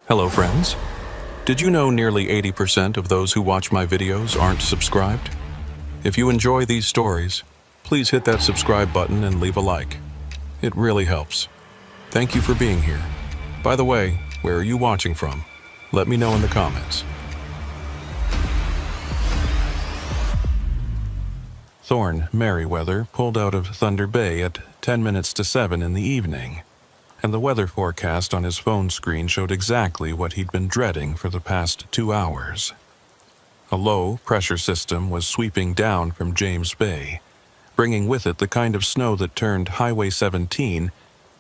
Hello friends. Did you know nearly 80% of those who watch my videos aren't subscribed? If you enjoy these stories, please hit that subscribe button and leave a like. It really helps. Thank you for being here. By the way, where are you watching from? Let me know in the comments. Thorne Merriweather pulled out of Thunder Bay at 10 minutes to 7 in the evening, and the weather forecast on his phone screen showed exactly what he'd been dreading for the past 2 hours. A low pressure system was sweeping down from James Bay, bringing with it the kind of snow that turned Highway 17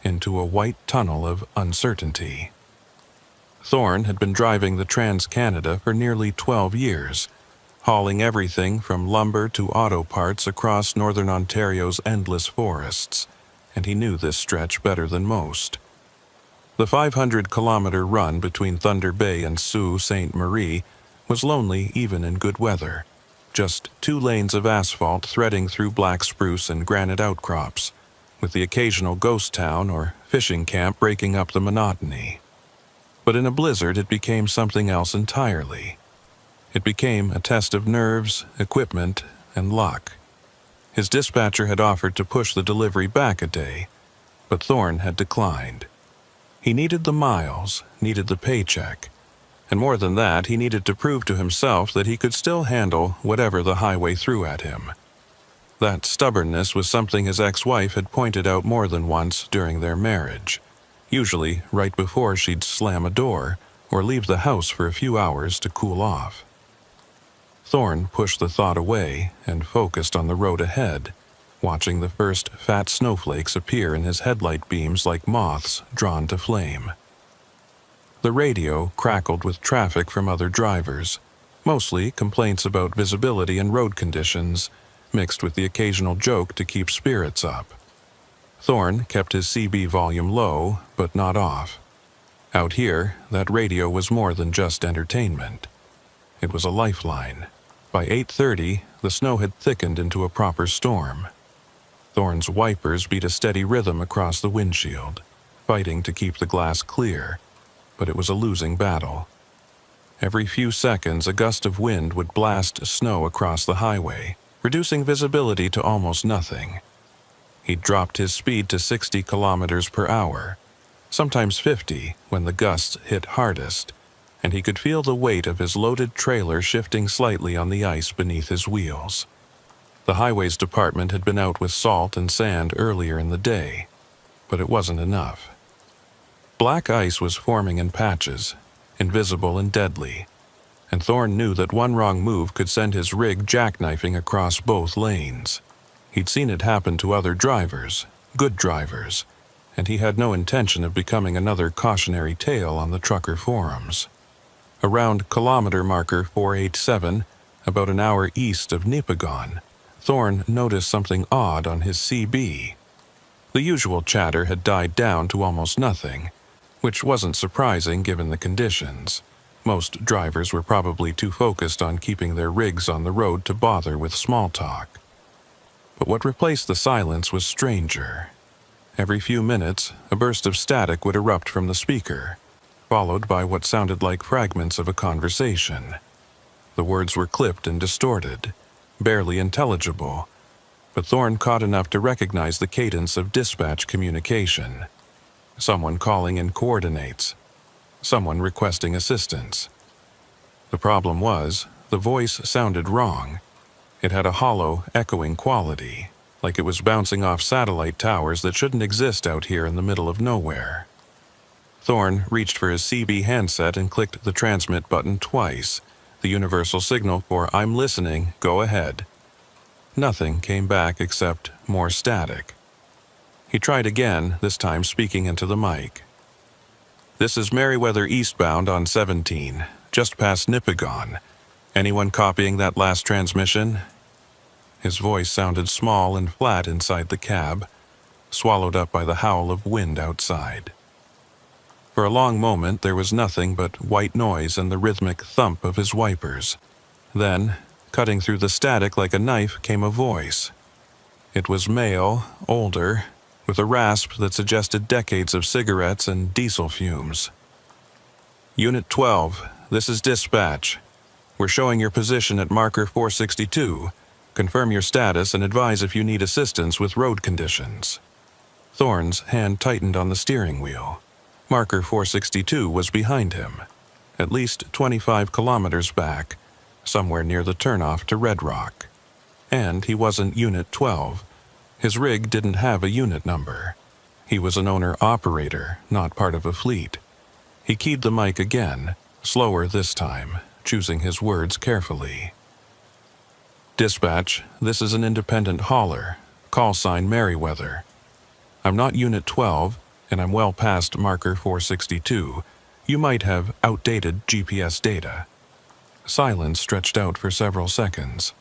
into a white tunnel of uncertainty. Thorne had been driving the Trans-Canada for nearly 12 years, hauling everything from lumber to auto parts across northern Ontario's endless forests, and he knew this stretch better than most. The 500-kilometer run between Thunder Bay and Sault Ste. Marie was lonely even in good weather, just 2 lanes of asphalt threading through black spruce and granite outcrops, with the occasional ghost town or fishing camp breaking up the monotony. But in a blizzard it became something else entirely. It became a test of nerves, equipment, and luck. His dispatcher had offered to push the delivery back a day, but Thorne had declined. He needed the miles, needed the paycheck, and more than that, he needed to prove to himself that he could still handle whatever the highway threw at him. That stubbornness was something his ex-wife had pointed out more than once during their marriage, usually right before she'd slam a door or leave the house for a few hours to cool off. Thorne pushed the thought away and focused on the road ahead, watching the first fat snowflakes appear in his headlight beams like moths drawn to flame. The radio crackled with traffic from other drivers, mostly complaints about visibility and road conditions, mixed with the occasional joke to keep spirits up. Thorne kept his CB volume low, but not off. Out here, that radio was more than just entertainment. It was a lifeline. By 8:30, the snow had thickened into a proper storm. Thorne's wipers beat a steady rhythm across the windshield, fighting to keep the glass clear, but it was a losing battle. Every few seconds, a gust of wind would blast snow across the highway, reducing visibility to almost nothing. He dropped his speed to 60 kilometers per hour, sometimes 50 when the gusts hit hardest, and he could feel the weight of his loaded trailer shifting slightly on the ice beneath his wheels. The highways department had been out with salt and sand earlier in the day, but it wasn't enough. Black ice was forming in patches, invisible and deadly, and Thorne knew that one wrong move could send his rig jackknifing across both lanes. He'd seen it happen to other drivers, good drivers, and he had no intention of becoming another cautionary tale on the trucker forums. Around kilometer marker 487, about an hour east of Nipigon, Thorne noticed something odd on his CB. The usual chatter had died down to almost nothing, which wasn't surprising given the conditions. Most drivers were probably too focused on keeping their rigs on the road to bother with small talk. But what replaced the silence was stranger. Every few minutes, a burst of static would erupt from the speaker, followed by what sounded like fragments of a conversation. The words were clipped and distorted, barely intelligible, but Thorne caught enough to recognize the cadence of dispatch communication. Someone calling in coordinates, someone requesting assistance. The problem was, the voice sounded wrong. It had a hollow, echoing quality, like it was bouncing off satellite towers that shouldn't exist out here in the middle of nowhere. Thorne reached for his CB handset and clicked the transmit button twice, the universal signal for "I'm listening, go ahead." Nothing came back except more static. He tried again, this time speaking into the mic. "This is Merriweather eastbound on 17, just past Nipigon. Anyone copying that last transmission?" His voice sounded small and flat inside the cab, swallowed up by the howl of wind outside. For a long moment there was nothing but white noise and the rhythmic thump of his wipers. Then, cutting through the static like a knife, came a voice. It was male, older, with a rasp that suggested decades of cigarettes and diesel fumes. Unit 12, this is dispatch. We're showing your position at marker 462. Confirm your status and advise if you need assistance with road conditions. Thorne's hand tightened on the steering wheel. Marker 462 was behind him, at least 25 kilometers back, somewhere near the turnoff to Red Rock. And he wasn't Unit 12. His rig didn't have a unit number. He was an owner-operator, not part of a fleet. He keyed the mic again, slower this time, choosing his words carefully. Dispatch, this is an independent hauler. Call sign Merriweather. I'm not Unit 12, and I'm well past marker 462. You might have outdated GPS data. Silence stretched out for several seconds,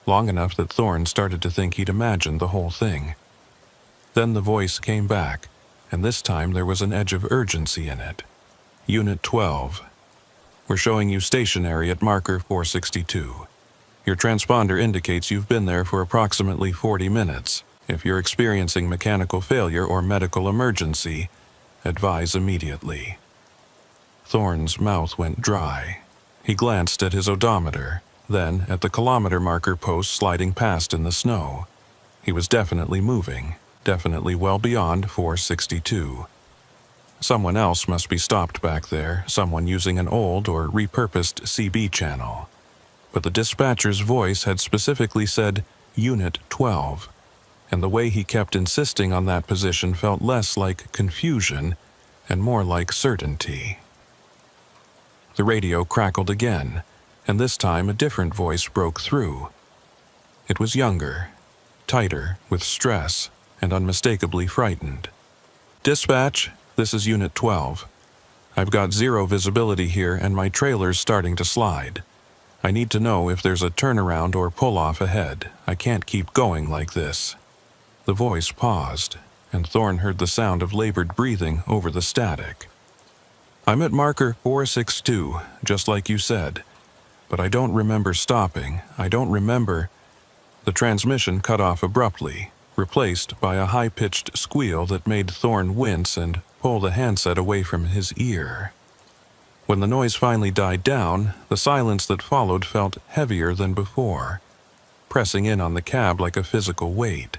long enough that Thorne started to think he'd imagined the whole thing. Then the voice came back, and this time there was an edge of urgency in it. Unit 12. We're showing you stationary at marker 462. Your transponder indicates you've been there for approximately 40 minutes. If you're experiencing mechanical failure or medical emergency, advise immediately. Thorne's mouth went dry. He glanced at his odometer, then at the kilometer marker post sliding past in the snow. He was definitely moving, definitely well beyond 462. Someone else must be stopped back there, someone using an old or repurposed CB channel. But the dispatcher's voice had specifically said Unit 12, and the way he kept insisting on that position felt less like confusion and more like certainty. The radio crackled again, and this time a different voice broke through. It was younger, tighter, with stress, and unmistakably frightened. Dispatch, this is Unit 12. I've got zero visibility here and my trailer's starting to slide. I need to know if there's a turnaround or pull-off ahead. I can't keep going like this. The voice paused, and Thorne heard the sound of labored breathing over the static. I'm at marker 462, just like you said. But I don't remember stopping. I don't remember. The transmission cut off abruptly, replaced by a high-pitched squeal that made Thorne wince and pull the handset away from his ear. When the noise finally died down, the silence that followed felt heavier than before, pressing in on the cab like a physical weight.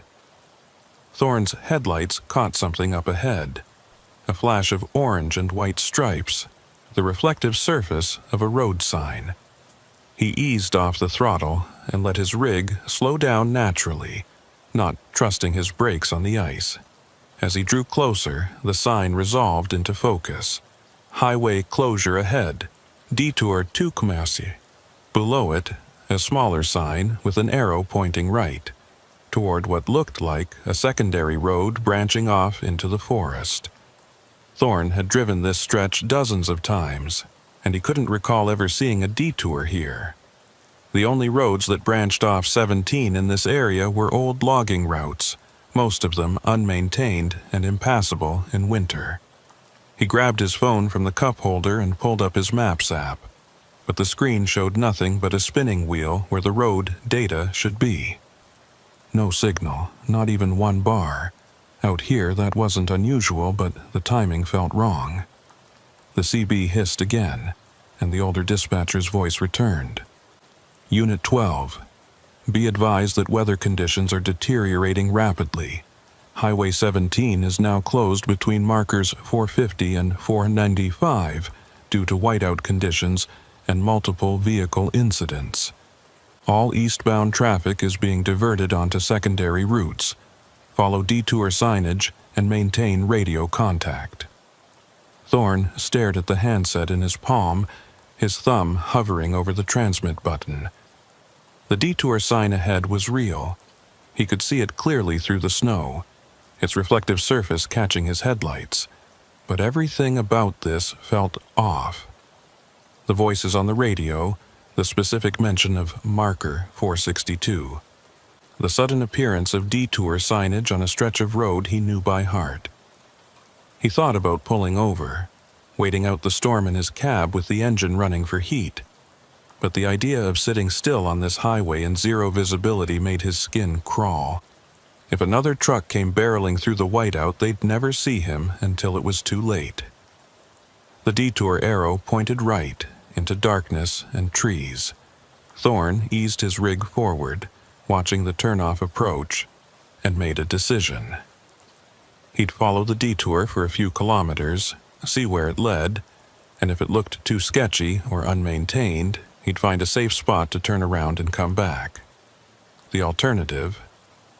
Thorne's headlights caught something up ahead, a flash of orange and white stripes, the reflective surface of a road sign. He eased off the throttle and let his rig slow down naturally, not trusting his brakes on the ice. As he drew closer, the sign resolved into focus. Highway closure ahead, detour to Kumasi. Below it, a smaller sign with an arrow pointing right, toward what looked like a secondary road branching off into the forest. Thorne had driven this stretch dozens of times, and he couldn't recall ever seeing a detour here. The only roads that branched off 17 in this area were old logging routes, most of them unmaintained and impassable in winter. He grabbed his phone from the cup holder and pulled up his Maps app, but the screen showed nothing but a spinning wheel where the road data should be. No signal, not even one bar. Out here that wasn't unusual, but the timing felt wrong. The CB hissed again, and the older dispatcher's voice returned. Unit 12. Be advised that weather conditions are deteriorating rapidly. Highway 17 is now closed between markers 450 and 495 due to whiteout conditions and multiple vehicle incidents. All eastbound traffic is being diverted onto secondary routes. Follow detour signage and maintain radio contact. Thorne stared at the handset in his palm, his thumb hovering over the transmit button. The detour sign ahead was real. He could see it clearly through the snow, its reflective surface catching his headlights. But everything about this felt off. The voices on the radio, the specific mention of marker 462, the sudden appearance of detour signage on a stretch of road he knew by heart. He thought about pulling over, waiting out the storm in his cab with the engine running for heat. But the idea of sitting still on this highway in zero visibility made his skin crawl. If another truck came barreling through the whiteout, they'd never see him until it was too late. The detour arrow pointed right, into darkness and trees. Thorne eased his rig forward, watching the turnoff approach, and made a decision. He'd follow the detour for a few kilometers, see where it led, and if it looked too sketchy or unmaintained, he'd find a safe spot to turn around and come back. The alternative,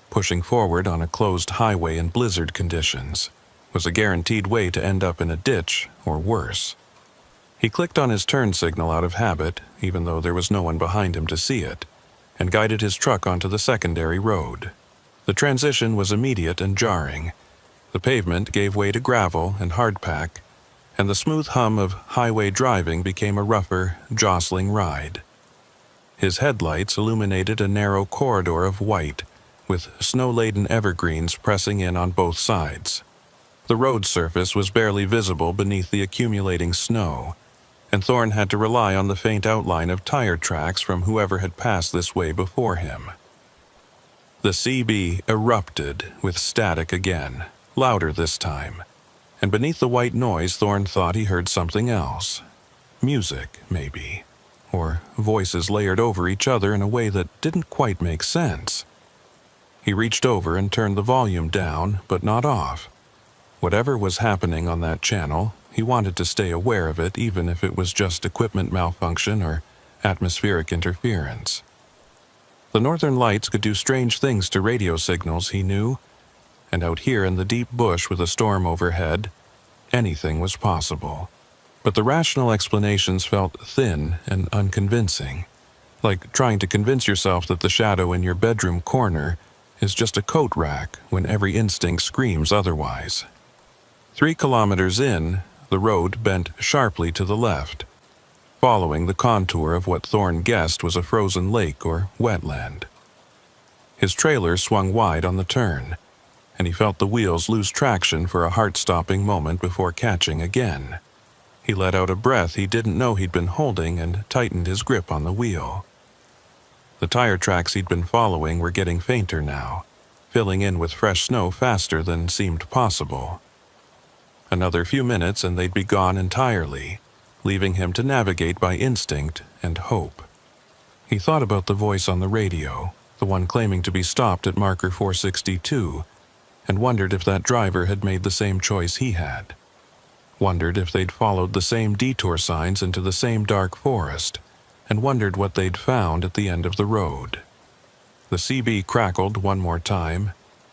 pushing forward on a closed highway in blizzard conditions, was a guaranteed way to end up in a ditch or worse. He clicked on his turn signal out of habit, even though there was no one behind him to see it, and guided his truck onto the secondary road. The transition was immediate and jarring. The pavement gave way to gravel and hardpack, and the smooth hum of highway driving became a rougher, jostling ride. His headlights illuminated a narrow corridor of white, with snow-laden evergreens pressing in on both sides. The road surface was barely visible beneath the accumulating snow, and Thorne had to rely on the faint outline of tire tracks from whoever had passed this way before him. The CB erupted with static again, louder this time, and beneath the white noise Thorne thought he heard something else. Music, maybe, or voices layered over each other in a way that didn't quite make sense. He reached over and turned the volume down, but not off. Whatever was happening on that channel, he wanted to stay aware of it even if it was just equipment malfunction or atmospheric interference. The northern lights could do strange things to radio signals, he knew, and out here in the deep bush with a storm overhead, anything was possible. But the rational explanations felt thin and unconvincing, like trying to convince yourself that the shadow in your bedroom corner is just a coat rack when every instinct screams otherwise. 3 kilometers in, the road bent sharply to the left, following the contour of what Thorne guessed was a frozen lake or wetland. His trailer swung wide on the turn, and he felt the wheels lose traction for a heart-stopping moment before catching again. He let out a breath he didn't know he'd been holding and tightened his grip on the wheel. The tire tracks he'd been following were getting fainter now, filling in with fresh snow faster than seemed possible. Another few minutes and they'd be gone entirely, leaving him to navigate by instinct and hope. He thought about the voice on the radio, the one claiming to be stopped at marker 462, and wondered if that driver had made the same choice he had. Wondered if they'd followed the same detour signs into the same dark forest, and wondered what they'd found at the end of the road. The CB crackled one more time,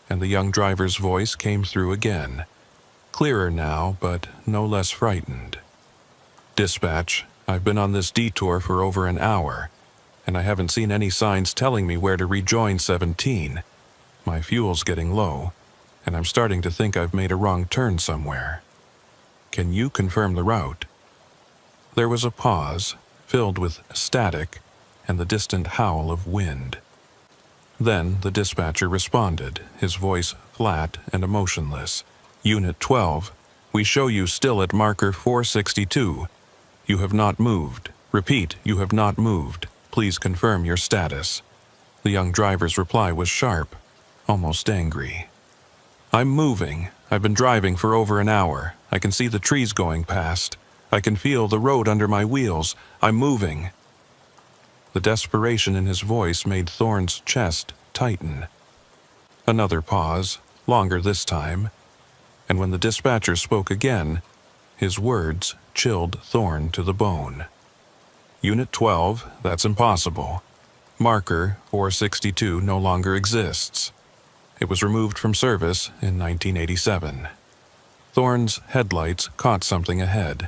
and the young driver's voice came through again, clearer now, but no less frightened. "Dispatch, I've been on this detour for over an hour, and I haven't seen any signs telling me where to rejoin 17. My fuel's getting low, and I'm starting to think I've made a wrong turn somewhere. Can you confirm the route?" There was a pause, filled with static and the distant howl of wind. Then the dispatcher responded, his voice flat and emotionless. "Unit 12, we show you still at marker 462. You have not moved. Repeat, you have not moved. Please confirm your status." The young driver's reply was sharp, almost angry. "I'm moving. I've been driving for over an hour. I can see the trees going past. I can feel the road under my wheels. I'm moving." The desperation in his voice made Thorne's chest tighten. Another pause, longer this time, and when the dispatcher spoke again, his words chilled Thorne to the bone. "Unit 12, that's impossible. Marker 462 no longer exists. It was removed from service in 1987. Thorne's headlights caught something ahead,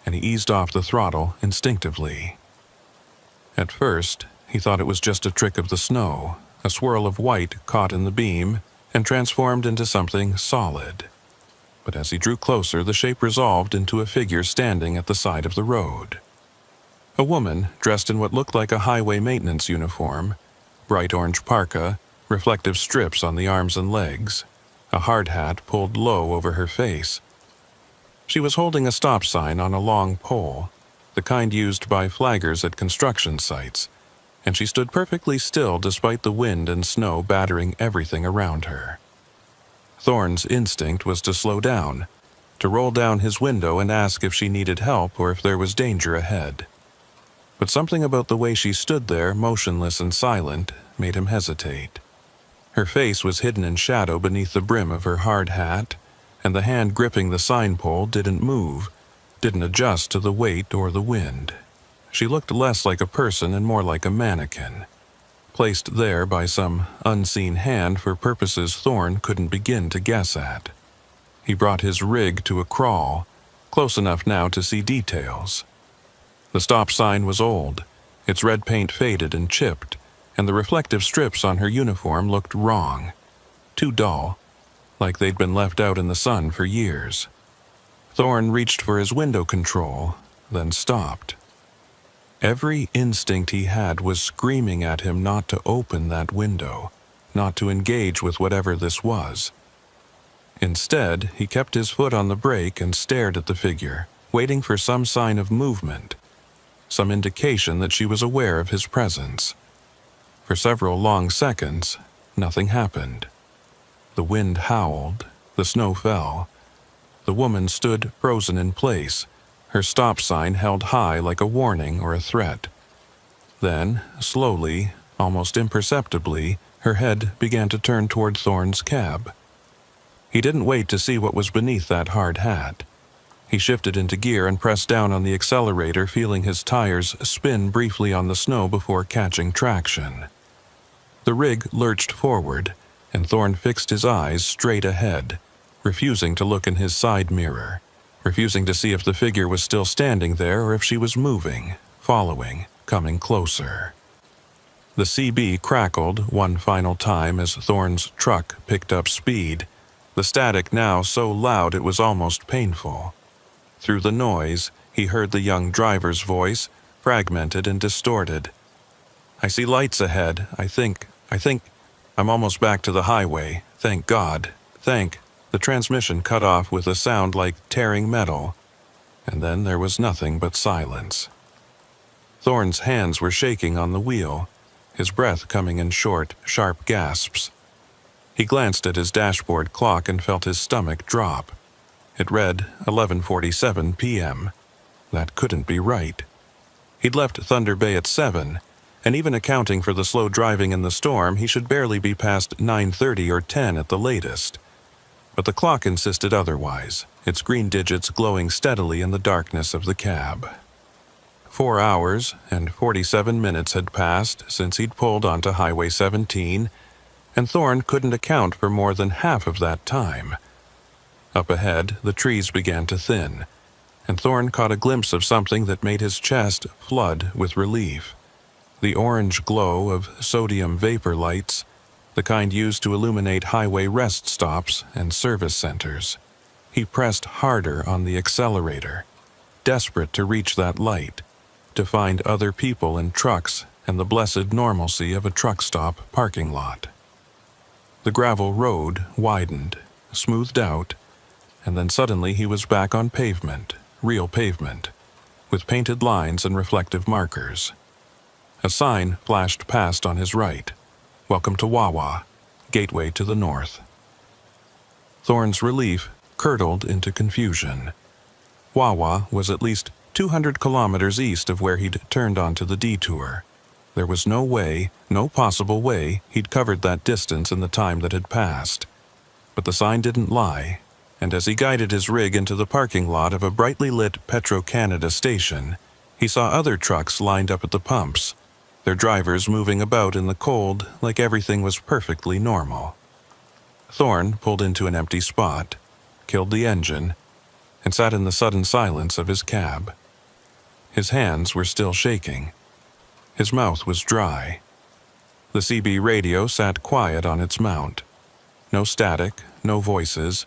and he eased off the throttle instinctively. At first, he thought it was just a trick of the snow, a swirl of white caught in the beam and transformed into something solid. But as he drew closer, the shape resolved into a figure standing at the side of the road. A woman dressed in what looked like a highway maintenance uniform, bright orange parka, reflective strips on the arms and legs, a hard hat pulled low over her face. She was holding a stop sign on a long pole, the kind used by flaggers at construction sites, and she stood perfectly still despite the wind and snow battering everything around her. Thorne's instinct was to slow down, to roll down his window and ask if she needed help or if there was danger ahead. But something about the way she stood there, motionless and silent, made him hesitate. Her face was hidden in shadow beneath the brim of her hard hat, and the hand gripping the sign pole didn't move, didn't adjust to the weight or the wind. She looked less like a person and more like a mannequin, placed there by some unseen hand for purposes Thorne couldn't begin to guess at. He brought his rig to a crawl, close enough now to see details. The stop sign was old, its red paint faded and chipped, and the reflective strips on her uniform looked wrong, too dull, like they'd been left out in the sun for years. Thorne reached for his window control, then stopped. Every instinct he had was screaming at him not to open that window, not to engage with whatever this was. Instead, he kept his foot on the brake and stared at the figure, waiting for some sign of movement, some indication that she was aware of his presence. For several long seconds, nothing happened. The wind howled, the snow fell. The woman stood frozen in place, her stop sign held high like a warning or a threat. Then, slowly, almost imperceptibly, her head began to turn toward Thorne's cab. He didn't wait to see what was beneath that hard hat. He shifted into gear and pressed down on the accelerator, feeling his tires spin briefly on the snow before catching traction. The rig lurched forward, and Thorne fixed his eyes straight ahead, refusing to look in his side mirror, refusing to see if the figure was still standing there or if she was moving, following, coming closer. The CB crackled one final time as Thorne's truck picked up speed, the static now so loud it was almost painful. Through the noise, he heard the young driver's voice, fragmented and distorted. "I see lights ahead. I think, I'm almost back to the highway. Thank God. The transmission cut off with a sound like tearing metal, and then there was nothing but silence. Thorne's hands were shaking on the wheel, his breath coming in short, sharp gasps. He glanced at his dashboard clock and felt his stomach drop. It read 11:47 p.m. That couldn't be right. He'd left Thunder Bay at 7, and even accounting for the slow driving in the storm, he should barely be past 9:30 or 10 at the latest. But the clock insisted otherwise, its green digits glowing steadily in the darkness of the cab. 4 hours and 47 minutes had passed since he'd pulled onto Highway 17, and Thorne couldn't account for more than half of that time. Up ahead, the trees began to thin, and Thorne caught a glimpse of something that made his chest flood with relief. The orange glow of sodium vapor lights, the kind used to illuminate highway rest stops and service centers. He pressed harder on the accelerator, desperate to reach that light, to find other people and trucks and the blessed normalcy of a truck stop parking lot. The gravel road widened, smoothed out, and then suddenly he was back on pavement, real pavement, with painted lines and reflective markers. A sign flashed past on his right. "Welcome to Wawa, gateway to the north." Thorne's relief curdled into confusion. Wawa was at least 200 kilometers east of where he'd turned onto the detour. There was no way, no possible way, he'd covered that distance in the time that had passed. But the sign didn't lie, and as he guided his rig into the parking lot of a brightly lit Petro-Canada station, he saw other trucks lined up at the pumps, their drivers moving about in the cold like everything was perfectly normal. Thorne pulled into an empty spot, killed the engine, and sat in the sudden silence of his cab. His hands were still shaking. His mouth was dry. The CB radio sat quiet on its mount. No static, no voices,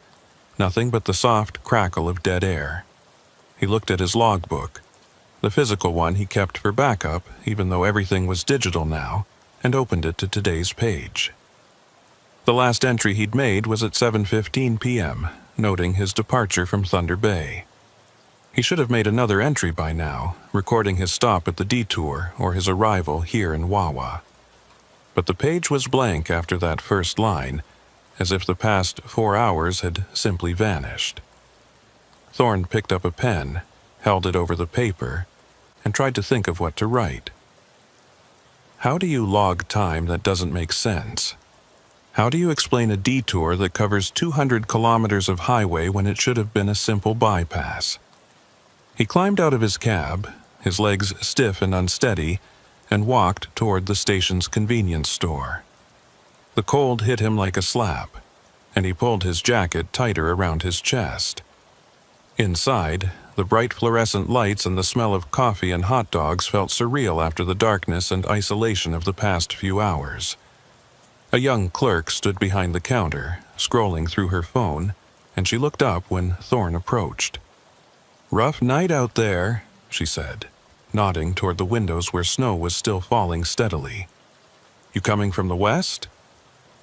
nothing but the soft crackle of dead air. He looked at his logbook, the physical one he kept for backup, even though everything was digital now, and opened it to today's page. The last entry he'd made was at 7:15 p.m., noting his departure from Thunder Bay. He should have made another entry by now, recording his stop at the detour or his arrival here in Wawa. But the page was blank after that first line, as if the past 4 hours had simply vanished. Thorne picked up a pen, held it over the paper, and tried to think of what to write. How do you log time that doesn't make sense? How do you explain a detour that covers 200 kilometers of highway when it should have been a simple bypass? He climbed out of his cab, his legs stiff and unsteady, and walked toward the station's convenience store. The cold hit him like a slap, and he pulled his jacket tighter around his chest. Inside, the bright fluorescent lights and the smell of coffee and hot dogs felt surreal after the darkness and isolation of the past few hours. A young clerk stood behind the counter, scrolling through her phone, and she looked up when Thorne approached. "Rough night out there," she said, nodding toward the windows where snow was still falling steadily. "You coming from the west?"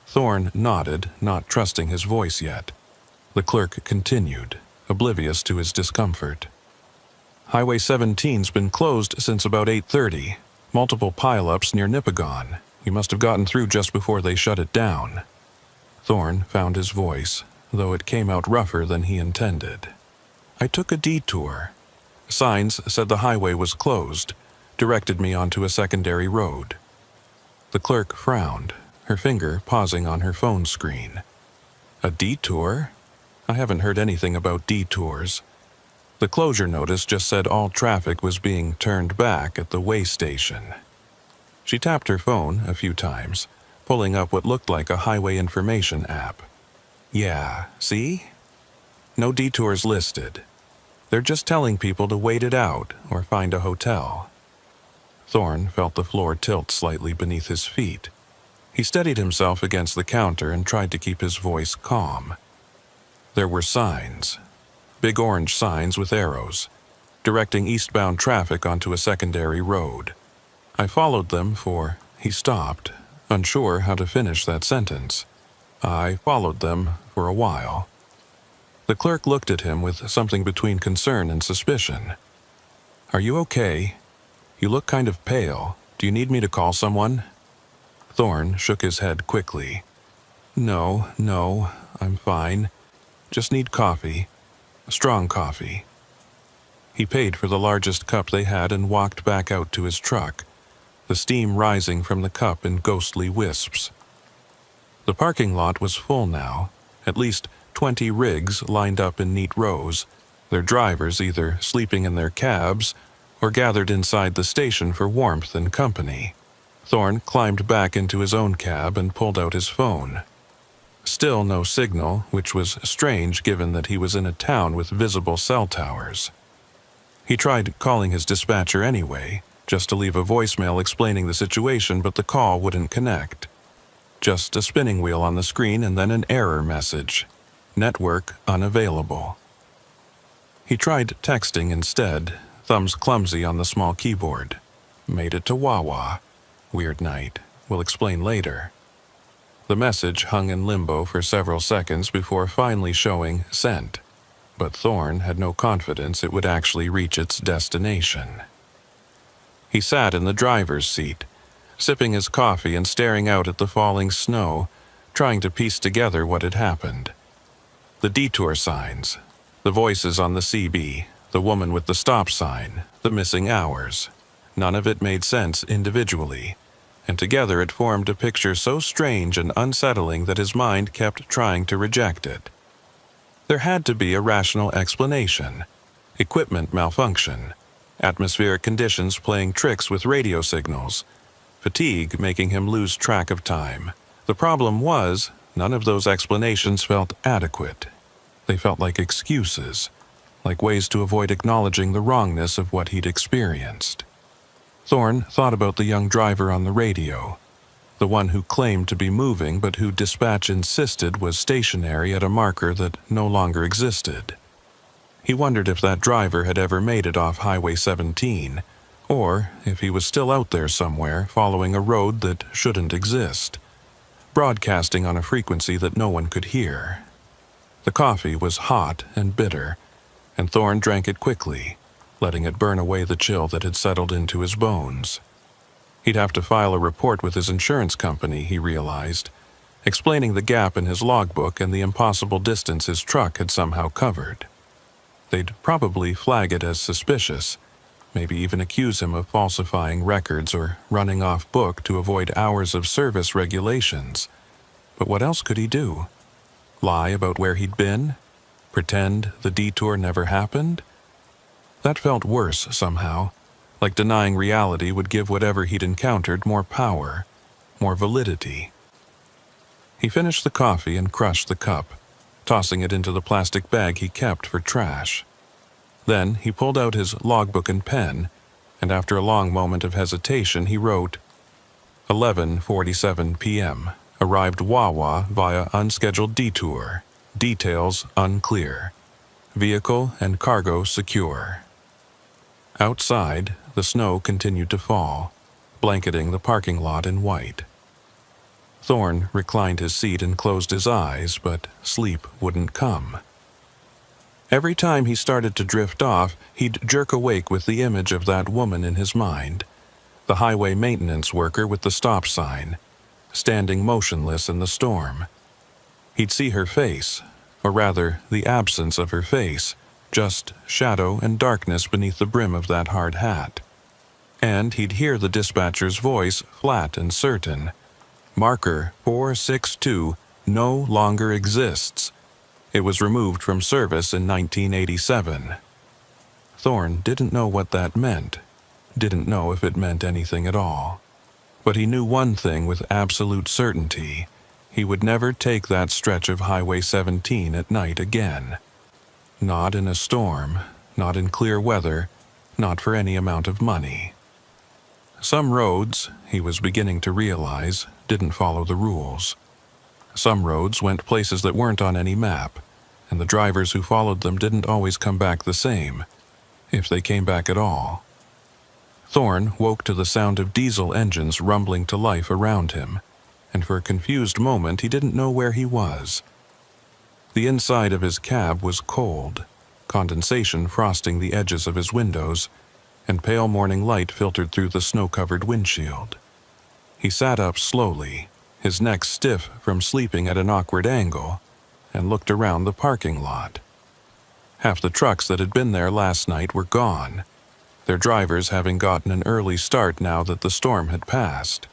Thorne nodded, not trusting his voice yet. The clerk continued, oblivious to his discomfort. "Highway 17's been closed since about 8:30. Multiple pileups near Nipigon. You must have gotten through just before they shut it down." Thorne found his voice, though it came out rougher than he intended. "I took a detour. Signs said the highway was closed, directed me onto a secondary road." The clerk frowned, her finger pausing on her phone screen. "A detour? I haven't heard anything about detours." The closure notice just said all traffic was being turned back at the way station. She tapped her phone a few times, pulling up what looked like a highway information app. "Yeah, see? No detours listed. They're just telling people to wait it out or find a hotel." Thorne felt the floor tilt slightly beneath his feet. He steadied himself against the counter and tried to keep his voice calm. There were signs, big orange signs with arrows, directing eastbound traffic onto a secondary road. I followed them for, he stopped, unsure how to finish that sentence. I followed them for a while. The clerk looked at him with something between concern and suspicion. "Are you okay? You look kind of pale. Do you need me to call someone?" Thorne shook his head quickly. No, I'm fine. Just need coffee. Strong coffee." He paid for the largest cup they had and walked back out to his truck, the steam rising from the cup in ghostly wisps. The parking lot was full now, at least 20 rigs lined up in neat rows, their drivers either sleeping in their cabs or gathered inside the station for warmth and company. Thorne climbed back into his own cab and pulled out his phone. Still no signal, which was strange given that he was in a town with visible cell towers. He tried calling his dispatcher anyway, just to leave a voicemail explaining the situation, but the call wouldn't connect. Just a spinning wheel on the screen and then an error message. Network unavailable. He tried texting instead, thumbs clumsy on the small keyboard. Made it to Wawa. Weird night. We'll explain later. The message hung in limbo for several seconds before finally showing sent, but Thorne had no confidence it would actually reach its destination. He sat in the driver's seat, sipping his coffee and staring out at the falling snow, trying to piece together what had happened. The detour signs, the voices on the CB, the woman with the stop sign, the missing hours. None of it made sense individually, and together it formed a picture so strange and unsettling that his mind kept trying to reject it. There had to be a rational explanation. Equipment malfunction, atmospheric conditions playing tricks with radio signals, fatigue making him lose track of time. The problem was, none of those explanations felt adequate. They felt like excuses, like ways to avoid acknowledging the wrongness of what he'd experienced. Thorne thought about the young driver on the radio, the one who claimed to be moving but who dispatch insisted was stationary at a marker that no longer existed. He wondered if that driver had ever made it off Highway 17, or if he was still out there somewhere following a road that shouldn't exist, broadcasting on a frequency that no one could hear. The coffee was hot and bitter, and Thorne drank it quickly, letting it burn away the chill that had settled into his bones. He'd have to file a report with his insurance company, he realized, explaining the gap in his logbook and the impossible distance his truck had somehow covered. They'd probably flag it as suspicious, maybe even accuse him of falsifying records or running off book to avoid hours of service regulations. But what else could he do? Lie about where he'd been? Pretend the detour never happened? That felt worse somehow, like denying reality would give whatever he'd encountered more power, more validity. He finished the coffee and crushed the cup, tossing it into the plastic bag he kept for trash. Then he pulled out his logbook and pen, and after a long moment of hesitation he wrote, 11:47 p.m. Arrived Wawa via unscheduled detour. Details unclear. Vehicle and cargo secure. Outside, the snow continued to fall, blanketing the parking lot in white. Thorne reclined his seat and closed his eyes, but sleep wouldn't come. Every time he started to drift off, he'd jerk awake with the image of that woman in his mind, the highway maintenance worker with the stop sign, standing motionless in the storm. He'd see her face, or rather, the absence of her face, just shadow and darkness beneath the brim of that hard hat. And he'd hear the dispatcher's voice, flat and certain. Marker 462 no longer exists. It was removed from service in 1987. Thorne didn't know what that meant, didn't know if it meant anything at all. But he knew one thing with absolute certainty. He would never take that stretch of Highway 17 at night again. Not in a storm, not in clear weather, not for any amount of money. Some roads, he was beginning to realize, didn't follow the rules. Some roads went places that weren't on any map, and the drivers who followed them didn't always come back the same, if they came back at all. Thorne woke to the sound of diesel engines rumbling to life around him, and for a confused moment he didn't know where he was. The inside of his cab was cold, condensation frosting the edges of his windows, and pale morning light filtered through the snow-covered windshield. He sat up slowly, his neck stiff from sleeping at an awkward angle, and looked around the parking lot. Half the trucks that had been there last night were gone, their drivers having gotten an early start now that the storm had passed.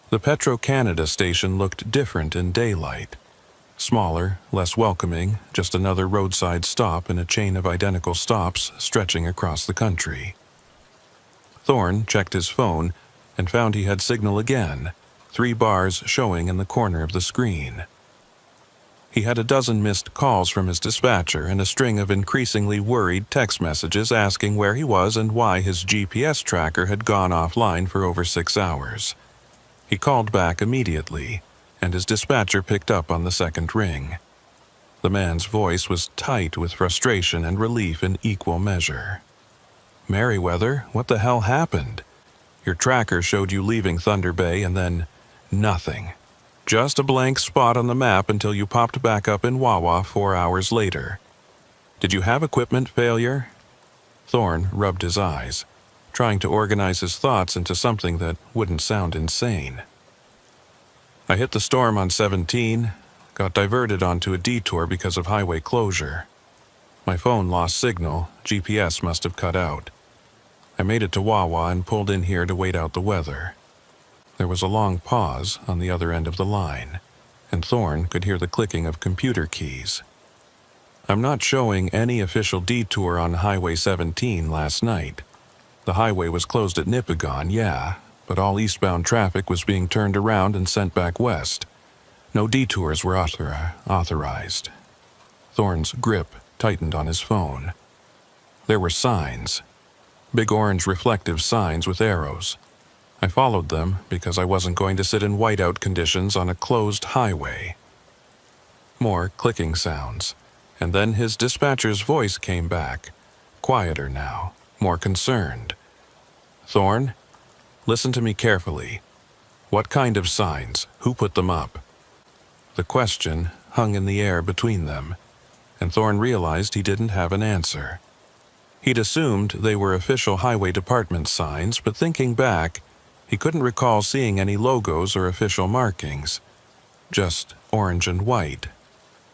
The Petro-Canada station looked different in daylight. Smaller, less welcoming, just another roadside stop in a chain of identical stops stretching across the country. Thorne checked his phone and found he had signal again, 3 bars showing in the corner of the screen. He had a dozen missed calls from his dispatcher and a string of increasingly worried text messages asking where he was and why his GPS tracker had gone offline for over 6 hours. He called back immediately, and his dispatcher picked up on the second ring. The man's voice was tight with frustration and relief in equal measure. "Merriweather, what the hell happened? Your tracker showed you leaving Thunder Bay and then nothing. Just a blank spot on the map until you popped back up in Wawa 4 hours later. Did you have equipment failure?" Thorne rubbed his eyes, trying to organize his thoughts into something that wouldn't sound insane. "I hit the storm on 17, got diverted onto a detour because of highway closure. My phone lost signal, GPS must have cut out. I made it to Wawa and pulled in here to wait out the weather." There was a long pause on the other end of the line, and Thorne could hear the clicking of computer keys. "I'm not showing any official detour on Highway 17 last night. The highway was closed at Nipigon, yeah, but all eastbound traffic was being turned around and sent back west. No detours were authorized." Thorne's grip tightened on his phone. There were signs. Big orange reflective signs with arrows. I followed them because I wasn't going to sit in whiteout conditions on a closed highway. More clicking sounds, and then his dispatcher's voice came back, quieter now, more concerned. "Thorne, listen to me carefully. What kind of signs? Who put them up?" The question hung in the air between them, and Thorne realized he didn't have an answer. He'd assumed they were official highway department signs, but thinking back, he couldn't recall seeing any logos or official markings. Just orange and white,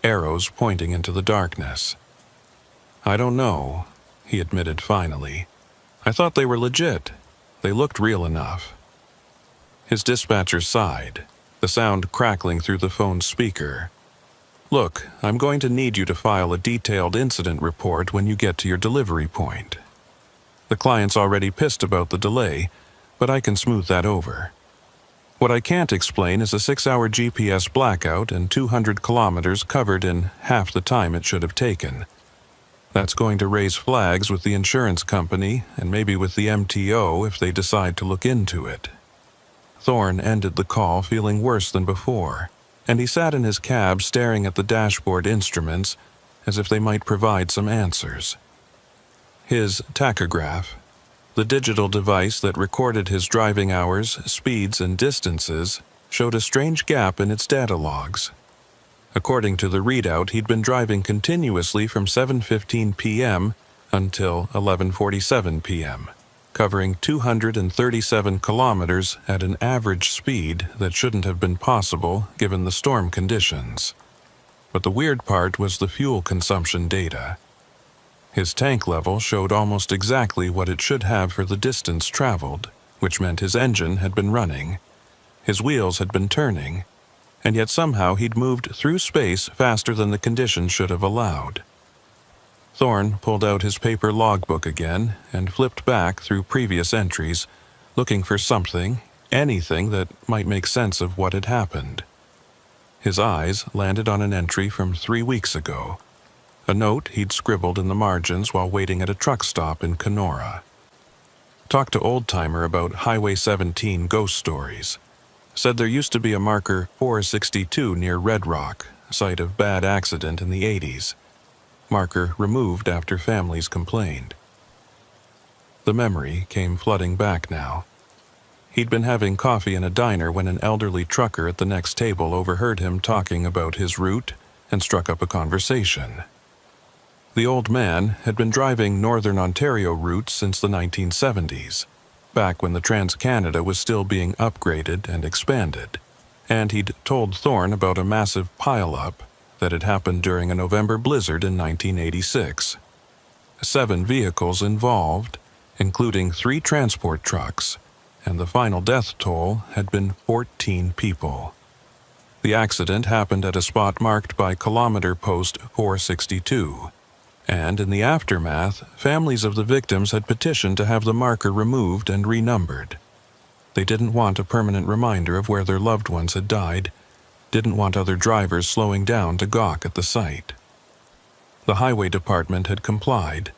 arrows pointing into the darkness. "I don't know," he admitted finally. "I thought they were legit. They looked real enough." His dispatcher sighed, the sound crackling through the phone's speaker. "Look, I'm going to need you to file a detailed incident report when you get to your delivery point. The client's already pissed about the delay, but I can smooth that over. What I can't explain is a 6-hour GPS blackout and 200 kilometers covered in half the time it should have taken. That's going to raise flags with the insurance company and maybe with the MTO if they decide to look into it." Thorne ended the call feeling worse than before, and he sat in his cab staring at the dashboard instruments as if they might provide some answers. His tachograph, the digital device that recorded his driving hours, speeds, and distances, showed a strange gap in its data logs. According to the readout, he'd been driving continuously from 7:15 p.m. until 11:47 p.m., covering 237 kilometers at an average speed that shouldn't have been possible given the storm conditions. But the weird part was the fuel consumption data. His tank level showed almost exactly what it should have for the distance traveled, which meant his engine had been running, his wheels had been turning, and yet somehow he'd moved through space faster than the conditions should have allowed. Thorne pulled out his paper logbook again and flipped back through previous entries, looking for something, anything that might make sense of what had happened. His eyes landed on an entry from 3 weeks ago, a note he'd scribbled in the margins while waiting at a truck stop in Kenora. Talked to old-timer about Highway 17 ghost stories. Said there used to be a marker 462 near Red Rock, site of bad accident in the 80s. Marker removed after families complained. The memory came flooding back now. He'd been having coffee in a diner when an elderly trucker at the next table overheard him talking about his route and struck up a conversation. The old man had been driving Northern Ontario routes since the 1970s, back when the Trans-Canada was still being upgraded and expanded, and he'd told Thorne about a massive pile-up that had happened during a November blizzard in 1986. 7 vehicles involved, including 3 transport trucks, and the final death toll had been 14 people. The accident happened at a spot marked by kilometer post 462, and in the aftermath, families of the victims had petitioned to have the marker removed and renumbered. They didn't want a permanent reminder of where their loved ones had died, didn't want other drivers slowing down to gawk at the site. The highway department had complied,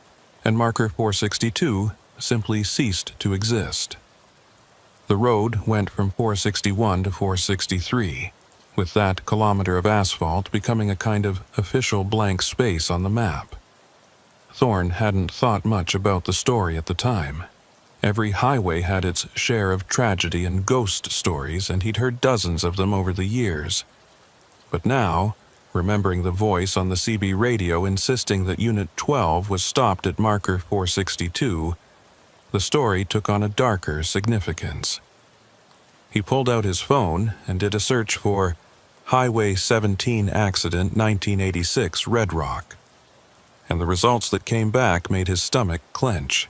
and marker 462 simply ceased to exist. The road went from 461 to 463, with that kilometer of asphalt becoming a kind of official blank space on the map. Thorne hadn't thought much about the story at the time. Every highway had its share of tragedy and ghost stories, and he'd heard dozens of them over the years. But now, remembering the voice on the CB radio insisting that Unit 12 was stopped at marker 462, the story took on a darker significance. He pulled out his phone and did a search for Highway 17 Accident 1986 Red Rock, and the results that came back made his stomach clench.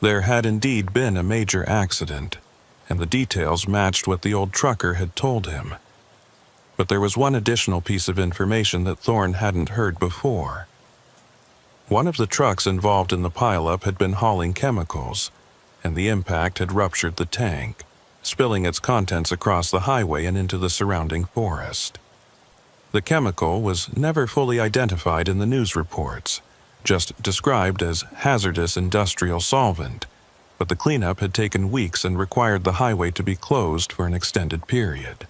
There had indeed been a major accident, and the details matched what the old trucker had told him. But there was one additional piece of information that Thorne hadn't heard before. One of the trucks involved in the pileup had been hauling chemicals, and the impact had ruptured the tank, spilling its contents across the highway and into the surrounding forest. The chemical was never fully identified in the news reports, just described as hazardous industrial solvent, but the cleanup had taken weeks and required the highway to be closed for an extended period.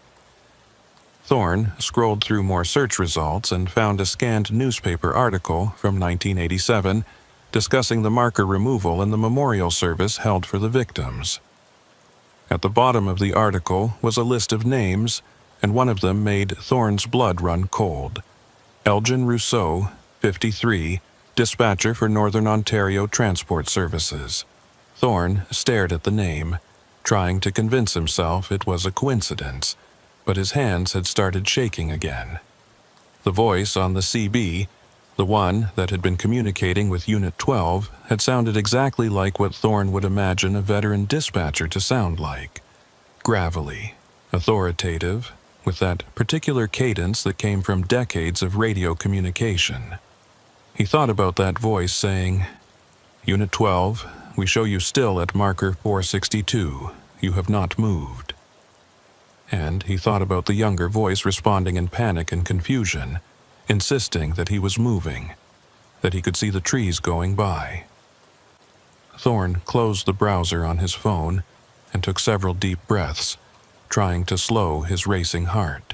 Thorne scrolled through more search results and found a scanned newspaper article from 1987 discussing the marker removal and the memorial service held for the victims. At the bottom of the article was a list of names, and one of them made Thorne's blood run cold. Elgin Rousseau, 53, dispatcher for Northern Ontario Transport Services. Thorne stared at the name, trying to convince himself it was a coincidence, but his hands had started shaking again. The voice on the CB, The one that had been communicating with Unit 12 had sounded exactly like what Thorne would imagine a veteran dispatcher to sound like. Gravelly, authoritative, with that particular cadence that came from decades of radio communication. He thought about that voice saying, "Unit 12, we show you still at marker 462. You have not moved." And he thought about the younger voice responding in panic and confusion, insisting that he was moving, that he could see the trees going by. Thorne closed the browser on his phone and took several deep breaths, trying to slow his racing heart.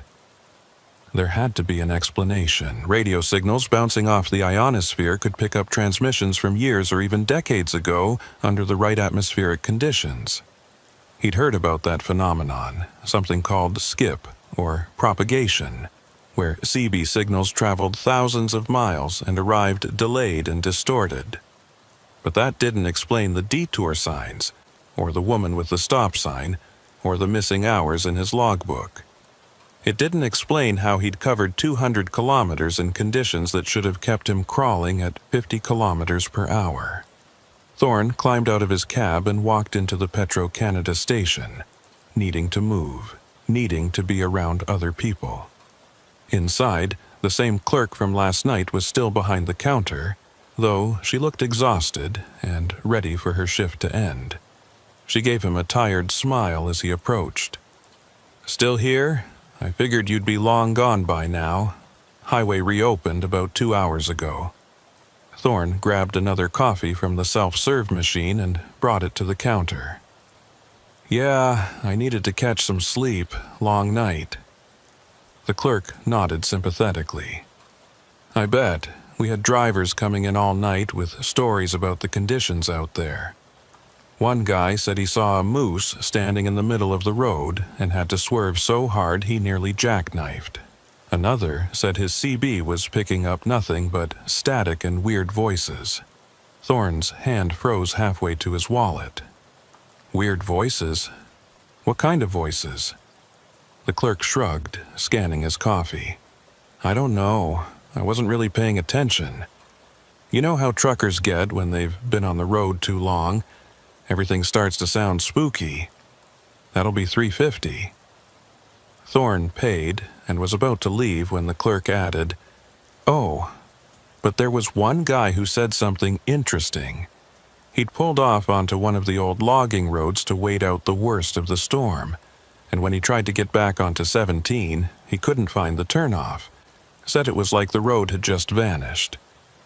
There had to be an explanation. Radio signals bouncing off the ionosphere could pick up transmissions from years or even decades ago under the right atmospheric conditions. He'd heard about that phenomenon, something called skip, or propagation, where CB signals traveled thousands of miles and arrived delayed and distorted. But that didn't explain the detour signs, or the woman with the stop sign, or the missing hours in his logbook. It didn't explain how he'd covered 200 kilometers in conditions that should have kept him crawling at 50 kilometers per hour. Thorne climbed out of his cab and walked into the Petro-Canada station, needing to move, needing to be around other people. Inside, the same clerk from last night was still behind the counter, though she looked exhausted and ready for her shift to end. She gave him a tired smile as he approached. "Still here? I figured you'd be long gone by now. Highway reopened about 2 hours ago." Thorne grabbed another coffee from the self-serve machine and brought it to the counter. "Yeah, I needed to catch some sleep. Long night." The clerk nodded sympathetically. "I bet. We had drivers coming in all night with stories about the conditions out there. One guy said he saw a moose standing in the middle of the road and had to swerve so hard he nearly jackknifed. Another said his CB was picking up nothing but static and weird voices." Thorne's hand froze halfway to his wallet. "Weird voices? What kind of voices?" The clerk shrugged, scanning his coffee. "I don't know. I wasn't really paying attention. You know how truckers get when they've been on the road too long? Everything starts to sound spooky. That'll be $3.50. Thorne paid and was about to leave when the clerk added, "Oh, but there was one guy who said something interesting. He'd pulled off onto one of the old logging roads to wait out the worst of the storm, and when he tried to get back onto 17, he couldn't find the turnoff. Said it was like the road had just vanished.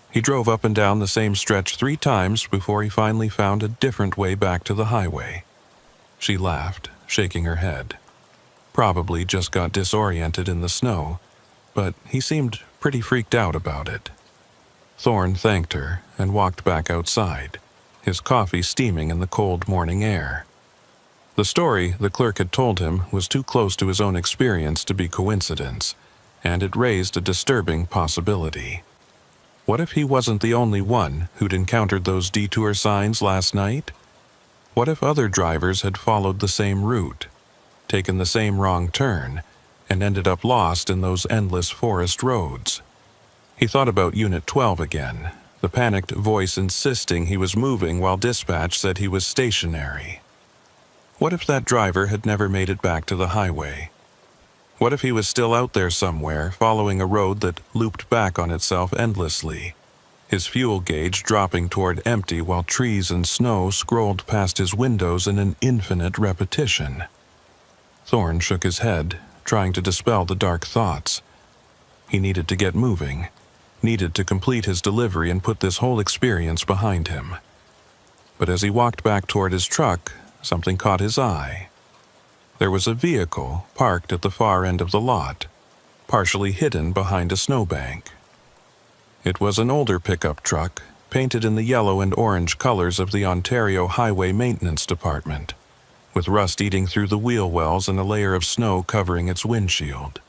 He drove up and down the same stretch 3 times before he finally found a different way back to the highway." She laughed, shaking her head. Probably just got disoriented in the snow, but he seemed pretty freaked out about it. Thorne thanked her and walked back outside, his coffee steaming in the cold morning air. The story the clerk had told him was too close to his own experience to be coincidence, and it raised a disturbing possibility. What if he wasn't the only one who'd encountered those detour signs last night? What if other drivers had followed the same route, taken the same wrong turn, and ended up lost in those endless forest roads? He thought about Unit 12 again, the panicked voice insisting he was moving while dispatch said he was stationary. What if that driver had never made it back to the highway? What if he was still out there somewhere, following a road that looped back on itself endlessly, his fuel gauge dropping toward empty while trees and snow scrolled past his windows in an infinite repetition? Thorne shook his head, trying to dispel the dark thoughts. He needed to get moving, needed to complete his delivery and put this whole experience behind him. But as he walked back toward his truck, something caught his eye. There was a vehicle parked at the far end of the lot, partially hidden behind a snowbank. It was an older pickup truck, painted in the yellow and orange colors of the Ontario Highway Maintenance Department, with rust eating through the wheel wells and a layer of snow covering its windshield.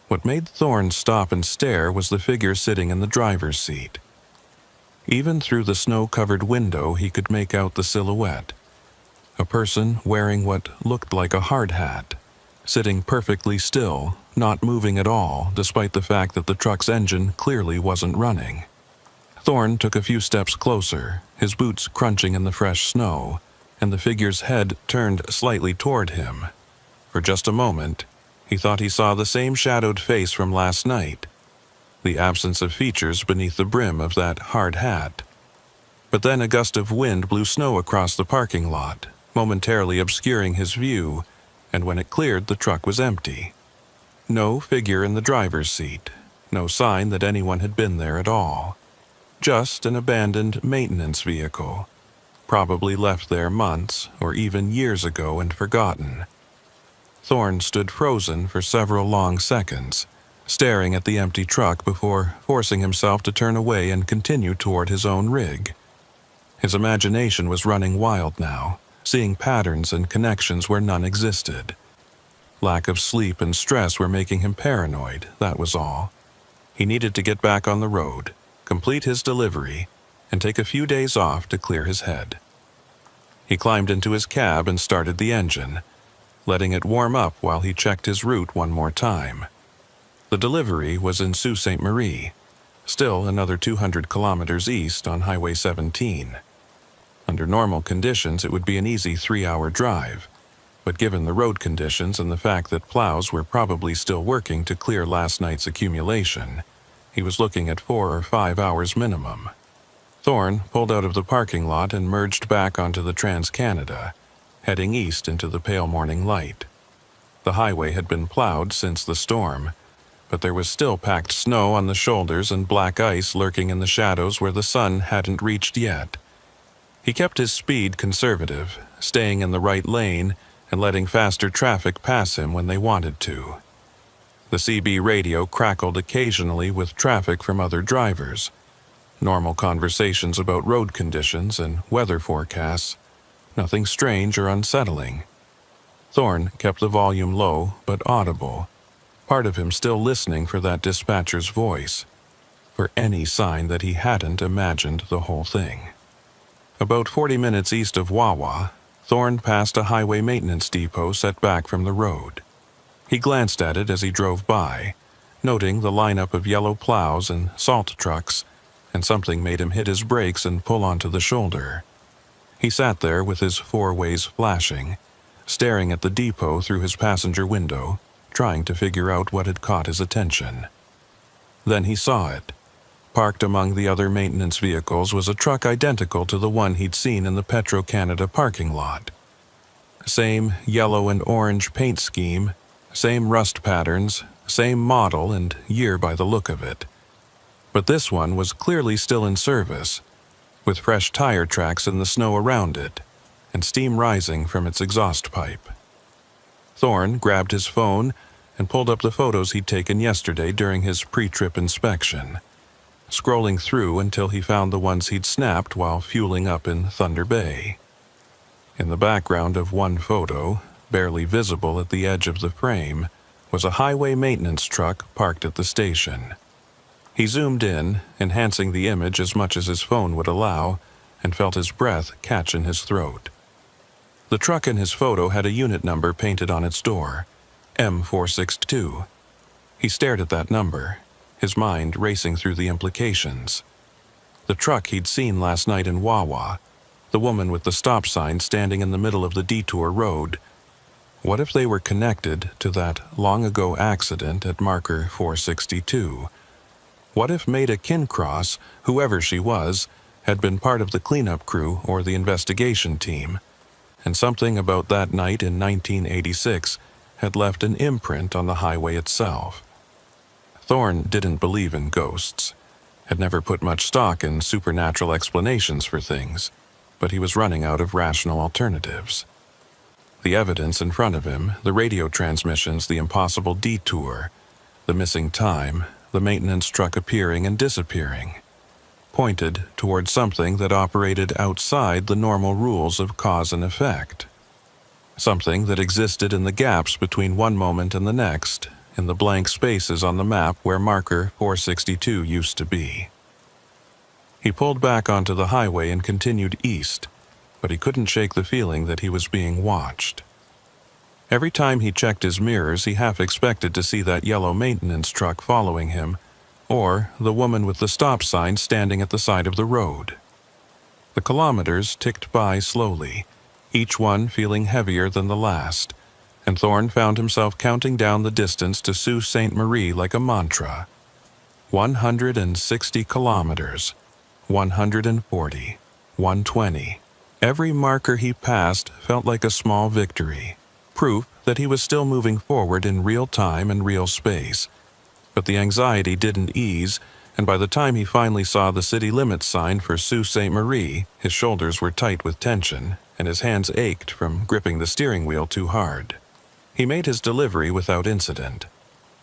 What made Thorne stop and stare was the figure sitting in the driver's seat. Even through the snow-covered window he could make out the silhouette. A person wearing what looked like a hard hat, sitting perfectly still, not moving at all, despite the fact that the truck's engine clearly wasn't running. Thorne took a few steps closer, his boots crunching in the fresh snow, and the figure's head turned slightly toward him. For just a moment, he thought he saw the same shadowed face from last night, the absence of features beneath the brim of that hard hat. But then a gust of wind blew snow across the parking lot, momentarily obscuring his view, and when it cleared, the truck was empty. No figure in the driver's seat, no sign that anyone had been there at all. Just an abandoned maintenance vehicle, probably left there months or even years ago and forgotten. Thorne stood frozen for several long seconds, staring at the empty truck before forcing himself to turn away and continue toward his own rig. His imagination was running wild now, seeing patterns and connections where none existed. Lack of sleep and stress were making him paranoid, that was all. He needed to get back on the road, complete his delivery, and take a few days off to clear his head. He climbed into his cab and started the engine, letting it warm up while he checked his route one more time. The delivery was in Sault Ste. Marie, still another 200 kilometers east on Highway 17. Under normal conditions, it would be an easy 3-hour drive, but given the road conditions and the fact that plows were probably still working to clear last night's accumulation, he was looking at 4 or 5 hours minimum. Thorne pulled out of the parking lot and merged back onto the Trans-Canada, heading east into the pale morning light. The highway had been plowed since the storm, but there was still packed snow on the shoulders and black ice lurking in the shadows where the sun hadn't reached yet. He kept his speed conservative, staying in the right lane and letting faster traffic pass him when they wanted to. The CB radio crackled occasionally with traffic from other drivers. Normal conversations about road conditions and weather forecasts. Nothing strange or unsettling. Thorne kept the volume low but audible, part of him still listening for that dispatcher's voice, for any sign that he hadn't imagined the whole thing. About 40 minutes east of Wawa, Thorne passed a highway maintenance depot set back from the road. He glanced at it as he drove by, noting the lineup of yellow plows and salt trucks, and something made him hit his brakes and pull onto the shoulder. He sat there with his 4-ways flashing, staring at the depot through his passenger window, trying to figure out what had caught his attention. Then he saw it. Parked among the other maintenance vehicles was a truck identical to the one he'd seen in the Petro-Canada parking lot. Same yellow and orange paint scheme, same rust patterns, same model and year by the look of it. But this one was clearly still in service, with fresh tire tracks in the snow around it, and steam rising from its exhaust pipe. Thorne grabbed his phone and pulled up the photos he'd taken yesterday during his pre-trip inspection, scrolling through until he found the ones he'd snapped while fueling up in Thunder Bay. In the background of one photo, barely visible at the edge of the frame, was a highway maintenance truck parked at the station. He zoomed in, enhancing the image as much as his phone would allow, and felt his breath catch in his throat. The truck in his photo had a unit number painted on its door, M462. He stared at that number, his mind racing through the implications. The truck he'd seen last night in Wawa, the woman with the stop sign standing in the middle of the detour road. What if they were connected to that long-ago accident at marker 462? What if Maida Kincross, whoever she was, had been part of the cleanup crew or the investigation team, and something about that night in 1986 had left an imprint on the highway itself? Thorne didn't believe in ghosts, had never put much stock in supernatural explanations for things, but he was running out of rational alternatives. The evidence in front of him, the radio transmissions, the impossible detour, the missing time, the maintenance truck appearing and disappearing, pointed toward something that operated outside the normal rules of cause and effect. Something that existed in the gaps between one moment and the next, in the blank spaces on the map where marker 462 used to be. He pulled back onto the highway and continued east, but he couldn't shake the feeling that he was being watched. Every time he checked his mirrors, he half expected to see that yellow maintenance truck following him, or the woman with the stop sign standing at the side of the road. The kilometers ticked by slowly, each one feeling heavier than the last, and Thorne found himself counting down the distance to Sault Ste. Marie like a mantra. 160 kilometers, 140, 120. Every marker he passed felt like a small victory, proof that he was still moving forward in real time and real space. But the anxiety didn't ease, and by the time he finally saw the city limits sign for Sault Ste. Marie, his shoulders were tight with tension, and his hands ached from gripping the steering wheel too hard. He made his delivery without incident,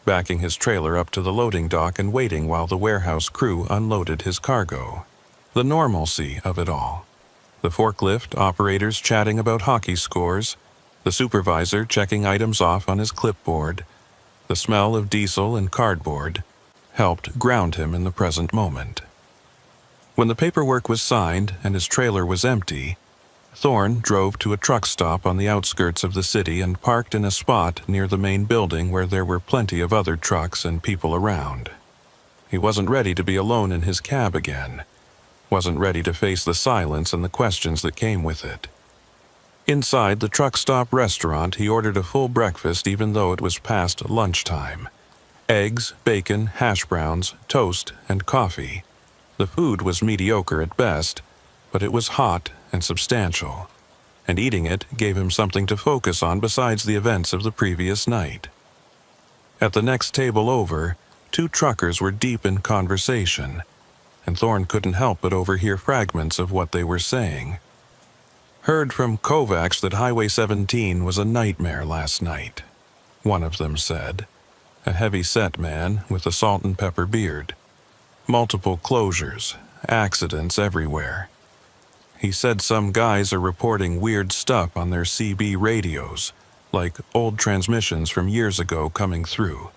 backing his trailer up to the loading dock and waiting while the warehouse crew unloaded his cargo. The normalcy of it all. The forklift operators chatting about hockey scores, the supervisor checking items off on his clipboard, the smell of diesel and cardboard, helped ground him in the present moment. When the paperwork was signed and his trailer was empty, Thorne drove to a truck stop on the outskirts of the city and parked in a spot near the main building where there were plenty of other trucks and people around. He wasn't ready to be alone in his cab again, wasn't ready to face the silence and the questions that came with it. Inside the truck stop restaurant, he ordered a full breakfast even though it was past lunchtime. Eggs, bacon, hash browns, toast, and coffee. The food was mediocre at best, but it was hot and substantial, and eating it gave him something to focus on besides the events of the previous night. At the next table over, two truckers were deep in conversation, and Thorne couldn't help but overhear fragments of what they were saying. "Heard from Kovacs that Highway 17 was a nightmare last night," one of them said, a heavy-set man with a salt and pepper beard. "Multiple closures, accidents everywhere. He said some guys are reporting weird stuff on their CB radios, like old transmissions from years ago coming through."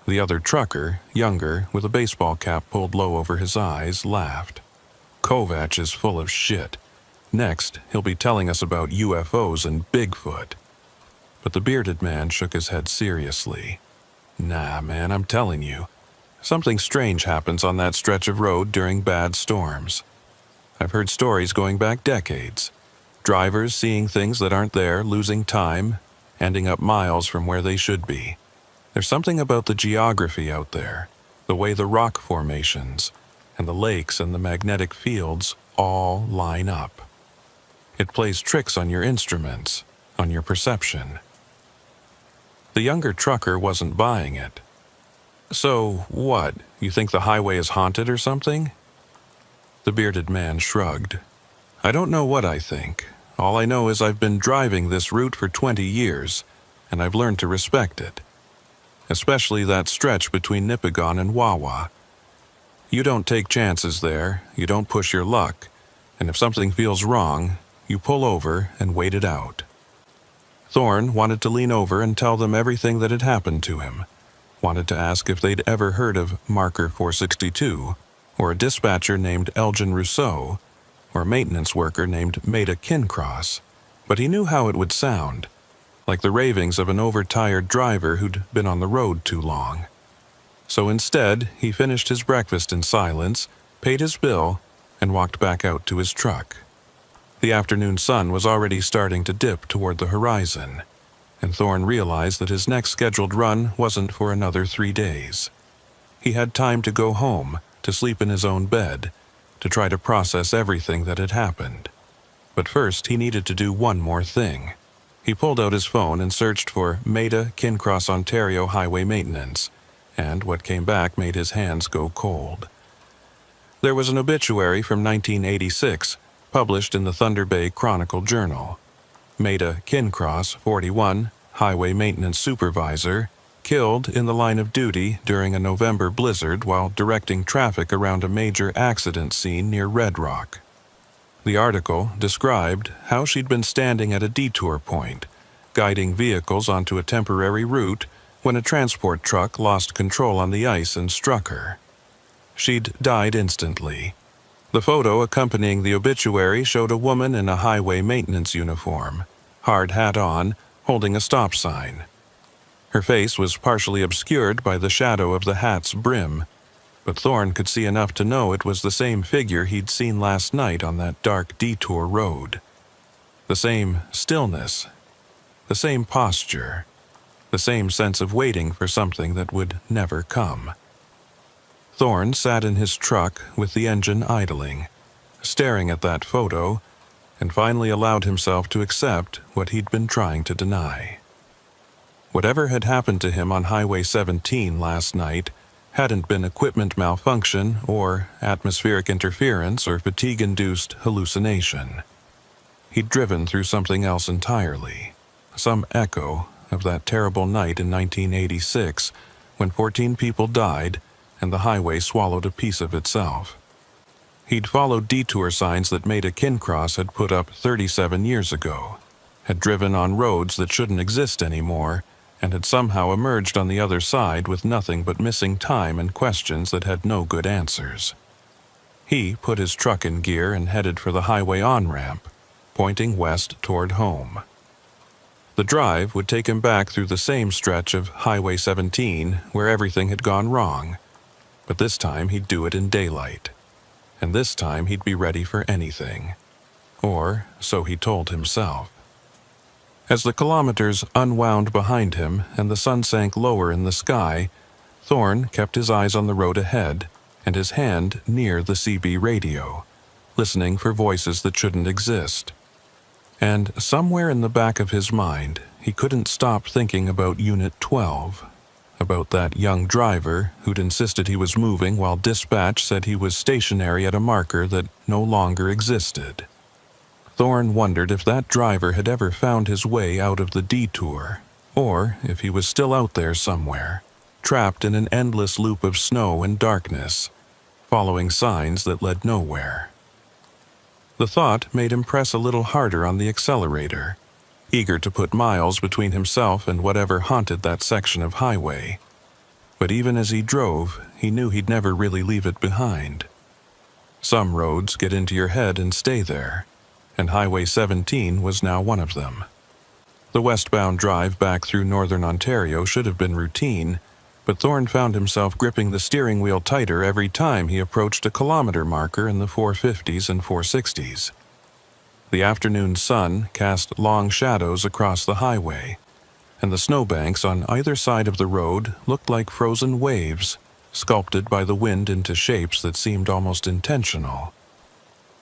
The other trucker, younger, with a baseball cap pulled low over his eyes, laughed. "Kovac is full of shit. Next, he'll be telling us about UFOs and Bigfoot." But the bearded man shook his head seriously. "Nah, man, I'm telling you. Something strange happens on that stretch of road during bad storms. I've heard stories going back decades. Drivers seeing things that aren't there, losing time, ending up miles from where they should be. There's something about the geography out there, the way the rock formations, and the lakes and the magnetic fields all line up. It plays tricks on your instruments, on your perception." The younger trucker wasn't buying it. "So, what? You think the highway is haunted or something?" The bearded man shrugged. "I don't know what I think. All I know is I've been driving this route for 20 years, and I've learned to respect it. Especially that stretch between Nipigon and Wawa. You don't take chances there, you don't push your luck, and if something feels wrong, you pull over and wait it out." Thorne wanted to lean over and tell them everything that had happened to him, wanted to ask if they'd ever heard of Marker 462, or a dispatcher named Elgin Rousseau, or a maintenance worker named Maida Kincross, but he knew how it would sound, like the ravings of an overtired driver who'd been on the road too long. So instead, he finished his breakfast in silence, paid his bill, and walked back out to his truck. The afternoon sun was already starting to dip toward the horizon, and Thorne realized that his next scheduled run wasn't for another 3 days. He had time to go home, to sleep in his own bed, to try to process everything that had happened. But first, he needed to do one more thing. He pulled out his phone and searched for Maida Kincross Ontario Highway Maintenance, and what came back made his hands go cold. There was an obituary from 1986, published in the Thunder Bay Chronicle Journal. Maida Kincross, 41, highway maintenance supervisor, killed in the line of duty during a November blizzard while directing traffic around a major accident scene near Red Rock. The article described how she'd been standing at a detour point, guiding vehicles onto a temporary route when a transport truck lost control on the ice and struck her. She'd died instantly. The photo accompanying the obituary showed a woman in a highway maintenance uniform, hard hat on, holding a stop sign. Her face was partially obscured by the shadow of the hat's brim, but Thorne could see enough to know it was the same figure he'd seen last night on that dark detour road. The same stillness, the same posture, the same sense of waiting for something that would never come. Thorne sat in his truck with the engine idling, staring at that photo, and finally allowed himself to accept what he'd been trying to deny. Whatever had happened to him on Highway 17 last night hadn't been equipment malfunction or atmospheric interference or fatigue-induced hallucination. He'd driven through something else entirely, some echo of that terrible night in 1986 when 14 people died and the highway swallowed a piece of itself. He'd followed detour signs that Maida Kincross had put up 37 years ago, had driven on roads that shouldn't exist anymore, and had somehow emerged on the other side with nothing but missing time and questions that had no good answers. He put his truck in gear and headed for the highway on-ramp, pointing west toward home. The drive would take him back through the same stretch of Highway 17 where everything had gone wrong, but this time he'd do it in daylight. And this time he'd be ready for anything. Or so he told himself. As the kilometers unwound behind him and the sun sank lower in the sky, Thorne kept his eyes on the road ahead and his hand near the CB radio, listening for voices that shouldn't exist. And somewhere in the back of his mind, he couldn't stop thinking about Unit 12, about that young driver who'd insisted he was moving while dispatch said he was stationary at a marker that no longer existed. Thorne wondered if that driver had ever found his way out of the detour, or if he was still out there somewhere, trapped in an endless loop of snow and darkness, following signs that led nowhere. The thought made him press a little harder on the accelerator, eager to put miles between himself and whatever haunted that section of highway. But even as he drove, he knew he'd never really leave it behind. Some roads get into your head and stay there, and Highway 17 was now one of them. The westbound drive back through northern Ontario should have been routine, but Thorne found himself gripping the steering wheel tighter every time he approached a kilometer marker in the 450s and 460s. The afternoon sun cast long shadows across the highway, and the snowbanks on either side of the road looked like frozen waves, sculpted by the wind into shapes that seemed almost intentional.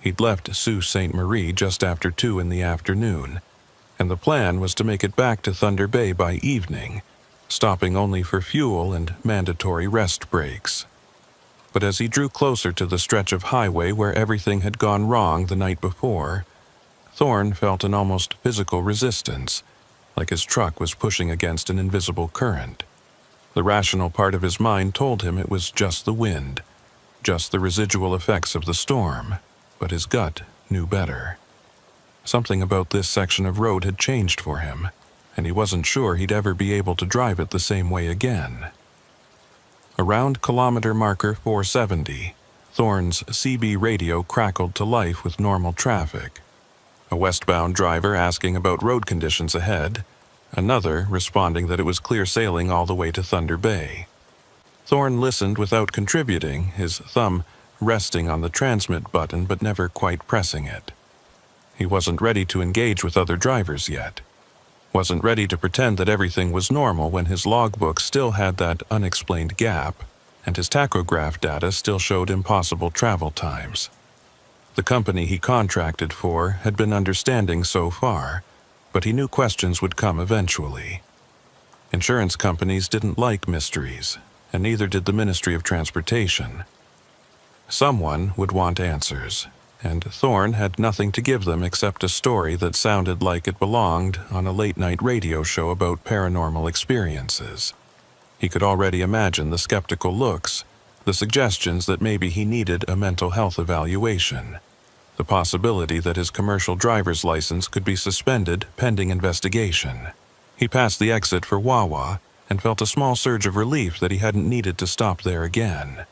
He'd left Sault Ste. Marie just after 2 in the afternoon, and the plan was to make it back to Thunder Bay by evening, stopping only for fuel and mandatory rest breaks. But as he drew closer to the stretch of highway where everything had gone wrong the night before, Thorne felt an almost physical resistance, like his truck was pushing against an invisible current. The rational part of his mind told him it was just the wind, just the residual effects of the storm, but his gut knew better. Something about this section of road had changed for him, and he wasn't sure he'd ever be able to drive it the same way again. Around kilometer marker 470, Thorne's CB radio crackled to life with normal traffic. A westbound driver asking about road conditions ahead, another responding that it was clear sailing all the way to Thunder Bay. Thorne listened without contributing, his thumb resting on the transmit button but never quite pressing it. He wasn't ready to engage with other drivers yet. Wasn't ready to pretend that everything was normal when his logbook still had that unexplained gap, and his tachograph data still showed impossible travel times. The company he contracted for had been understanding so far, but he knew questions would come eventually. Insurance companies didn't like mysteries, and neither did the Ministry of Transportation. Someone would want answers, and Thorne had nothing to give them except a story that sounded like it belonged on a late-night radio show about paranormal experiences. He could already imagine the skeptical looks, the suggestions that maybe he needed a mental health evaluation, the possibility that his commercial driver's license could be suspended pending investigation. He passed the exit for Wawa and felt a small surge of relief that he hadn't needed to stop there again.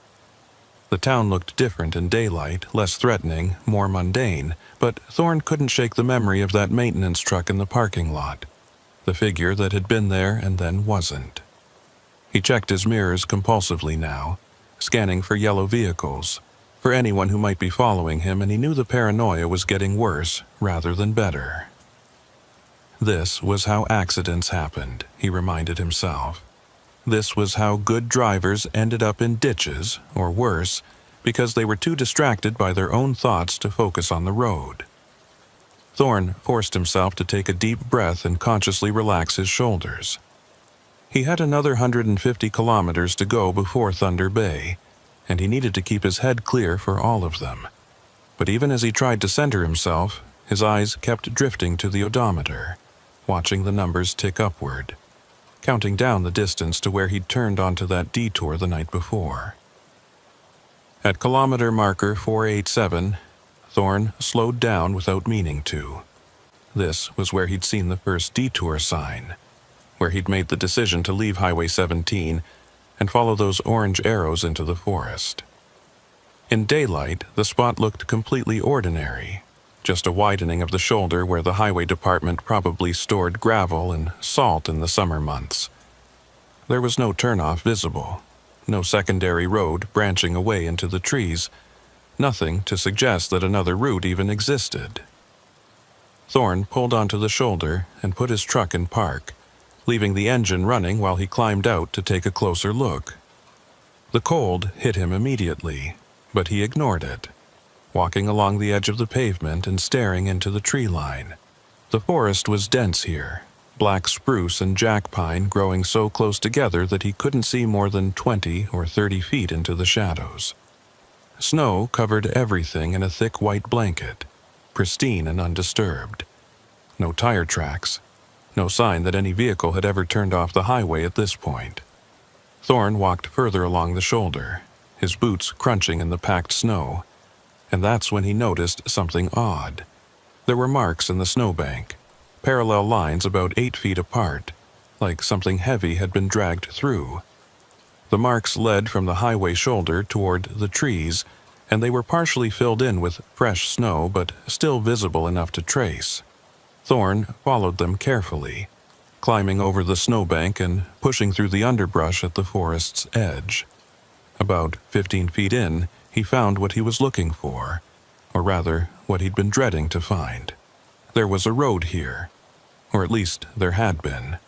The town looked different in daylight, less threatening, more mundane, but Thorne couldn't shake the memory of that maintenance truck in the parking lot. the figure that had been there and then wasn't. He checked his mirrors compulsively now, scanning for yellow vehicles, for anyone who might be following him, and he knew the paranoia was getting worse rather than better. This was how accidents happened, he reminded himself. This was how good drivers ended up in ditches, or worse, because they were too distracted by their own thoughts to focus on the road. Thorne forced himself to take a deep breath and consciously relax his shoulders. He had another 150 kilometers to go before Thunder Bay, and he needed to keep his head clear for all of them. But even as he tried to center himself, his eyes kept drifting to the odometer, watching the numbers tick upward, counting down the distance to where he'd turned onto that detour the night before. At kilometer marker 487, Thorne slowed down without meaning to. This was where he'd seen the first detour sign, where he'd made the decision to leave Highway 17 and follow those orange arrows into the forest. In daylight, the spot looked completely ordinary, just a widening of the shoulder where the highway department probably stored gravel and salt in the summer months. There was no turnoff visible, no secondary road branching away into the trees, nothing to suggest that another route even existed. Thorne pulled onto the shoulder and put his truck in park, leaving the engine running while he climbed out to take a closer look. The cold hit him immediately, but he ignored it, walking along the edge of the pavement and staring into the tree line. The forest was dense here, black spruce and jack pine growing so close together that he couldn't see more than 20 or 30 feet into the shadows. Snow covered everything in a thick white blanket, pristine and undisturbed. No tire tracks, no sign that any vehicle had ever turned off the highway at this point. Thorne walked further along the shoulder, his boots crunching in the packed snow, and that's when he noticed something odd. There were marks in the snowbank, parallel lines about 8 feet apart, like something heavy had been dragged through. The marks led from the highway shoulder toward the trees, and they were partially filled in with fresh snow but still visible enough to trace. Thorne followed them carefully, climbing over the snowbank and pushing through the underbrush at the forest's edge. About 15 feet in, he found what he was looking for, or rather, what he'd been dreading to find. There was a road here, or at least there had been.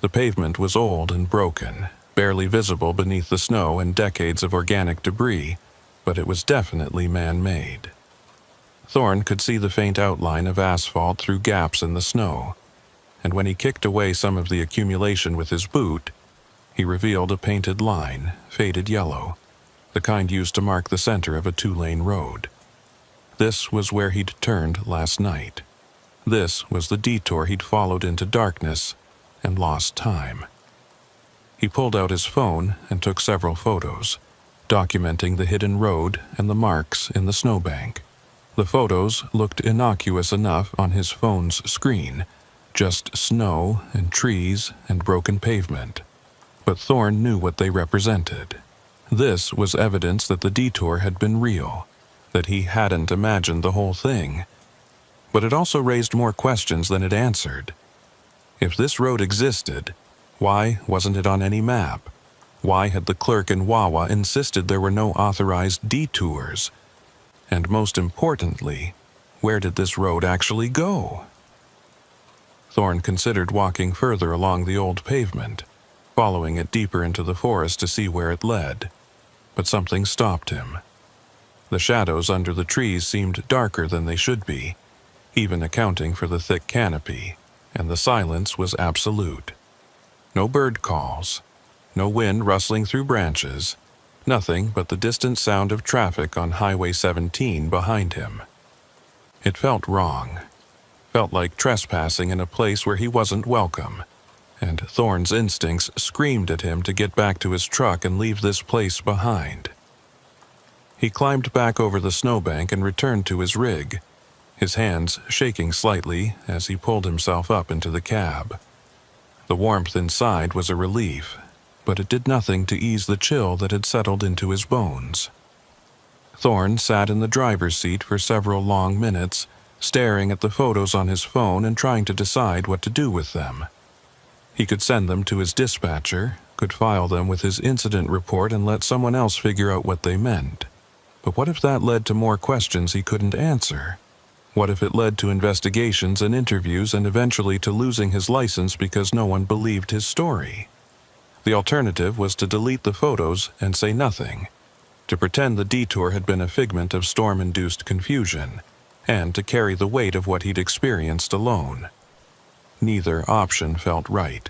The pavement was old and broken, barely visible beneath the snow and decades of organic debris, but it was definitely man-made. Thorne could see the faint outline of asphalt through gaps in the snow, and when he kicked away some of the accumulation with his boot, he revealed a painted line, faded yellow, the kind used to mark the center of a 2-lane road. This was where he'd turned last night. This was the detour he'd followed into darkness and lost time. He pulled out his phone and took several photos, documenting the hidden road and the marks in the snowbank. The photos looked innocuous enough on his phone's screen, just snow and trees and broken pavement. But Thorne knew what they represented. This was evidence that the detour had been real, that he hadn't imagined the whole thing. But it also raised more questions than it answered. If this road existed, why wasn't it on any map? Why had the clerk in Wawa insisted there were no authorized detours? And most importantly, where did this road actually go? Thorne considered walking further along the old pavement, following it deeper into the forest to see where it led. But something stopped him. The shadows under the trees seemed darker than they should be, even accounting for the thick canopy, and the silence was absolute. No bird calls, no wind rustling through branches, nothing but the distant sound of traffic on Highway 17 behind him. It felt wrong, felt like trespassing in a place where he wasn't welcome, and Thorne's instincts screamed at him to get back to his truck and leave this place behind. He climbed back over the snowbank and returned to his rig, his hands shaking slightly as he pulled himself up into the cab. The warmth inside was a relief, but it did nothing to ease the chill that had settled into his bones. Thorne sat in the driver's seat for several long minutes, staring at the photos on his phone and trying to decide what to do with them. He could send them to his dispatcher, could file them with his incident report and let someone else figure out what they meant. But what if that led to more questions he couldn't answer? What if it led to investigations and interviews and eventually to losing his license because no one believed his story? The alternative was to delete the photos and say nothing, to pretend the detour had been a figment of storm-induced confusion, and to carry the weight of what he'd experienced alone. Neither option felt right.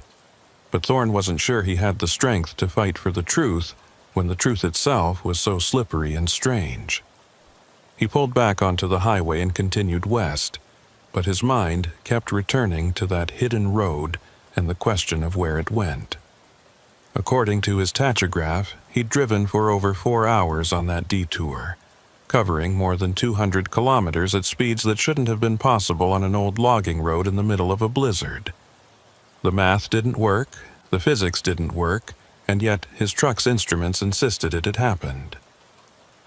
But Thorne wasn't sure he had the strength to fight for the truth when the truth itself was so slippery and strange. He pulled back onto the highway and continued west, but his mind kept returning to that hidden road and the question of where it went. According to his tachograph, he'd driven for over 4 hours on that detour, covering more than 200 kilometers at speeds that shouldn't have been possible on an old logging road in the middle of a blizzard. The math didn't work, the physics didn't work, and yet his truck's instruments insisted it had happened.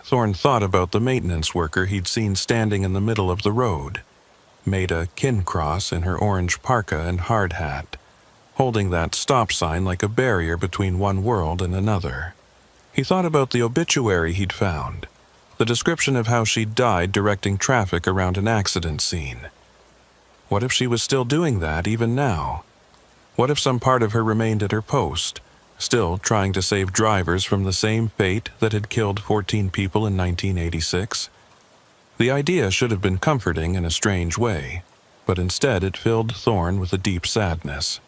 Thorne thought about the maintenance worker he'd seen standing in the middle of the road, Maida Kincross in her orange parka and hard hat, holding that stop sign like a barrier between one world and another. He thought about the obituary he'd found, the description of how she'd died directing traffic around an accident scene. What if she was still doing that even now? What if some part of her remained at her post, still trying to save drivers from the same fate that had killed 14 people in 1986? The idea should have been comforting in a strange way, but instead it filled Thorne with a deep sadness.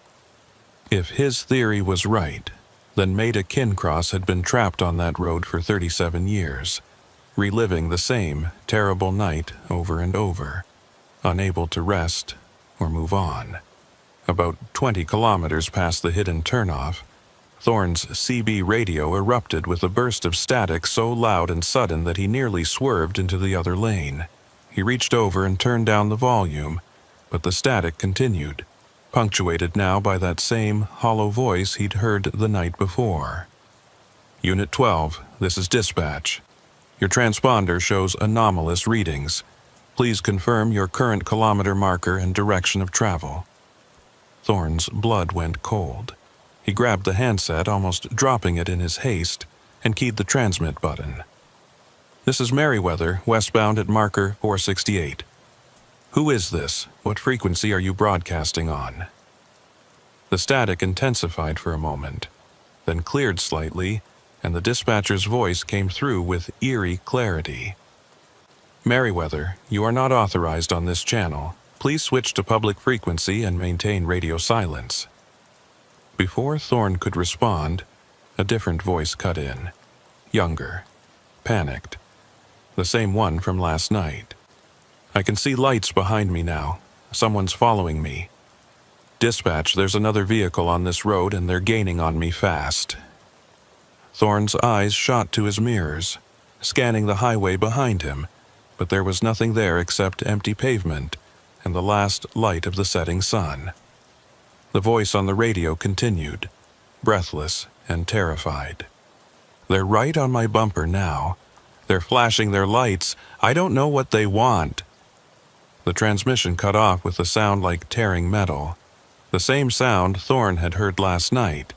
If his theory was right, then Maida Kincross had been trapped on that road for 37 years, reliving the same terrible night over and over, unable to rest or move on. About 20 kilometers past the hidden turnoff, Thorne's CB radio erupted with a burst of static so loud and sudden that he nearly swerved into the other lane. He reached over and turned down the volume, but the static continued, punctuated now by that same hollow voice he'd heard the night before. Unit 12, this is dispatch. Your transponder shows anomalous readings. Please confirm your current kilometer marker and direction of travel. Thorne's blood went cold. He grabbed the handset, almost dropping it in his haste, and keyed the transmit button. This is Merriweather, westbound at marker 468. Who is this? What frequency are you broadcasting on? The static intensified for a moment, then cleared slightly, and the dispatcher's voice came through with eerie clarity. Merriweather, you are not authorized on this channel. Please switch to public frequency and maintain radio silence. Before Thorne could respond, a different voice cut in. Younger. Panicked. The same one from last night. I can see lights behind me now. Someone's following me. Dispatch, there's another vehicle on this road and they're gaining on me fast. Thorne's eyes shot to his mirrors, scanning the highway behind him, but there was nothing there except empty pavement and the last light of the setting sun. The voice on the radio continued, breathless and terrified. They're right on my bumper now. They're flashing their lights. I don't know what they want. The transmission cut off with a sound like tearing metal, the same sound Thorne had heard last night,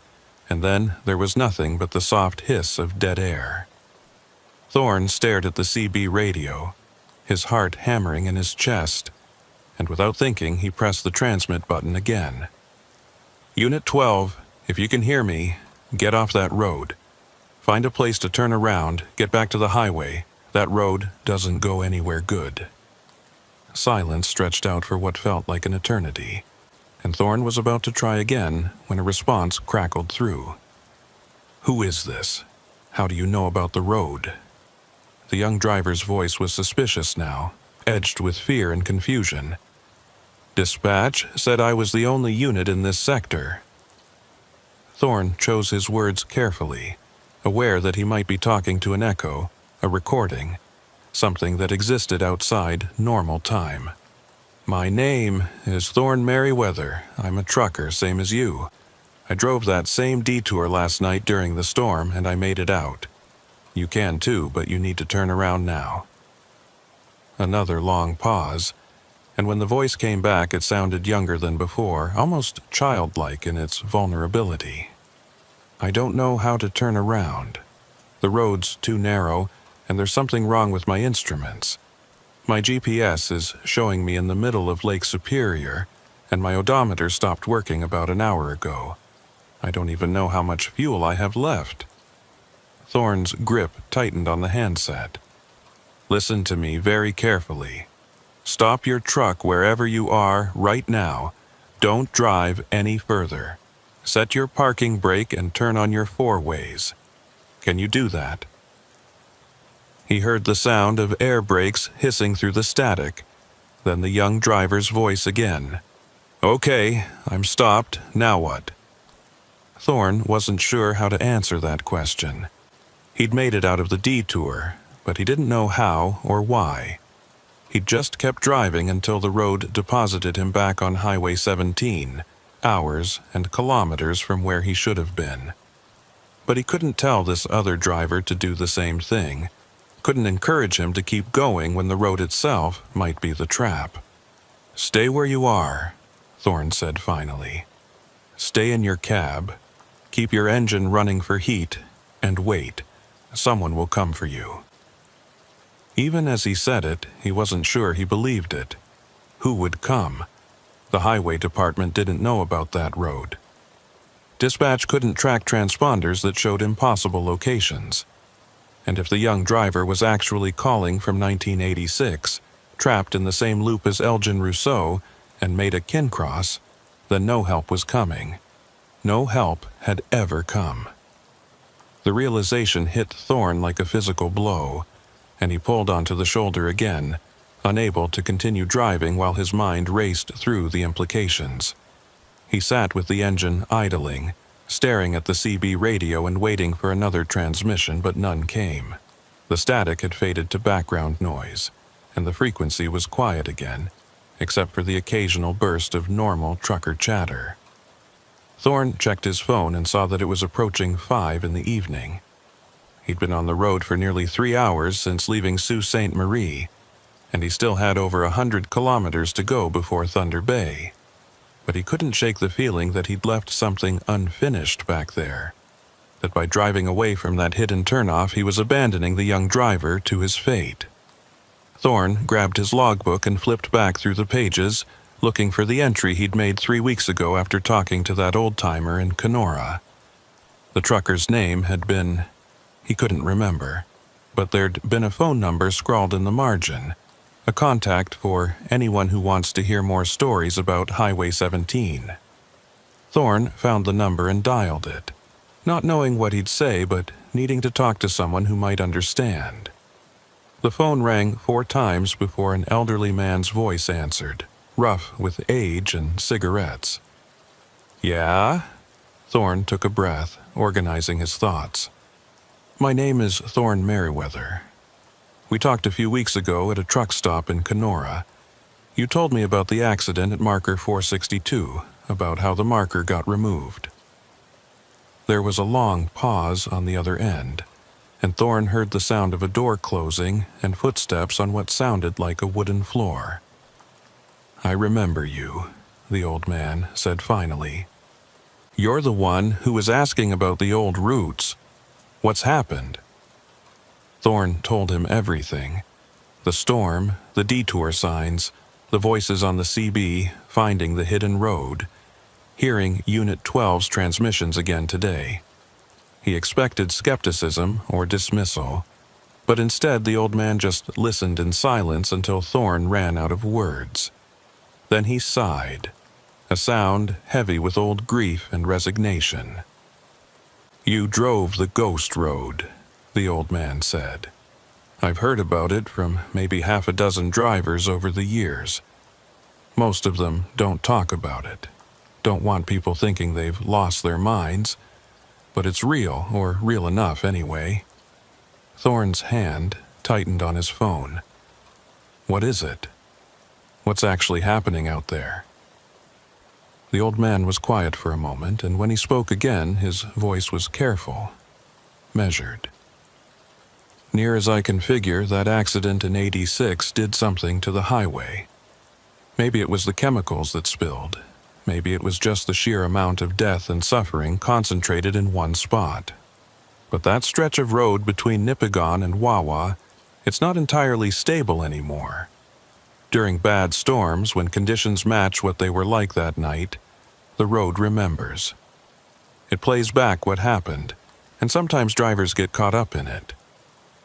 and then there was nothing but the soft hiss of dead air. Thorne stared at the CB radio, his heart hammering in his chest, and without thinking he pressed the transmit button again. Unit 12, if you can hear me, get off that road. Find a place to turn around, get back to the highway. That road doesn't go anywhere good. Silence stretched out for what felt like an eternity, and Thorne was about to try again when a response crackled through. Who is this? How do you know about the road? The young driver's voice was suspicious now, edged with fear and confusion. Dispatch said I was the only unit in this sector. Thorne chose his words carefully, aware that he might be talking to an echo, a recording, something that existed outside normal time. My name is Thorne Merriweather. I'm a trucker, same as you. I drove that same detour last night during the storm and I made it out. You can too, but you need to turn around now. Another long pause, and when the voice came back it sounded younger than before, almost childlike in its vulnerability. "I don't know how to turn around. The road's too narrow, and there's something wrong with my instruments. My GPS is showing me in the middle of Lake Superior, and my odometer stopped working about an hour ago. I don't even know how much fuel I have left." Thorne's grip tightened on the handset. "Listen to me very carefully. Stop your truck wherever you are right now. Don't drive any further. Set your parking brake and turn on your four-ways. Can you do that?" He heard the sound of air brakes hissing through the static, then the young driver's voice again. "Okay, I'm stopped. Now what?" Thorne wasn't sure how to answer that question. He'd made it out of the detour, but he didn't know how or why. He'd just kept driving until the road deposited him back on Highway 17, hours and kilometers from where he should have been. But he couldn't tell this other driver to do the same thing, couldn't encourage him to keep going when the road itself might be the trap. "Stay where you are," Thorne said finally. "Stay in your cab, keep your engine running for heat, and wait. Someone will come for you." Even as he said it, he wasn't sure he believed it. Who would come? The highway department didn't know about that road. Dispatch couldn't track transponders that showed impossible locations. And if the young driver was actually calling from 1986, trapped in the same loop as Elgin Rousseau, and made a kin-cross, then no help was coming. No help had ever come. The realization hit Thorne like a physical blow, and he pulled onto the shoulder again, unable to continue driving while his mind raced through the implications. He sat with the engine idling, staring at the CB radio and waiting for another transmission, but none came. The static had faded to background noise, and the frequency was quiet again, except for the occasional burst of normal trucker chatter. Thorne checked his phone and saw that it was approaching 5 in the evening. He'd been on the road for nearly 3 hours since leaving Sault Ste. Marie, and he still had over 100 kilometers to go before Thunder Bay. But he couldn't shake the feeling that he'd left something unfinished back there, that by driving away from that hidden turnoff he was abandoning the young driver to his fate. Thorne grabbed his logbook and flipped back through the pages, looking for the entry he'd made 3 weeks ago after talking to that old-timer in Kenora. The trucker's name had been... he couldn't remember, but there'd been a phone number scrawled in the margin, a contact for anyone who wants to hear more stories about Highway 17. Thorne found the number and dialed it, not knowing what he'd say but needing to talk to someone who might understand. The phone rang 4 times before an elderly man's voice answered, rough with age and cigarettes. "Yeah?" Thorne took a breath, organizing his thoughts. "My name is Thorne Merriweather. We talked a few weeks ago at a truck stop in Kenora. You told me about the accident at marker 462, about how the marker got removed." There was a long pause on the other end, and Thorne heard the sound of a door closing and footsteps on what sounded like a wooden floor. "I remember you," the old man said finally. "You're the one who was asking about the old routes. What's happened?" Thorne told him everything. The storm, the detour signs, the voices on the CB, finding the hidden road, hearing Unit 12's transmissions again today. He expected skepticism or dismissal, but instead the old man just listened in silence until Thorne ran out of words. Then he sighed, a sound heavy with old grief and resignation. "You drove the ghost road," the old man said. "I've heard about it from maybe half a dozen drivers over the years. Most of them don't talk about it, don't want people thinking they've lost their minds, but it's real, or real enough anyway." Thorne's hand tightened on his phone. "What is it? What's actually happening out there?" The old man was quiet for a moment, and when he spoke again, his voice was careful, measured. "Near as I can figure, that accident in '86 did something to the highway. Maybe it was the chemicals that spilled. Maybe it was just the sheer amount of death and suffering concentrated in one spot. But that stretch of road between Nipigon and Wawa, it's not entirely stable anymore. During bad storms, when conditions match what they were like that night, the road remembers. It plays back what happened, and sometimes drivers get caught up in it.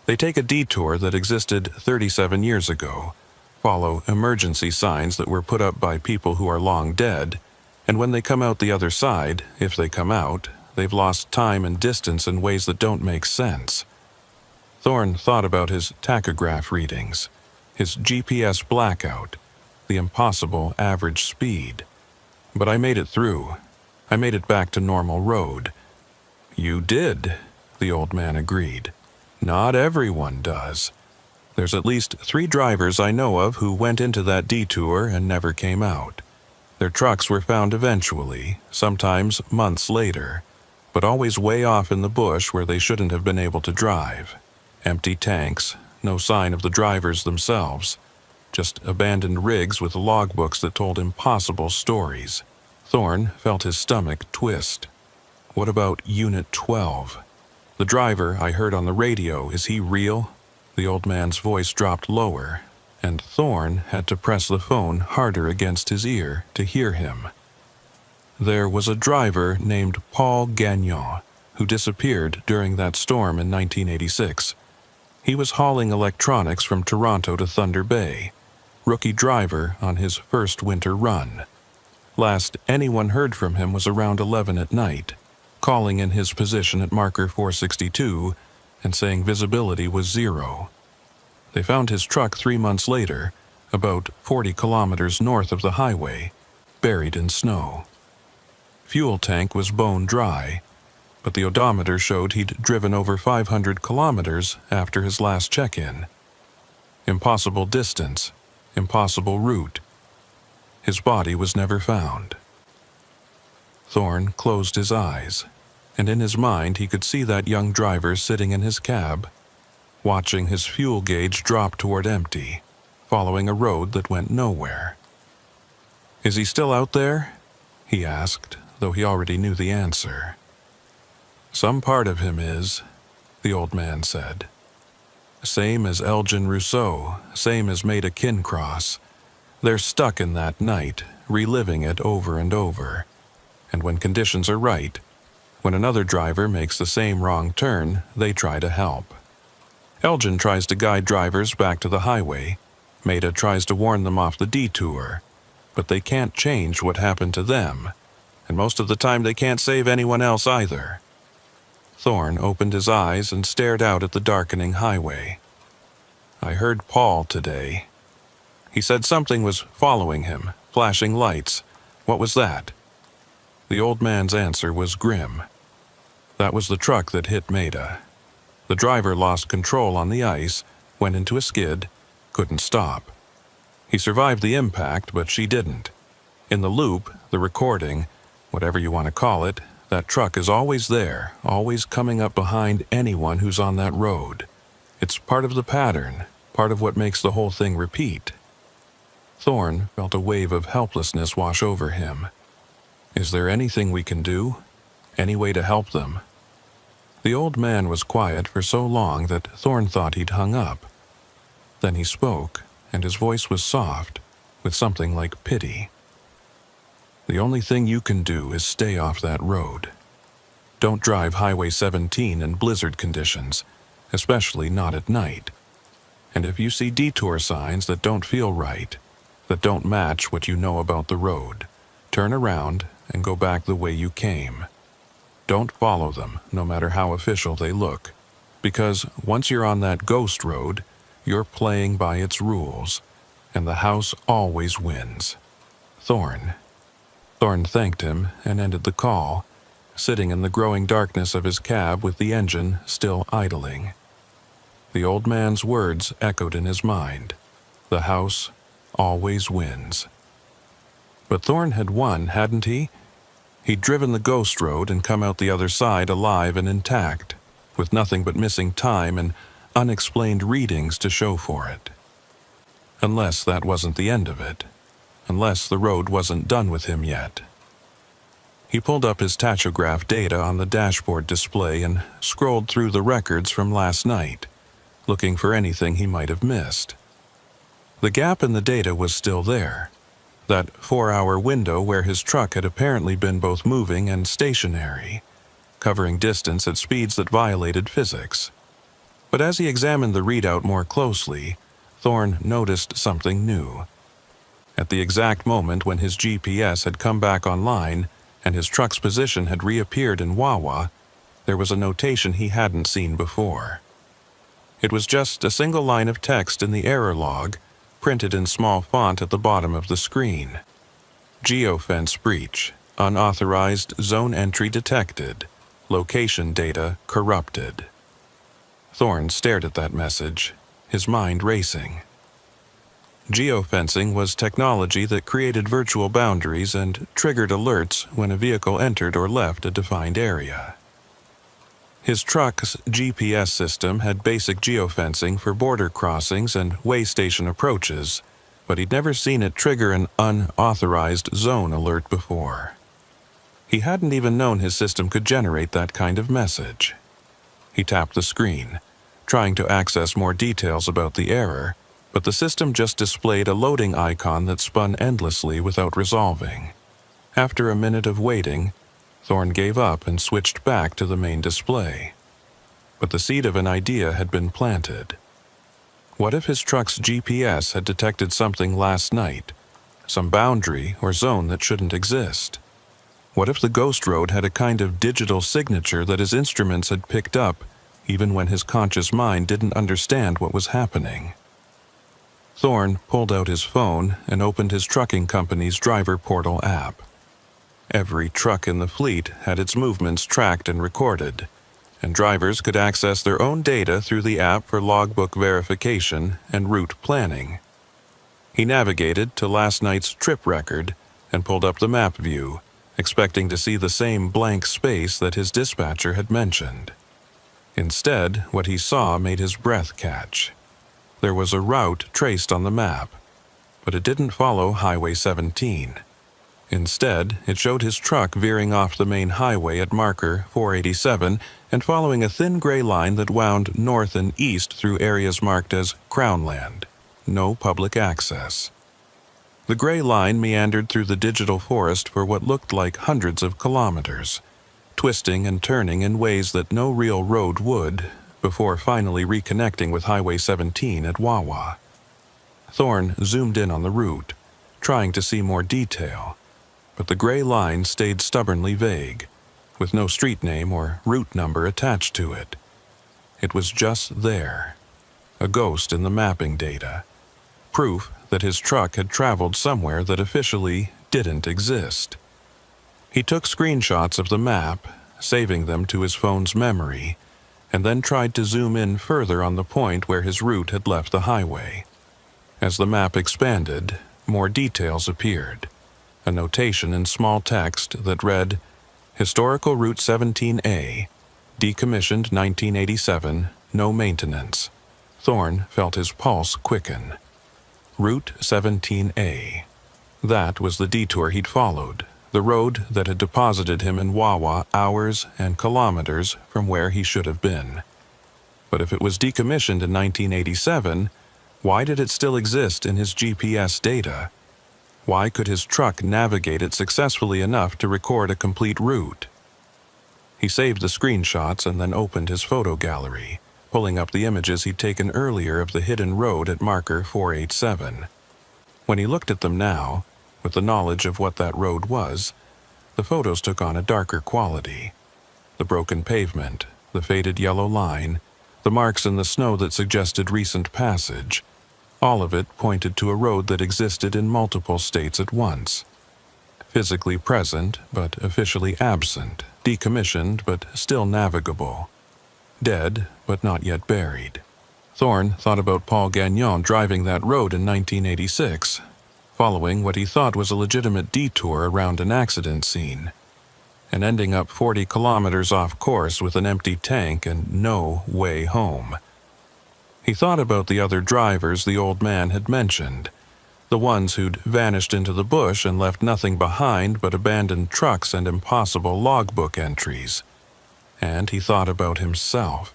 They take a detour that existed 37 years ago, follow emergency signs that were put up by people who are long dead, and when they come out the other side, if they come out, they've lost time and distance in ways that don't make sense. Thorne thought about his tachograph readings, his GPS blackout, the impossible average speed. But I made it through. I made it back to normal road. You did, the old man agreed. Not everyone does. There's at least 3 drivers I know of who went into that detour and never came out. Their trucks were found eventually, sometimes months later, but always way off in the bush where they shouldn't have been able to drive. Empty tanks, no sign of the drivers themselves, just abandoned rigs with logbooks that told impossible stories. Thorne felt his stomach twist. What about Unit 12? The driver I heard on the radio, is he real? The old man's voice dropped lower, and Thorne had to press the phone harder against his ear to hear him. There was a driver named Paul Gagnon who disappeared during that storm in 1986. He was hauling electronics from Toronto to Thunder Bay, rookie driver on his first winter run. Last anyone heard from him was around 11 at night, calling in his position at marker 462 and saying visibility was 0. They found his truck 3 months later, about 40 kilometers north of the highway, buried in snow. Fuel tank was bone dry, but the odometer showed he'd driven over 500 kilometers after his last check-in. Impossible distance, impossible route. His body was never found. Thorne closed his eyes, and in his mind he could see that young driver sitting in his cab, watching his fuel gauge drop toward empty, following a road that went nowhere. "Is he still out there?" he asked, though he already knew the answer. "Some part of him is," the old man said. "Same as Elgin Rousseau, same as Maida Kincross. They're stuck in that night, reliving it over and over. And when conditions are right, when another driver makes the same wrong turn, they try to help. Elgin tries to guide drivers back to the highway. Maida tries to warn them off the detour. But they can't change what happened to them, and most of the time they can't save anyone else either." Thorne opened his eyes and stared out at the darkening highway. "I heard Paul today. He said something was following him, flashing lights. What was that?" The old man's answer was grim. "That was the truck that hit Maida. The driver lost control on the ice, went into a skid, couldn't stop. He survived the impact, but she didn't. In the loop, the recording, whatever you want to call it, that truck is always there, always coming up behind anyone who's on that road. It's part of the pattern, part of what makes the whole thing repeat." Thorne felt a wave of helplessness wash over him. "Is there anything we can do? Any way to help them?" The old man was quiet for so long that Thorne thought he'd hung up. Then he spoke, and his voice was soft, with something like pity. "The only thing you can do is stay off that road. Don't drive Highway 17 in blizzard conditions, especially not at night. And if you see detour signs that don't feel right, that don't match what you know about the road, turn around and go back the way you came. Don't follow them, no matter how official they look, because once you're on that ghost road, you're playing by its rules, and the house always wins. Thorne." Thorne thanked him and ended the call, sitting in the growing darkness of his cab with the engine still idling. The old man's words echoed in his mind. The house always wins. But Thorne had won, hadn't he? He'd driven the ghost road and come out the other side alive and intact, with nothing but missing time and unexplained readings to show for it. Unless that wasn't the end of it. unless the road wasn't done with him yet. He pulled up his tachograph data on the dashboard display and scrolled through the records from last night, looking for anything he might have missed. The gap in the data was still there, that 4-hour window where his truck had apparently been both moving and stationary, covering distance at speeds that violated physics. But as he examined the readout more closely, Thorne noticed something new. At the exact moment when his GPS had come back online and his truck's position had reappeared in Wawa, there was a notation he hadn't seen before. It was just a single line of text in the error log, printed in small font at the bottom of the screen. Geofence breach. Unauthorized zone entry detected. Location data corrupted. Thorne stared at that message, his mind racing. Geofencing was technology that created virtual boundaries and triggered alerts when a vehicle entered or left a defined area. His truck's GPS system had basic geofencing for border crossings and way station approaches, but he'd never seen it trigger an unauthorized zone alert before. He hadn't even known his system could generate that kind of message. He tapped the screen, trying to access more details about the error, but the system just displayed a loading icon that spun endlessly without resolving. After a minute of waiting, Thorne gave up and switched back to the main display. But the seed of an idea had been planted. What if his truck's GPS had detected something last night, some boundary or zone that shouldn't exist? What if the ghost road had a kind of digital signature that his instruments had picked up even when his conscious mind didn't understand what was happening? Thorne pulled out his phone and opened his trucking company's driver portal app. Every truck in the fleet had its movements tracked and recorded, and drivers could access their own data through the app for logbook verification and route planning. He navigated to last night's trip record and pulled up the map view, expecting to see the same blank space that his dispatcher had mentioned. Instead, what he saw made his breath catch. There was a route traced on the map, but it didn't follow Highway 17. Instead, it showed his truck veering off the main highway at marker 487 and following a thin gray line that wound north and east through areas marked as Crownland, no public access. The gray line meandered through the digital forest for what looked like hundreds of kilometers, twisting and turning in ways that no real road would, before finally reconnecting with Highway 17 at Wawa. Thorne zoomed in on the route, trying to see more detail, but the gray line stayed stubbornly vague, with no street name or route number attached to it. It was just there, a ghost in the mapping data, proof that his truck had traveled somewhere that officially didn't exist. He took screenshots of the map, saving them to his phone's memory, and then tried to zoom in further on the point where his route had left the highway. As the map expanded, more details appeared. A notation in small text that read, Historical Route 17A, decommissioned 1987, no maintenance. Thorne felt his pulse quicken. Route 17A. That was the detour he'd followed, the road that had deposited him in Wawa hours and kilometers from where he should have been. But if it was decommissioned in 1987, why did it still exist in his GPS data? Why could his truck navigate it successfully enough to record a complete route? He saved the screenshots and then opened his photo gallery, pulling up the images he'd taken earlier of the hidden road at marker 487. When he looked at them now, with the knowledge of what that road was, the photos took on a darker quality. The broken pavement, the faded yellow line, the marks in the snow that suggested recent passage, all of it pointed to a road that existed in multiple states at once. Physically present, but officially absent, decommissioned, but still navigable. Dead, but not yet buried. Thorne thought about Paul Gagnon driving that road in 1986, following what he thought was a legitimate detour around an accident scene, and ending up 40 kilometers off course with an empty tank and no way home. He thought about the other drivers the old man had mentioned, the ones who'd vanished into the bush and left nothing behind but abandoned trucks and impossible logbook entries. And he thought about himself,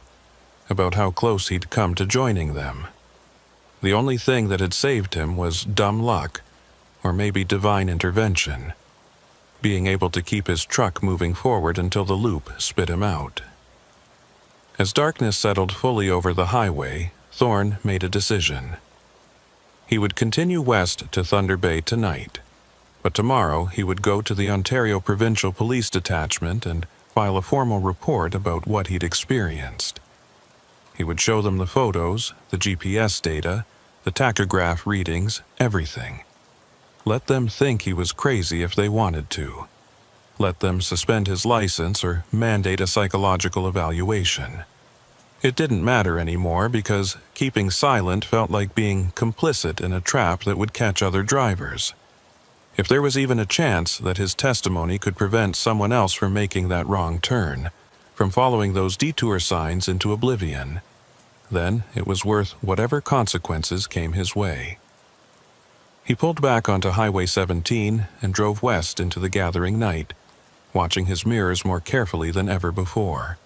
about how close he'd come to joining them. The only thing that had saved him was dumb luck, or maybe divine intervention, being able to keep his truck moving forward until the loop spit him out. As darkness settled fully over the highway, Thorne made a decision. He would continue west to Thunder Bay tonight, but tomorrow he would go to the Ontario Provincial Police Detachment and file a formal report about what he'd experienced. He would show them the photos, the GPS data, the tachograph readings, everything. Let them think he was crazy if they wanted to. Let them suspend his license or mandate a psychological evaluation. It didn't matter anymore because keeping silent felt like being complicit in a trap that would catch other drivers. If there was even a chance that his testimony could prevent someone else from making that wrong turn, from following those detour signs into oblivion, then it was worth whatever consequences came his way. He pulled back onto Highway 17 and drove west into the gathering night, watching his mirrors more carefully than ever before.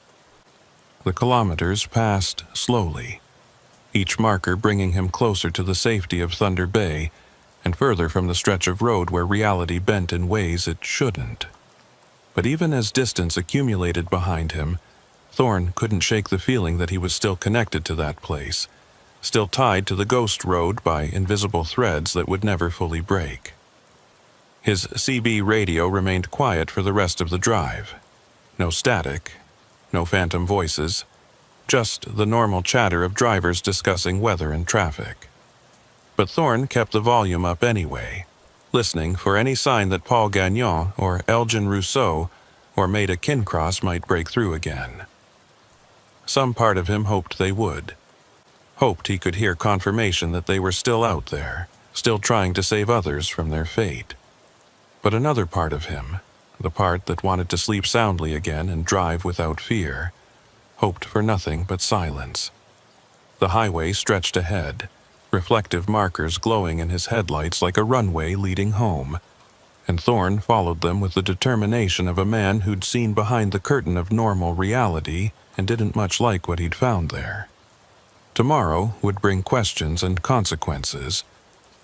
The kilometers passed slowly, each marker bringing him closer to the safety of Thunder Bay and further from the stretch of road where reality bent in ways it shouldn't. But even as distance accumulated behind him, Thorne couldn't shake the feeling that he was still connected to that place, still tied to the ghost road by invisible threads that would never fully break. His CB radio remained quiet for the rest of the drive. No static, no phantom voices, just the normal chatter of drivers discussing weather and traffic. But Thorne kept the volume up anyway, listening for any sign that Paul Gagnon or Elgin Rousseau or Maida Kincross might break through again. Some part of him hoped they would. Hoped he could hear confirmation that they were still out there, still trying to save others from their fate. But another part of him, the part that wanted to sleep soundly again and drive without fear, hoped for nothing but silence. The highway stretched ahead, reflective markers glowing in his headlights like a runway leading home, and Thorne followed them with the determination of a man who'd seen behind the curtain of normal reality and didn't much like what he'd found there. Tomorrow would bring questions and consequences,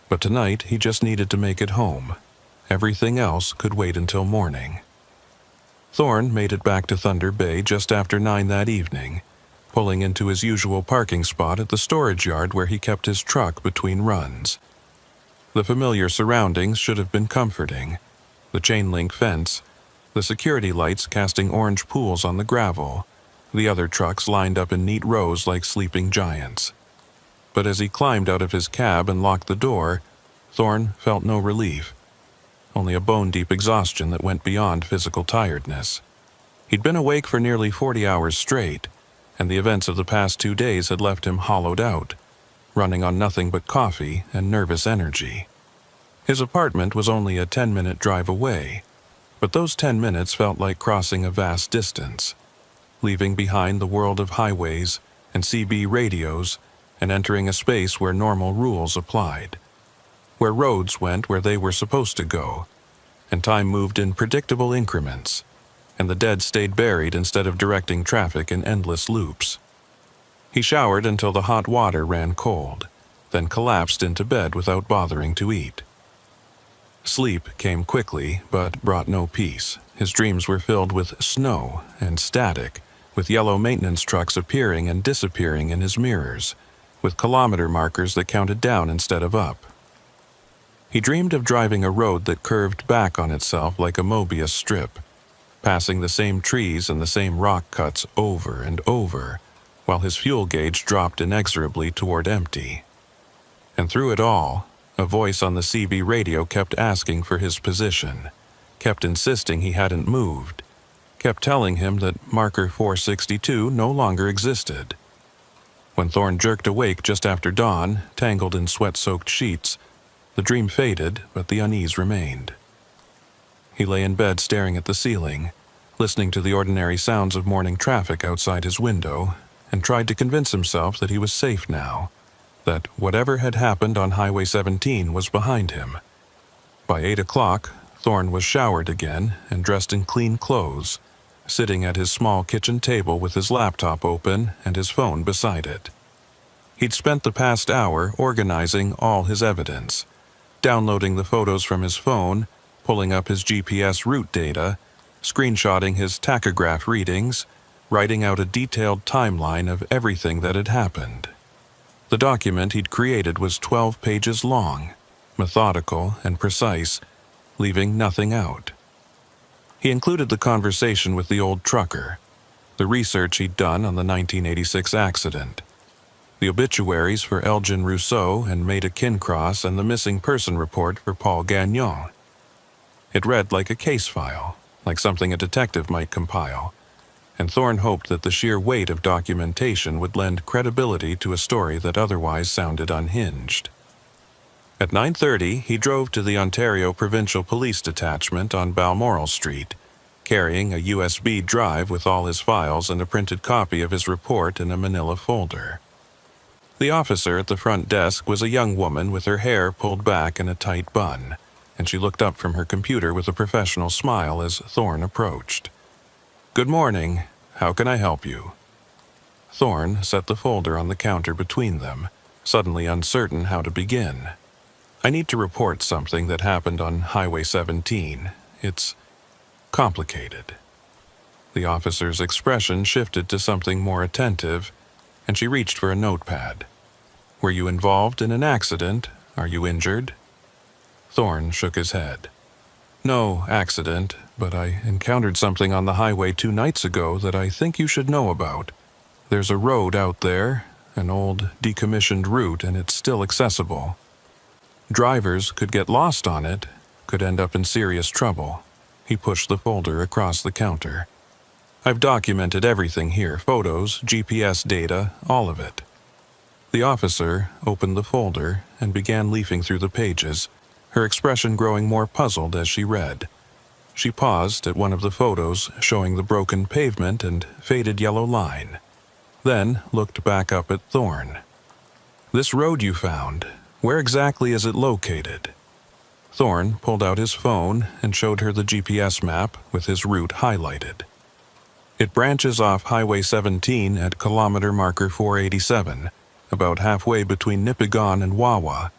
but tonight he just needed to make it home. Everything else could wait until morning. Thorne made it back to Thunder Bay just after 9 that evening, pulling into his usual parking spot at the storage yard where he kept his truck between runs. The familiar surroundings should have been comforting. The chain-link fence, the security lights casting orange pools on the gravel, the other trucks lined up in neat rows like sleeping giants. But as he climbed out of his cab and locked the door, Thorne felt no relief. Only a bone-deep exhaustion that went beyond physical tiredness. He'd been awake for nearly 40 hours straight, and the events of the past 2 days had left him hollowed out, running on nothing but coffee and nervous energy. His apartment was only a 10-minute drive away, but those 10 minutes felt like crossing a vast distance, leaving behind the world of highways and CB radios and entering a space where normal rules applied, where roads went where they were supposed to go, and time moved in predictable increments, and the dead stayed buried instead of directing traffic in endless loops. He showered until the hot water ran cold, then collapsed into bed without bothering to eat. Sleep came quickly, but brought no peace. His dreams were filled with snow and static, with yellow maintenance trucks appearing and disappearing in his mirrors, with kilometer markers that counted down instead of up. He dreamed of driving a road that curved back on itself like a Mobius strip, passing the same trees and the same rock cuts over and over, while his fuel gauge dropped inexorably toward empty. And through it all, a voice on the CB radio kept asking for his position, kept insisting he hadn't moved, kept telling him that marker 462 no longer existed. When Thorne jerked awake just after dawn, tangled in sweat-soaked sheets, the dream faded, but the unease remained. He lay in bed staring at the ceiling, listening to the ordinary sounds of morning traffic outside his window, and tried to convince himself that he was safe now, that whatever had happened on Highway 17 was behind him. By 8 o'clock, Thorne was showered again and dressed in clean clothes, sitting at his small kitchen table with his laptop open and his phone beside it. He'd spent the past hour organizing all his evidence, downloading the photos from his phone, pulling up his GPS route data, screenshotting his tachograph readings, writing out a detailed timeline of everything that had happened. The document he'd created was 12 pages long, methodical and precise, leaving nothing out. He included the conversation with the old trucker, the research he'd done on the 1986 accident, the obituaries for Elgin Rousseau and Maida Kincross, and the missing person report for Paul Gagnon. It read like a case file, like something a detective might compile, and Thorne hoped that the sheer weight of documentation would lend credibility to a story that otherwise sounded unhinged. At 9:30, he drove to the Ontario Provincial Police Detachment on Balmoral Street, carrying a USB drive with all his files and a printed copy of his report in a manila folder. The officer at the front desk was a young woman with her hair pulled back in a tight bun, and she looked up from her computer with a professional smile as Thorne approached. "Good morning. How can I help you?" Thorne set the folder on the counter between them, suddenly uncertain how to begin. "I need to report something that happened on Highway 17. It's complicated." The officer's expression shifted to something more attentive, and she reached for a notepad. "Were you involved in an accident? Are you injured?" Thorne shook his head. "No accident, but I encountered something on the highway 2 nights ago that I think you should know about. There's a road out there, an old, decommissioned route, and it's still accessible. Drivers could get lost on it, could end up in serious trouble." He pushed the folder across the counter. "I've documented everything here, photos, GPS data, all of it." The officer opened the folder and began leafing through the pages, her expression growing more puzzled as she read. She paused at one of the photos showing the broken pavement and faded yellow line, then looked back up at Thorne. "This road you found, where exactly is it located?" Thorne pulled out his phone and showed her the GPS map with his route highlighted. "It branches off Highway 17 at kilometer marker 487, about halfway between Nipigon and Wawa.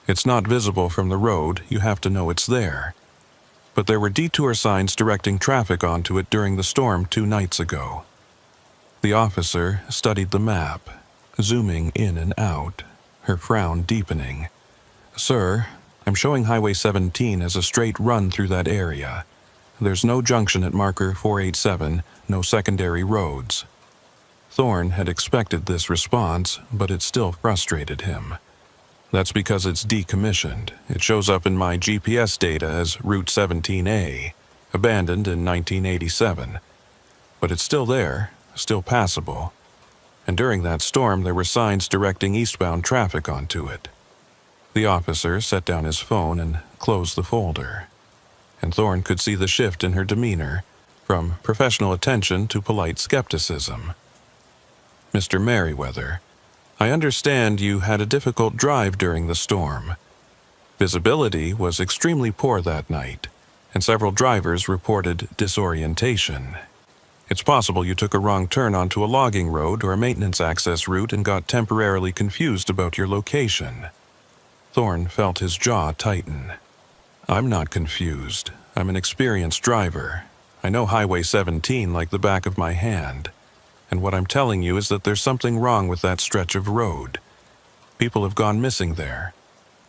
It's not visible from the road, you have to know it's there. But there were detour signs directing traffic onto it during the storm 2 nights ago." The officer studied the map, zooming in and out, her frown deepening. "Sir, I'm showing Highway 17 as a straight run through that area. There's no junction at marker 487, no secondary roads." Thorne had expected this response, but it still frustrated him. "That's because it's decommissioned. It shows up in my GPS data as Route 17A, abandoned in 1987. But it's still there, still passable. And during that storm there were signs directing eastbound traffic onto it." The officer set down his phone and closed the folder, and Thorne could see the shift in her demeanor, from professional attention to polite skepticism. "Mr. Merriweather, I understand you had a difficult drive during the storm. Visibility was extremely poor that night, and several drivers reported disorientation. It's possible you took a wrong turn onto a logging road or a maintenance access route and got temporarily confused about your location." Thorne felt his jaw tighten. "I'm not confused. I'm an experienced driver. I know Highway 17 like the back of my hand. And what I'm telling you is that there's something wrong with that stretch of road. People have gone missing there.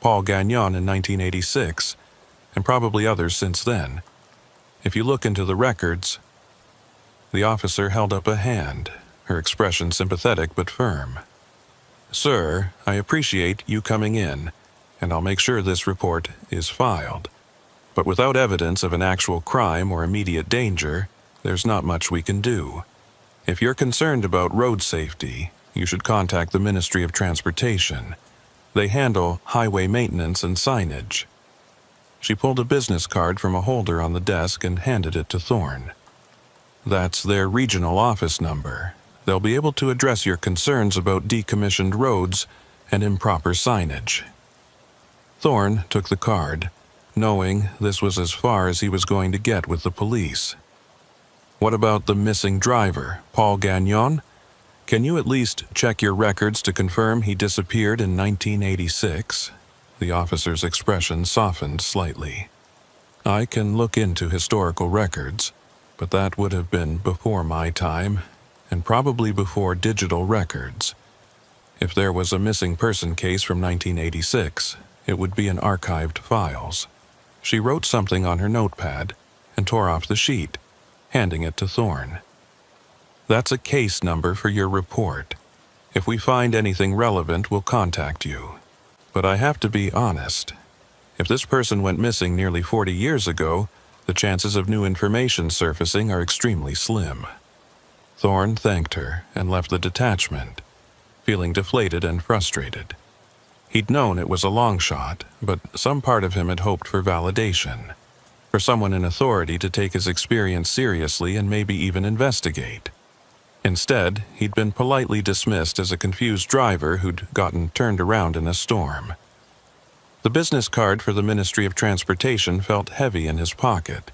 Paul Gagnon in 1986, and probably others since then. If you look into the records..." The officer held up a hand, her expression sympathetic but firm. "Sir, I appreciate you coming in, and I'll make sure this report is filed. But without evidence of an actual crime or immediate danger, there's not much we can do. If you're concerned about road safety, you should contact the Ministry of Transportation. They handle highway maintenance and signage." She pulled a business card from a holder on the desk and handed it to Thorne. "That's their regional office number. They'll be able to address your concerns about decommissioned roads and improper signage. Thorne took the card, knowing this was as far as he was going to get with the police. What about the missing driver, Paul Gagnon? Can you at least check your records to confirm he disappeared in 1986? The officer's expression softened slightly. I can look into historical records, but that would have been before my time, and probably before digital records. If there was a missing person case from 1986, it would be in archived files. She wrote something on her notepad and tore off the sheet, handing it to Thorne. That's a case number for your report. If we find anything relevant, we'll contact you. But I have to be honest. If this person went missing nearly 40 years ago, the chances of new information surfacing are extremely slim. Thorne thanked her and left the detachment, feeling deflated and frustrated. He'd known it was a long shot, but some part of him had hoped for validation, for someone in authority to take his experience seriously and maybe even investigate. Instead, he'd been politely dismissed as a confused driver who'd gotten turned around in a storm. The business card for the Ministry of Transportation felt heavy in his pocket,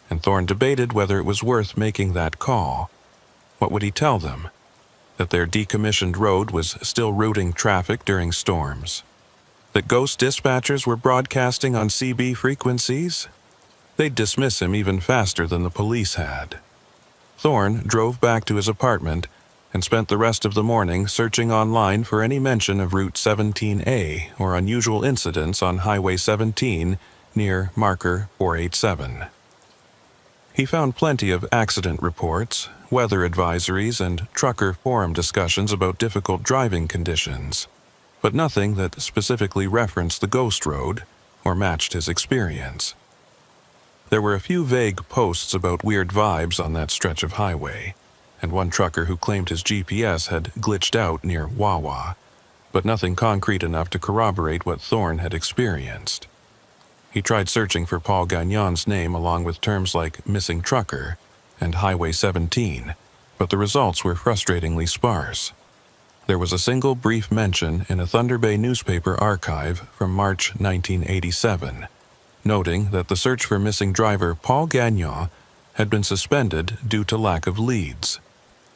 and Thorne debated whether it was worth making that call. What would he tell them? That their decommissioned road was still routing traffic during storms? That ghost dispatchers were broadcasting on CB frequencies? They'd dismiss him even faster than the police had. Thorne drove back to his apartment and spent the rest of the morning searching online for any mention of Route 17A or unusual incidents on Highway 17 near marker 487. He found plenty of accident reports, weather advisories, and trucker forum discussions about difficult driving conditions, but nothing that specifically referenced the ghost road or matched his experience. There were a few vague posts about weird vibes on that stretch of highway, and one trucker who claimed his GPS had glitched out near Wawa, but nothing concrete enough to corroborate what Thorne had experienced. He tried searching for Paul Gagnon's name along with terms like missing trucker and Highway 17, but the results were frustratingly sparse. There was a single brief mention in a Thunder Bay newspaper archive from March 1987, noting that the search for missing driver Paul Gagnon had been suspended due to lack of leads.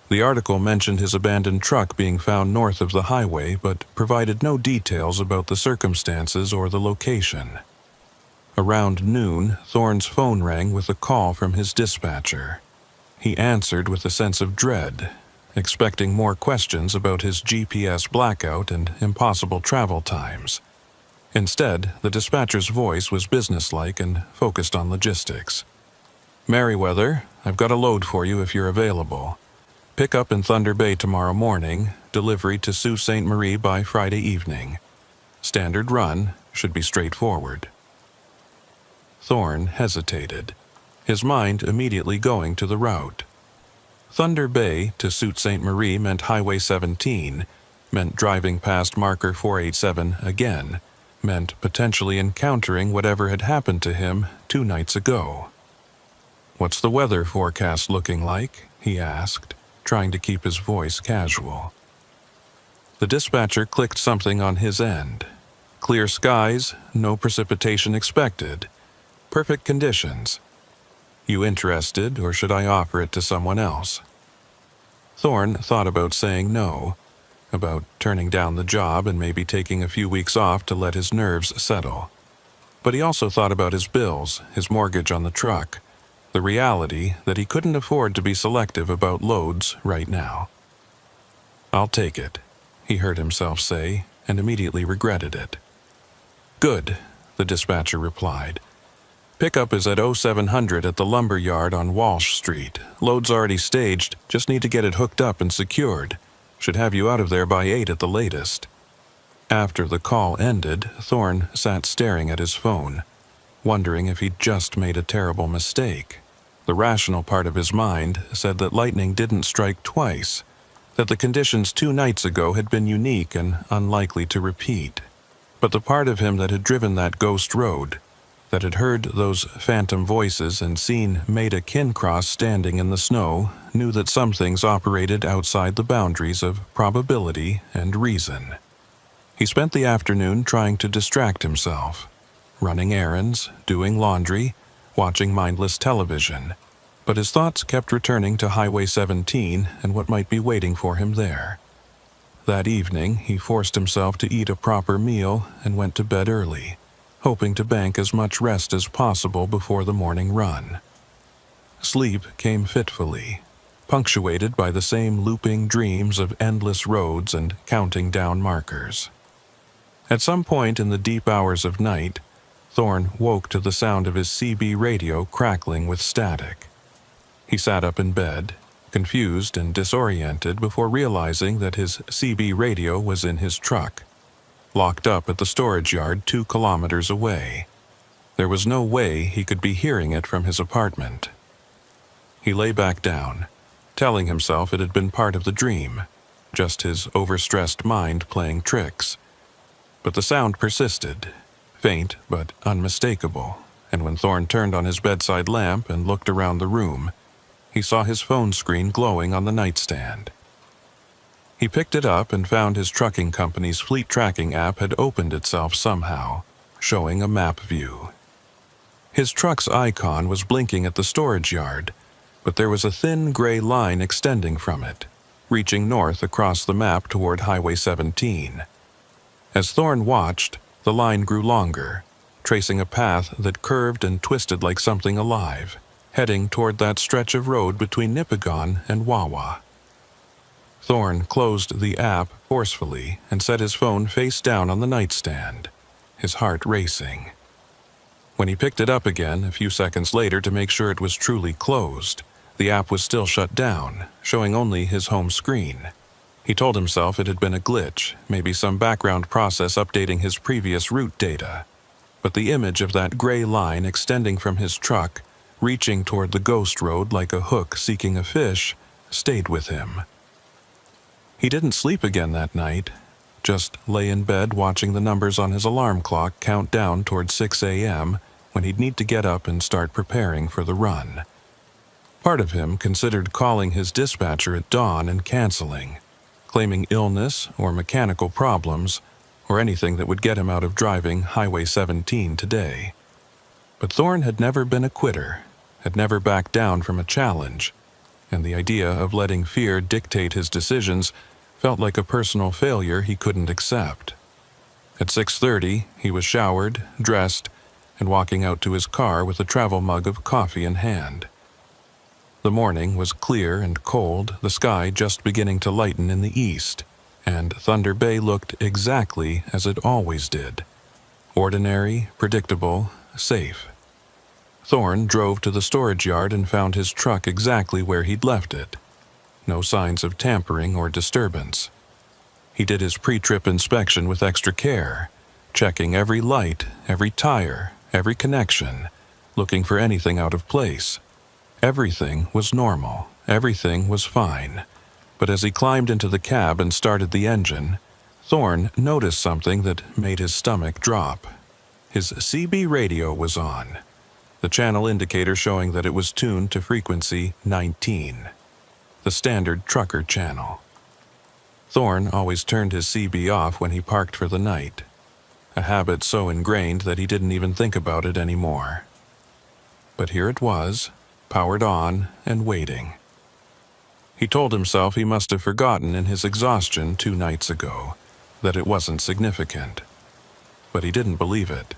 The article mentioned his abandoned truck being found north of the highway, but provided no details about the circumstances or the location. Around noon, Thorne's phone rang with a call from his dispatcher. He answered with a sense of dread, expecting more questions about his GPS blackout and impossible travel times. Instead, the dispatcher's voice was businesslike and focused on logistics. "Merriweather, I've got a load for you if you're available. Pick up in Thunder Bay tomorrow morning, delivery to Sault Ste. Marie by Friday evening. Standard run, should be straightforward." Thorne hesitated, his mind immediately going to the route. Thunder Bay to Sault Ste. Marie meant Highway 17, meant driving past marker 487 again, meant potentially encountering whatever had happened to him 2 nights ago. "What's the weather forecast looking like?" he asked, trying to keep his voice casual. The dispatcher clicked something on his end. "Clear skies, no precipitation expected. Perfect conditions. You interested, or should I offer it to someone else?" Thorne thought about saying no, about turning down the job and maybe taking a few weeks off to let his nerves settle. But he also thought about his bills, his mortgage on the truck, the reality that he couldn't afford to be selective about loads right now. "I'll take it," he heard himself say, and immediately regretted it. "Good," the dispatcher replied. "Pickup is at 0700 at the lumber yard on Walsh Street. Load's already staged, just need to get it hooked up and secured. Should have you out of there by 8 at the latest." After the call ended, Thorne sat staring at his phone, wondering if he'd just made a terrible mistake. The rational part of his mind said that lightning didn't strike twice, that the conditions 2 nights ago had been unique and unlikely to repeat. But the part of him that had driven that ghost road, that had heard those phantom voices and seen Maida Kincross standing in the snow, knew that some things operated outside the boundaries of probability and reason. He spent the afternoon trying to distract himself, running errands, doing laundry, watching mindless television, but his thoughts kept returning to Highway 17 and what might be waiting for him there. That evening, he forced himself to eat a proper meal and went to bed early, hoping to bank as much rest as possible before the morning run. Sleep came fitfully, punctuated by the same looping dreams of endless roads and counting down markers. At some point in the deep hours of night, Thorne woke to the sound of his CB radio crackling with static. He sat up in bed, confused and disoriented before realizing that his CB radio was in his truck, locked up at the storage yard 2 kilometers away. There was no way he could be hearing it from his apartment. He lay back down, telling himself it had been part of the dream, just his overstressed mind playing tricks. But the sound persisted, faint but unmistakable, and when Thorne turned on his bedside lamp and looked around the room, he saw his phone screen glowing on the nightstand. He picked it up and found his trucking company's fleet tracking app had opened itself somehow, showing a map view. His truck's icon was blinking at the storage yard, but there was a thin gray line extending from it, reaching north across the map toward Highway 17. As Thorne watched, the line grew longer, tracing a path that curved and twisted like something alive, heading toward that stretch of road between Nipigon and Wawa. Thorne closed the app forcefully and set his phone face down on the nightstand, his heart racing. When he picked it up again a few seconds later to make sure it was truly closed, the app was still shut down, showing only his home screen. He told himself it had been a glitch, maybe some background process updating his previous route data. But the image of that gray line extending from his truck, reaching toward the ghost road like a hook seeking a fish, stayed with him. He didn't sleep again that night, just lay in bed watching the numbers on his alarm clock count down toward 6 a.m. when he'd need to get up and start preparing for the run. Part of him considered calling his dispatcher at dawn and canceling, claiming illness or mechanical problems, or anything that would get him out of driving Highway 17 today. But Thorne had never been a quitter, had never backed down from a challenge, and the idea of letting fear dictate his decisions felt like a personal failure he couldn't accept. At 6:30, he was showered, dressed, and walking out to his car with a travel mug of coffee in hand. The morning was clear and cold, the sky just beginning to lighten in the east, and Thunder Bay looked exactly as it always did. Ordinary, predictable, safe. Thorne drove to the storage yard and found his truck exactly where he'd left it. No signs of tampering or disturbance. He did his pre-trip inspection with extra care, checking every light, every tire, every connection, looking for anything out of place. Everything was normal. Everything was fine. But as he climbed into the cab and started the engine, Thorne noticed something that made his stomach drop. His CB radio was on, the channel indicator showing that it was tuned to frequency 19, the standard trucker channel. Thorne always turned his CB off when he parked for the night, a habit so ingrained that he didn't even think about it anymore. But here it was, powered on and waiting. He told himself he must have forgotten in his exhaustion 2 nights ago that it wasn't significant. But he didn't believe it.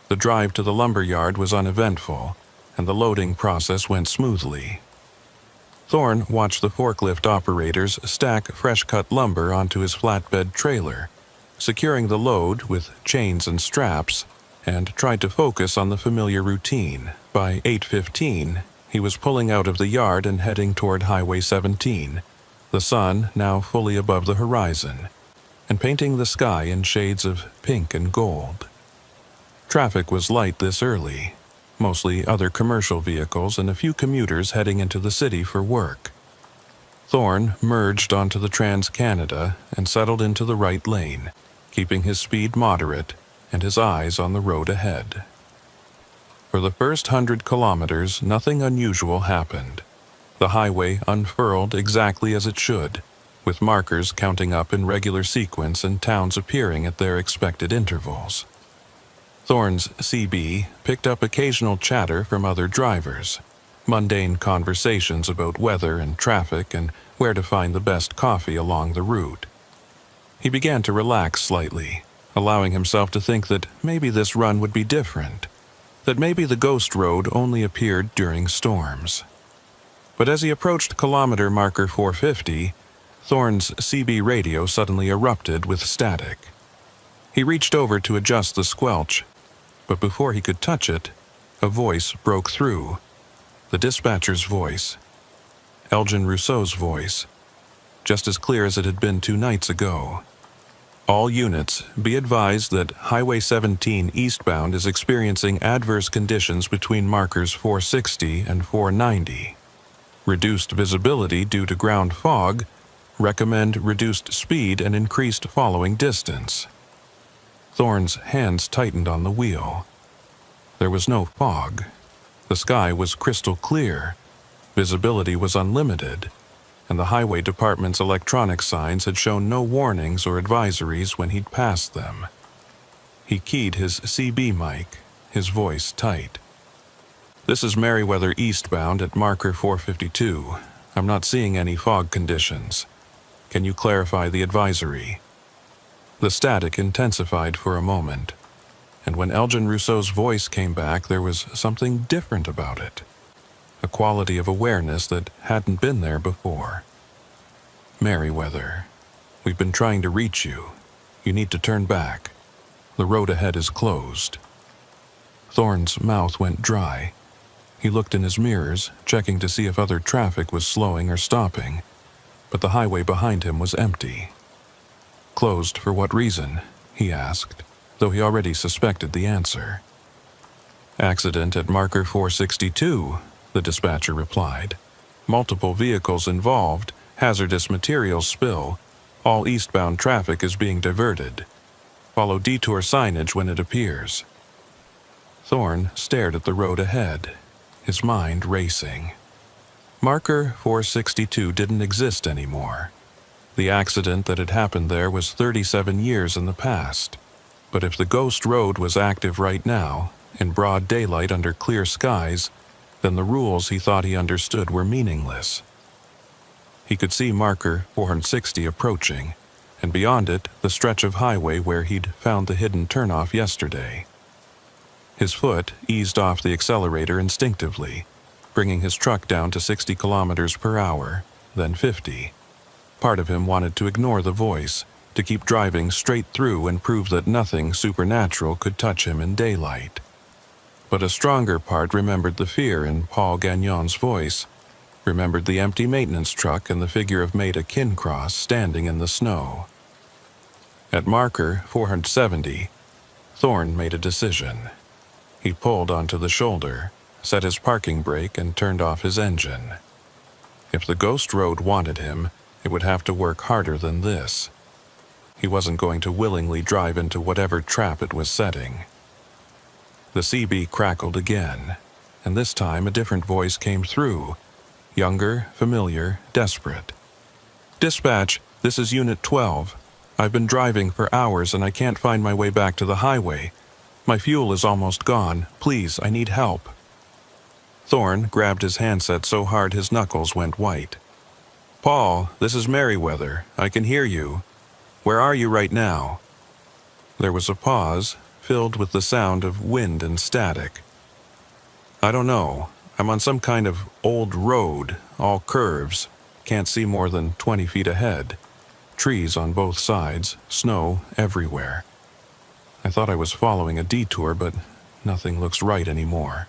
The drive to the lumber yard was uneventful, and the loading process went smoothly. Thorne watched the forklift operators stack fresh-cut lumber onto his flatbed trailer, securing the load with chains and straps, and tried to focus on the familiar routine. By 8:15, he was pulling out of the yard and heading toward Highway 17, the sun now fully above the horizon, and painting the sky in shades of pink and gold. Traffic was light this early, mostly other commercial vehicles and a few commuters heading into the city for work. Thorne merged onto the Trans-Canada and settled into the right lane, keeping his speed moderate and his eyes on the road ahead. For the first 100 kilometers, nothing unusual happened. The highway unfurled exactly as it should, with markers counting up in regular sequence and towns appearing at their expected intervals. Thorne's CB picked up occasional chatter from other drivers, mundane conversations about weather and traffic and where to find the best coffee along the route. He began to relax slightly, allowing himself to think that maybe this run would be different, that maybe the ghost road only appeared during storms. But as he approached kilometer marker 450, Thorne's CB radio suddenly erupted with static. He reached over to adjust the squelch, but before he could touch it, a voice broke through. The dispatcher's voice. Elgin Rousseau's voice. Just as clear as it had been 2 nights ago. All units, be advised that Highway 17 eastbound is experiencing adverse conditions between markers 460 and 490. Reduced visibility due to ground fog. Recommend reduced speed and increased following distance. Thorne's hands tightened on the wheel. There was no fog. The sky was crystal clear. Visibility was unlimited, and the highway department's electronic signs had shown no warnings or advisories when he'd passed them. He keyed his CB mic, his voice tight. "This is Merriweather eastbound at marker 452. I'm not seeing any fog conditions. Can you clarify the advisory?" The static intensified for a moment, and when Elgin Rousseau's voice came back, there was something different about it. A quality of awareness that hadn't been there before. "Merriweather, we've been trying to reach you. You need to turn back. The road ahead is closed." Thorne's mouth went dry. He looked in his mirrors, checking to see if other traffic was slowing or stopping, but the highway behind him was empty. "Closed for what reason?" he asked, though he already suspected the answer. "Accident at marker 462, the dispatcher replied. "Multiple vehicles involved, hazardous materials spill. All eastbound traffic is being diverted. Follow detour signage when it appears." Thorne stared at the road ahead, his mind racing. Marker 462 didn't exist anymore. The accident that had happened there was 37 years in the past. But if the ghost road was active right now, in broad daylight under clear skies, then the rules he thought he understood were meaningless. He could see marker 460 approaching, and beyond it, the stretch of highway where he'd found the hidden turnoff yesterday. His foot eased off the accelerator instinctively, bringing his truck down to 60 kilometers per hour, then 50. Part of him wanted to ignore the voice, to keep driving straight through and prove that nothing supernatural could touch him in daylight. But a stronger part remembered the fear in Paul Gagnon's voice, remembered the empty maintenance truck and the figure of Maida Kincross standing in the snow. At marker 470, Thorne made a decision. He pulled onto the shoulder, set his parking brake, and turned off his engine. If the ghost road wanted him, it would have to work harder than this. He wasn't going to willingly drive into whatever trap it was setting. The CB crackled again, and this time a different voice came through, younger, familiar, desperate. "Dispatch, this is Unit 12. I've been driving for hours and I can't find my way back to the highway. My fuel is almost gone. Please, I need help." Thorne grabbed his handset so hard his knuckles went white. "Paul, this is Merriweather. I can hear you. Where are you right now?" There was a pause, filled with the sound of wind and static. "I don't know. I'm on some kind of old road, all curves. Can't see more than 20 feet ahead. Trees on both sides, snow everywhere. I thought I was following a detour, but nothing looks right anymore."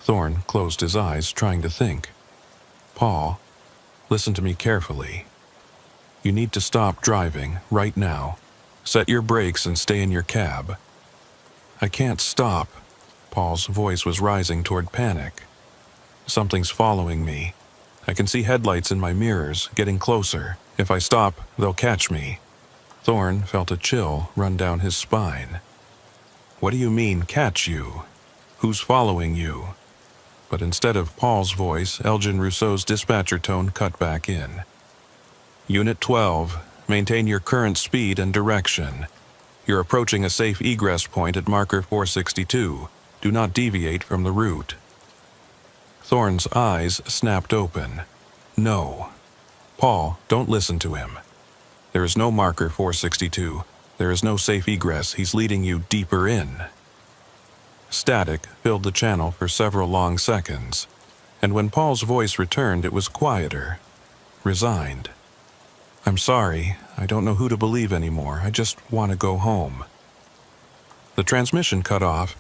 Thorne closed his eyes, trying to think. "Paul, listen to me carefully. You need to stop driving right now. Set your brakes and stay in your cab." "I can't stop." Paul's voice was rising toward panic. "Something's following me. I can see headlights in my mirrors, getting closer. If I stop, they'll catch me." Thorne felt a chill run down his spine. "What do you mean, catch you? Who's following you?" But instead of Paul's voice, Elgin Rousseau's dispatcher tone cut back in. Unit 12, maintain your current speed and direction. You're approaching a safe egress point at marker 462. Do not deviate from the route. Thorne's eyes snapped open. No. Paul, don't listen to him. There is no marker 462. There is no safe egress. He's leading you deeper in. Static filled the channel for several long seconds, and when Paul's voice returned, it was quieter, resigned. I'm sorry, I don't know who to believe anymore. I just want to go home. The transmission cut off,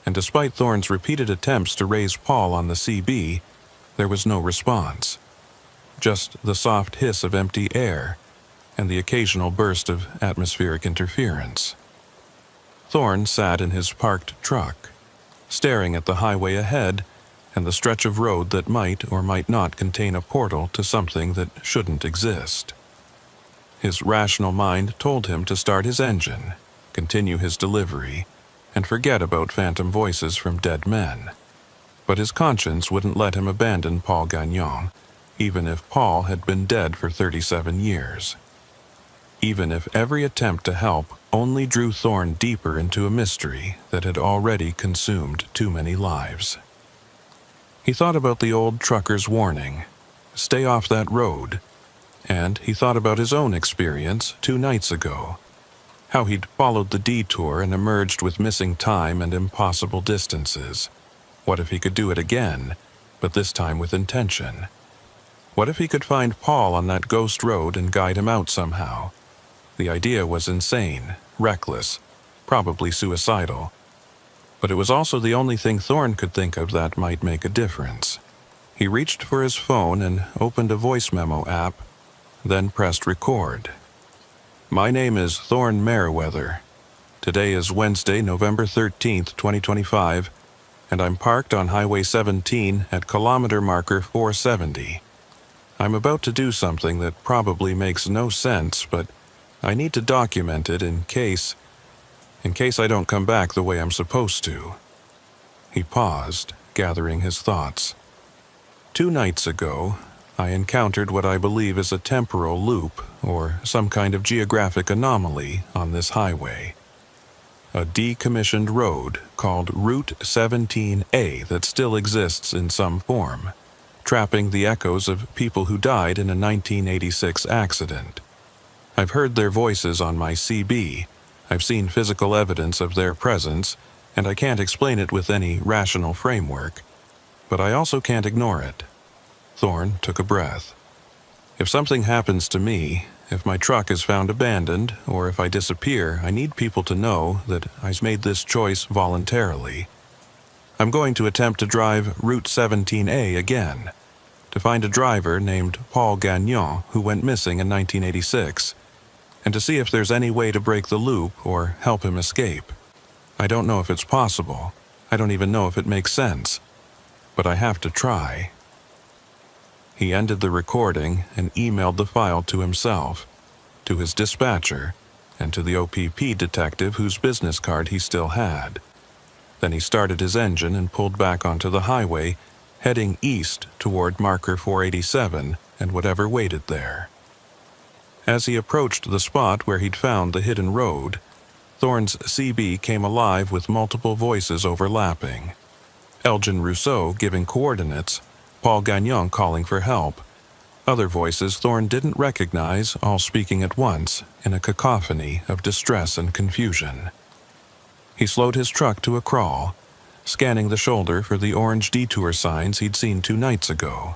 and despite Thorne's repeated attempts to raise Paul on the CB, there was no response. Just the soft hiss of empty air and the occasional burst of atmospheric interference. Thorne sat in his parked truck, staring at the highway ahead and the stretch of road that might or might not contain a portal to something that shouldn't exist. His rational mind told him to start his engine, continue his delivery, and forget about phantom voices from dead men. But his conscience wouldn't let him abandon Paul Gagnon, even if Paul had been dead for 37 years. Even if every attempt to help only drew Thorne deeper into a mystery that had already consumed too many lives. He thought about the old trucker's warning, stay off that road, and he thought about his own experience 2 nights ago, how he'd followed the detour and emerged with missing time and impossible distances. What if he could do it again, but this time with intention? What if he could find Paul on that ghost road and guide him out somehow? The idea was insane, reckless, probably suicidal. But it was also the only thing Thorne could think of that might make a difference. He reached for his phone and opened a voice memo app, then pressed record. My name is Thorne Merriweather. Today is Wednesday, November 13th, 2025, and I'm parked on Highway 17 at kilometer marker 470. I'm about to do something that probably makes no sense, but I need to document it in case I don't come back the way I'm supposed to. He paused, gathering his thoughts. 2 nights ago, I encountered what I believe is a temporal loop or some kind of geographic anomaly on this highway. A decommissioned road called Route 17A that still exists in some form, trapping the echoes of people who died in a 1986 accident. I've heard their voices on my CB, I've seen physical evidence of their presence, and I can't explain it with any rational framework. But I also can't ignore it. Thorne took a breath. If something happens to me, if my truck is found abandoned, or if I disappear, I need people to know that I've made this choice voluntarily. I'm going to attempt to drive Route 17A again, to find a driver named Paul Gagnon who went missing in 1986, and to see if there's any way to break the loop or help him escape. I don't know if it's possible. I don't even know if it makes sense. But I have to try. He ended the recording and emailed the file to himself, to his dispatcher, and to the OPP detective whose business card he still had. Then he started his engine and pulled back onto the highway, heading east toward marker 487 and whatever waited there. As he approached the spot where he'd found the hidden road, Thorne's CB came alive with multiple voices overlapping. Elgin Rousseau giving coordinates, Paul Gagnon calling for help. Other voices Thorne didn't recognize, all speaking at once, in a cacophony of distress and confusion. He slowed his truck to a crawl, scanning the shoulder for the orange detour signs he'd seen 2 nights ago.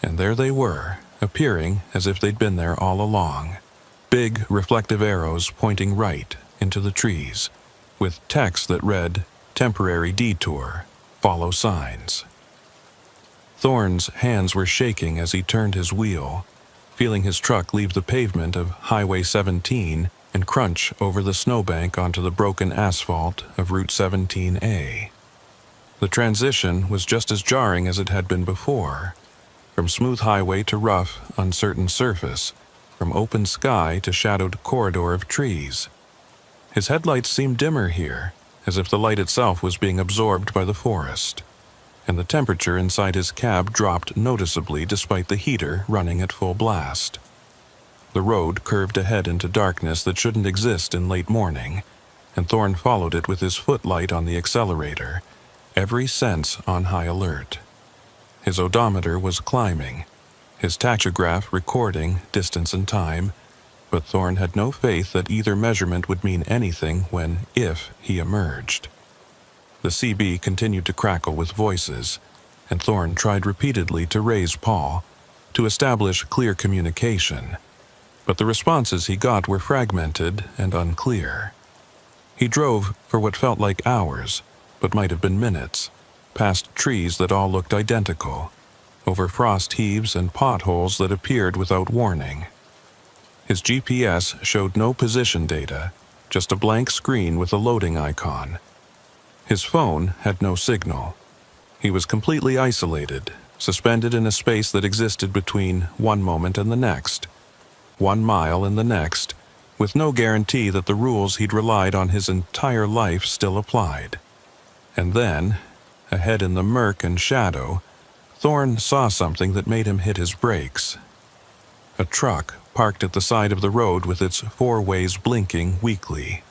And there they were, appearing as if they'd been there all along. Big, reflective arrows pointing right into the trees, with text that read, "Temporary detour, follow signs." Thorne's hands were shaking as he turned his wheel, feeling his truck leave the pavement of Highway 17 and crunch over the snowbank onto the broken asphalt of Route 17A. The transition was just as jarring as it had been before, from smooth highway to rough, uncertain surface, from open sky to shadowed corridor of trees. His headlights seemed dimmer here, as if the light itself was being absorbed by the forest, and the temperature inside his cab dropped noticeably despite the heater running at full blast. The road curved ahead into darkness that shouldn't exist in late morning, and Thorne followed it with his footlight on the accelerator, every sense on high alert. His odometer was climbing, his tachograph recording distance and time, but Thorne had no faith that either measurement would mean anything if he emerged. The CB continued to crackle with voices, and Thorne tried repeatedly to raise Paul, to establish clear communication, but the responses he got were fragmented and unclear. He drove for what felt like hours, but might have been minutes, past trees that all looked identical, over frost heaves and potholes that appeared without warning. His GPS showed no position data, just a blank screen with a loading icon. His phone had no signal. He was completely isolated, suspended in a space that existed between one moment and the next, 1 mile and the next, with no guarantee that the rules he'd relied on his entire life still applied. And then, ahead in the murk and shadow, Thorne saw something that made him hit his brakes. A truck parked at the side of the road with its 4 ways blinking weakly.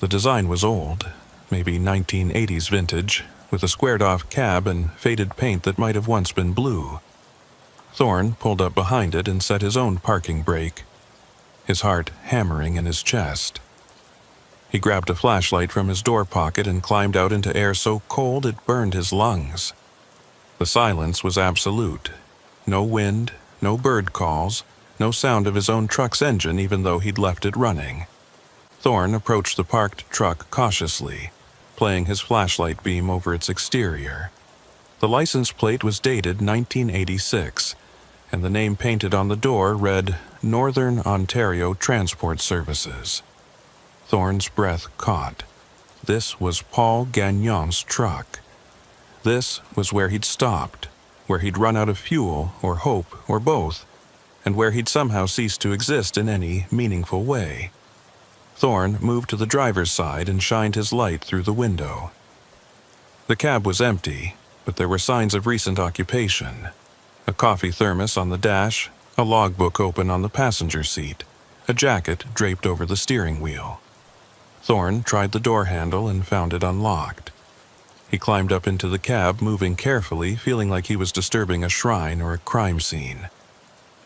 The design was old, maybe 1980s vintage, with a squared-off cab and faded paint that might have once been blue. Thorne pulled up behind it and set his own parking brake, his heart hammering in his chest. He grabbed a flashlight from his door pocket and climbed out into air so cold it burned his lungs. The silence was absolute. No wind, no bird calls, no sound of his own truck's engine even though he'd left it running. Thorne approached the parked truck cautiously, playing his flashlight beam over its exterior. The license plate was dated 1986, and the name painted on the door read Northern Ontario Transport Services. Thorne's breath caught. This was Paul Gagnon's truck. This was where he'd stopped, where he'd run out of fuel or hope or both, and where he'd somehow ceased to exist in any meaningful way. Thorne moved to the driver's side and shined his light through the window. The cab was empty, but there were signs of recent occupation. A coffee thermos on the dash, a logbook open on the passenger seat, a jacket draped over the steering wheel. Thorne tried the door handle and found it unlocked. He climbed up into the cab, moving carefully, feeling like he was disturbing a shrine or a crime scene.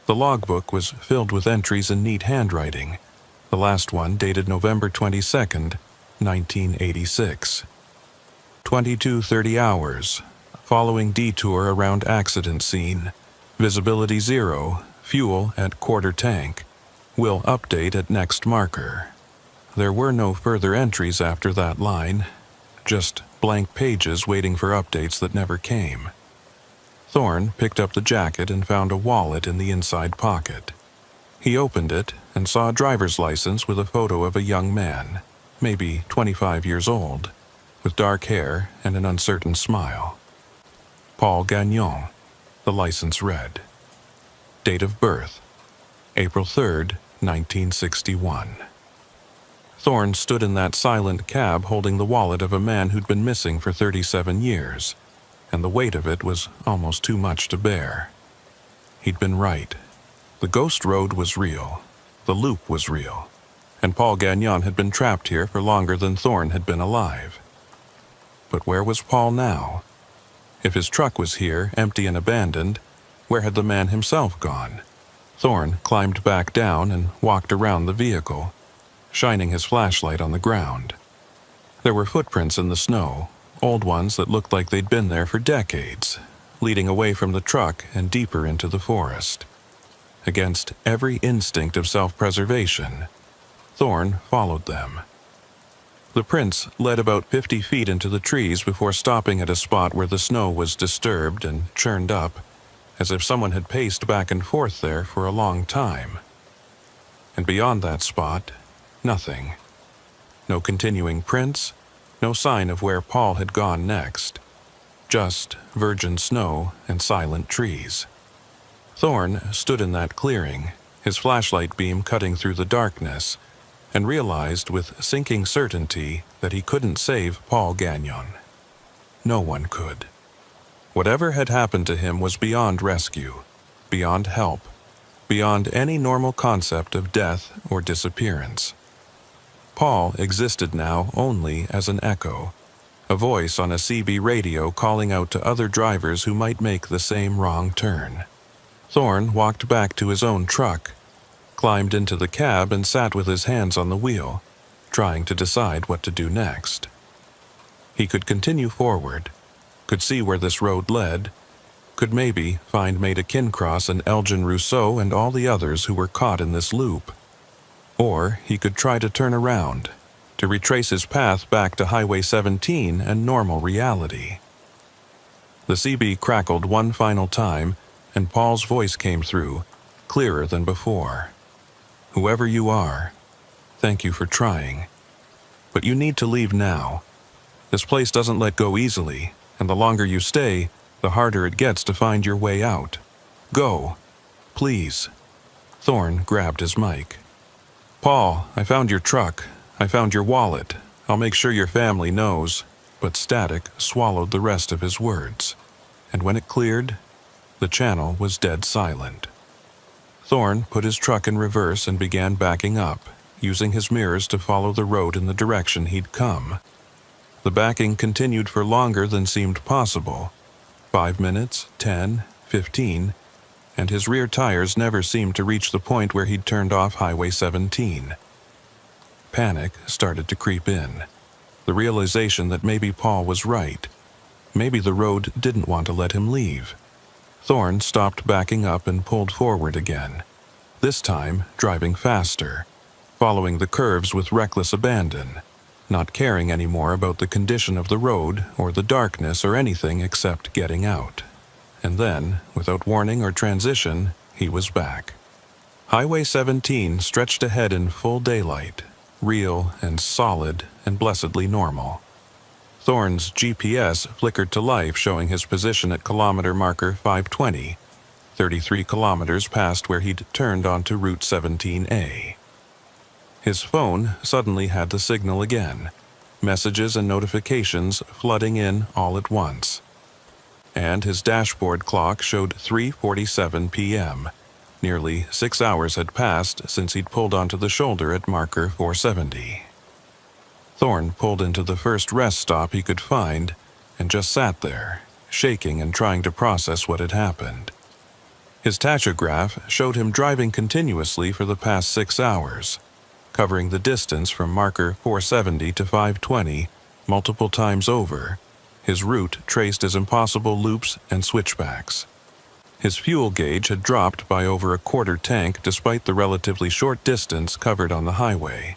The logbook was filled with entries in neat handwriting, the last one dated November 22nd, 1986. 22:30 hours, following detour around accident scene, visibility 0, fuel at quarter tank, will update at next marker. There were no further entries after that line, just blank pages waiting for updates that never came. Thorne picked up the jacket and found a wallet in the inside pocket. He opened it and saw a driver's license with a photo of a young man, maybe 25 years old, with dark hair and an uncertain smile. Paul Gagnon, the license read. Date of birth, April 3rd, 1961. Thorne stood in that silent cab holding the wallet of a man who'd been missing for 37 years, and the weight of it was almost too much to bear. He'd been right. The ghost road was real. The loop was real. And Paul Gagnon had been trapped here for longer than Thorne had been alive. But where was Paul now? If his truck was here, empty and abandoned, where had the man himself gone? Thorne climbed back down and walked around the vehicle, shining his flashlight on the ground. There were footprints in the snow, old ones that looked like they'd been there for decades, leading away from the truck and deeper into the forest. Against every instinct of self-preservation, Thorne followed them. The prints led about 50 feet into the trees before stopping at a spot where the snow was disturbed and churned up, as if someone had paced back and forth there for a long time. And beyond that spot, nothing. No continuing prints, no sign of where Paul had gone next. Just virgin snow and silent trees. Thorne stood in that clearing, his flashlight beam cutting through the darkness, and realized with sinking certainty that he couldn't save Paul Gagnon. No one could. Whatever had happened to him was beyond rescue, beyond help, beyond any normal concept of death or disappearance. Paul existed now only as an echo, a voice on a CB radio calling out to other drivers who might make the same wrong turn. Thorne walked back to his own truck, climbed into the cab and sat with his hands on the wheel, trying to decide what to do next. He could continue forward, could see where this road led, could maybe find Maida Kincross and Elgin Rousseau and all the others who were caught in this loop. Or he could try to turn around, to retrace his path back to Highway 17 and normal reality. The CB crackled one final time, and Paul's voice came through, clearer than before. Whoever you are, thank you for trying. But you need to leave now. This place doesn't let go easily, and the longer you stay, the harder it gets to find your way out. Go. Please. Thorne grabbed his mic. Paul, I found your truck. I found your wallet. I'll make sure your family knows. But static swallowed the rest of his words. And when it cleared, the channel was dead silent. Thorne put his truck in reverse and began backing up, using his mirrors to follow the road in the direction he'd come. The backing continued for longer than seemed possible. 5 minutes, 10, 15, and his rear tires never seemed to reach the point where he'd turned off Highway 17. Panic started to creep in. The realization that maybe Paul was right. Maybe the road didn't want to let him leave. Thorne stopped backing up and pulled forward again, this time driving faster, following the curves with reckless abandon, not caring anymore about the condition of the road or the darkness or anything except getting out. And then, without warning or transition, he was back. Highway 17 stretched ahead in full daylight, real and solid and blessedly normal. Thorne's GPS flickered to life, showing his position at kilometer marker 520, 33 kilometers past where he'd turned onto Route 17A. His phone suddenly had the signal again, messages and notifications flooding in all at once. And his dashboard clock showed 3:47 p.m. Nearly 6 hours had passed since he'd pulled onto the shoulder at marker 470. Thorne pulled into the first rest stop he could find and just sat there, shaking and trying to process what had happened. His tachograph showed him driving continuously for the past 6 hours, covering the distance from marker 470 to 520 multiple times over, his route traced as impossible loops and switchbacks. His fuel gauge had dropped by over a quarter tank despite the relatively short distance covered on the highway,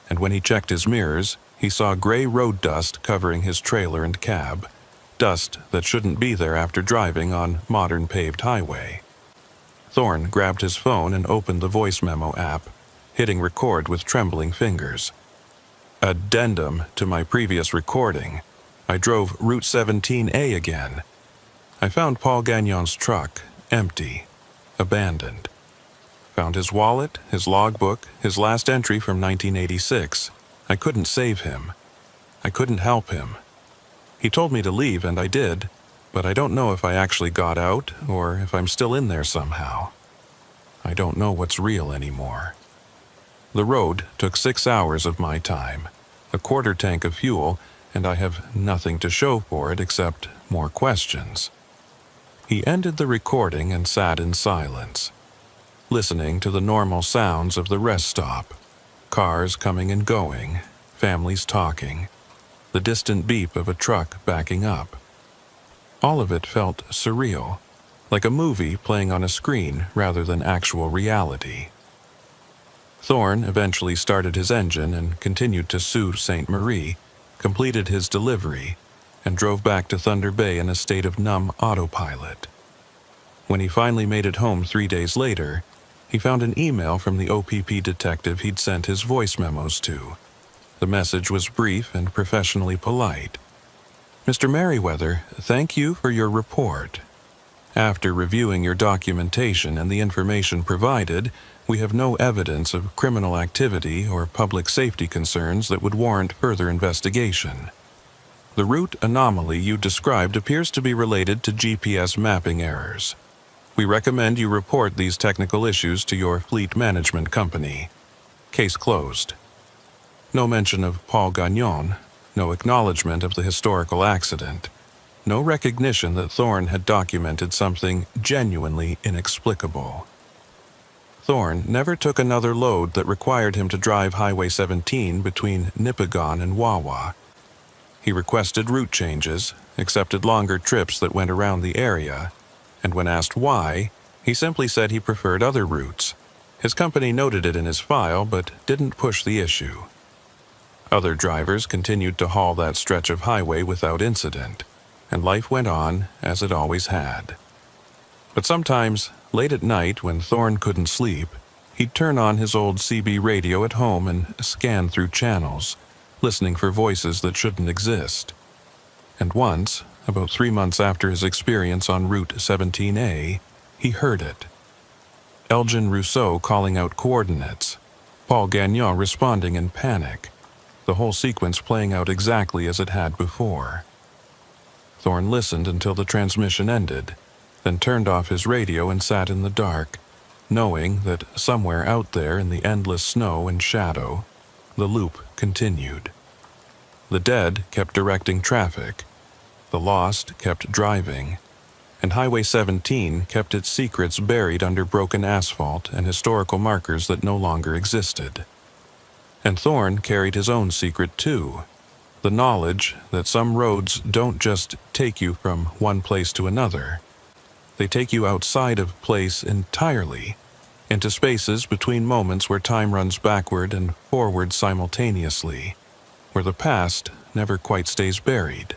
and when he checked his mirrors, he saw gray road dust covering his trailer and cab, dust that shouldn't be there after driving on modern paved highway. Thorne grabbed his phone and opened the voice memo app, hitting record with trembling fingers. Addendum to my previous recording. I drove Route 17A again. I found Paul Gagnon's truck, empty, abandoned. Found his wallet, his logbook, his last entry from 1986. I couldn't save him. I couldn't help him. He told me to leave, and I did, but I don't know if I actually got out or if I'm still in there somehow. I don't know what's real anymore. The road took 6 hours of my time, a quarter tank of fuel, and I have nothing to show for it except more questions. He ended the recording and sat in silence, listening to the normal sounds of the rest stop, cars coming and going, families talking, the distant beep of a truck backing up. All of it felt surreal, like a movie playing on a screen rather than actual reality. Thorne eventually started his engine and continued to Sault Ste. Marie, completed his delivery, and drove back to Thunder Bay in a state of numb autopilot. When he finally made it home 3 days later, he found an email from the OPP detective he'd sent his voice memos to. The message was brief and professionally polite. Mr. Merriweather, thank you for your report. After reviewing your documentation and the information provided, we have no evidence of criminal activity or public safety concerns that would warrant further investigation. The route anomaly you described appears to be related to GPS mapping errors. We recommend you report these technical issues to your fleet management company. Case closed. No mention of Paul Gagnon, no acknowledgement of the historical accident, no recognition that Thorne had documented something genuinely inexplicable. Thorne never took another load that required him to drive Highway 17 between Nipigon and Wawa. He requested route changes, accepted longer trips that went around the area, and when asked why, he simply said he preferred other routes. His company noted it in his file but didn't push the issue. Other drivers continued to haul that stretch of highway without incident, and life went on as it always had. But sometimes, late at night when Thorne couldn't sleep, he'd turn on his old CB radio at home and scan through channels, listening for voices that shouldn't exist. And once, about 3 months after his experience on Route 17A, he heard it. Elgin Rousseau calling out coordinates, Paul Gagnon responding in panic, the whole sequence playing out exactly as it had before. Thorne listened until the transmission ended, then turned off his radio and sat in the dark, knowing that somewhere out there in the endless snow and shadow, the loop continued. The dead kept directing traffic, the lost kept driving, and Highway 17 kept its secrets buried under broken asphalt and historical markers that no longer existed. And Thorne carried his own secret too, the knowledge that some roads don't just take you from one place to another. They take you outside of place entirely, into spaces between moments where time runs backward and forward simultaneously, where the past never quite stays buried,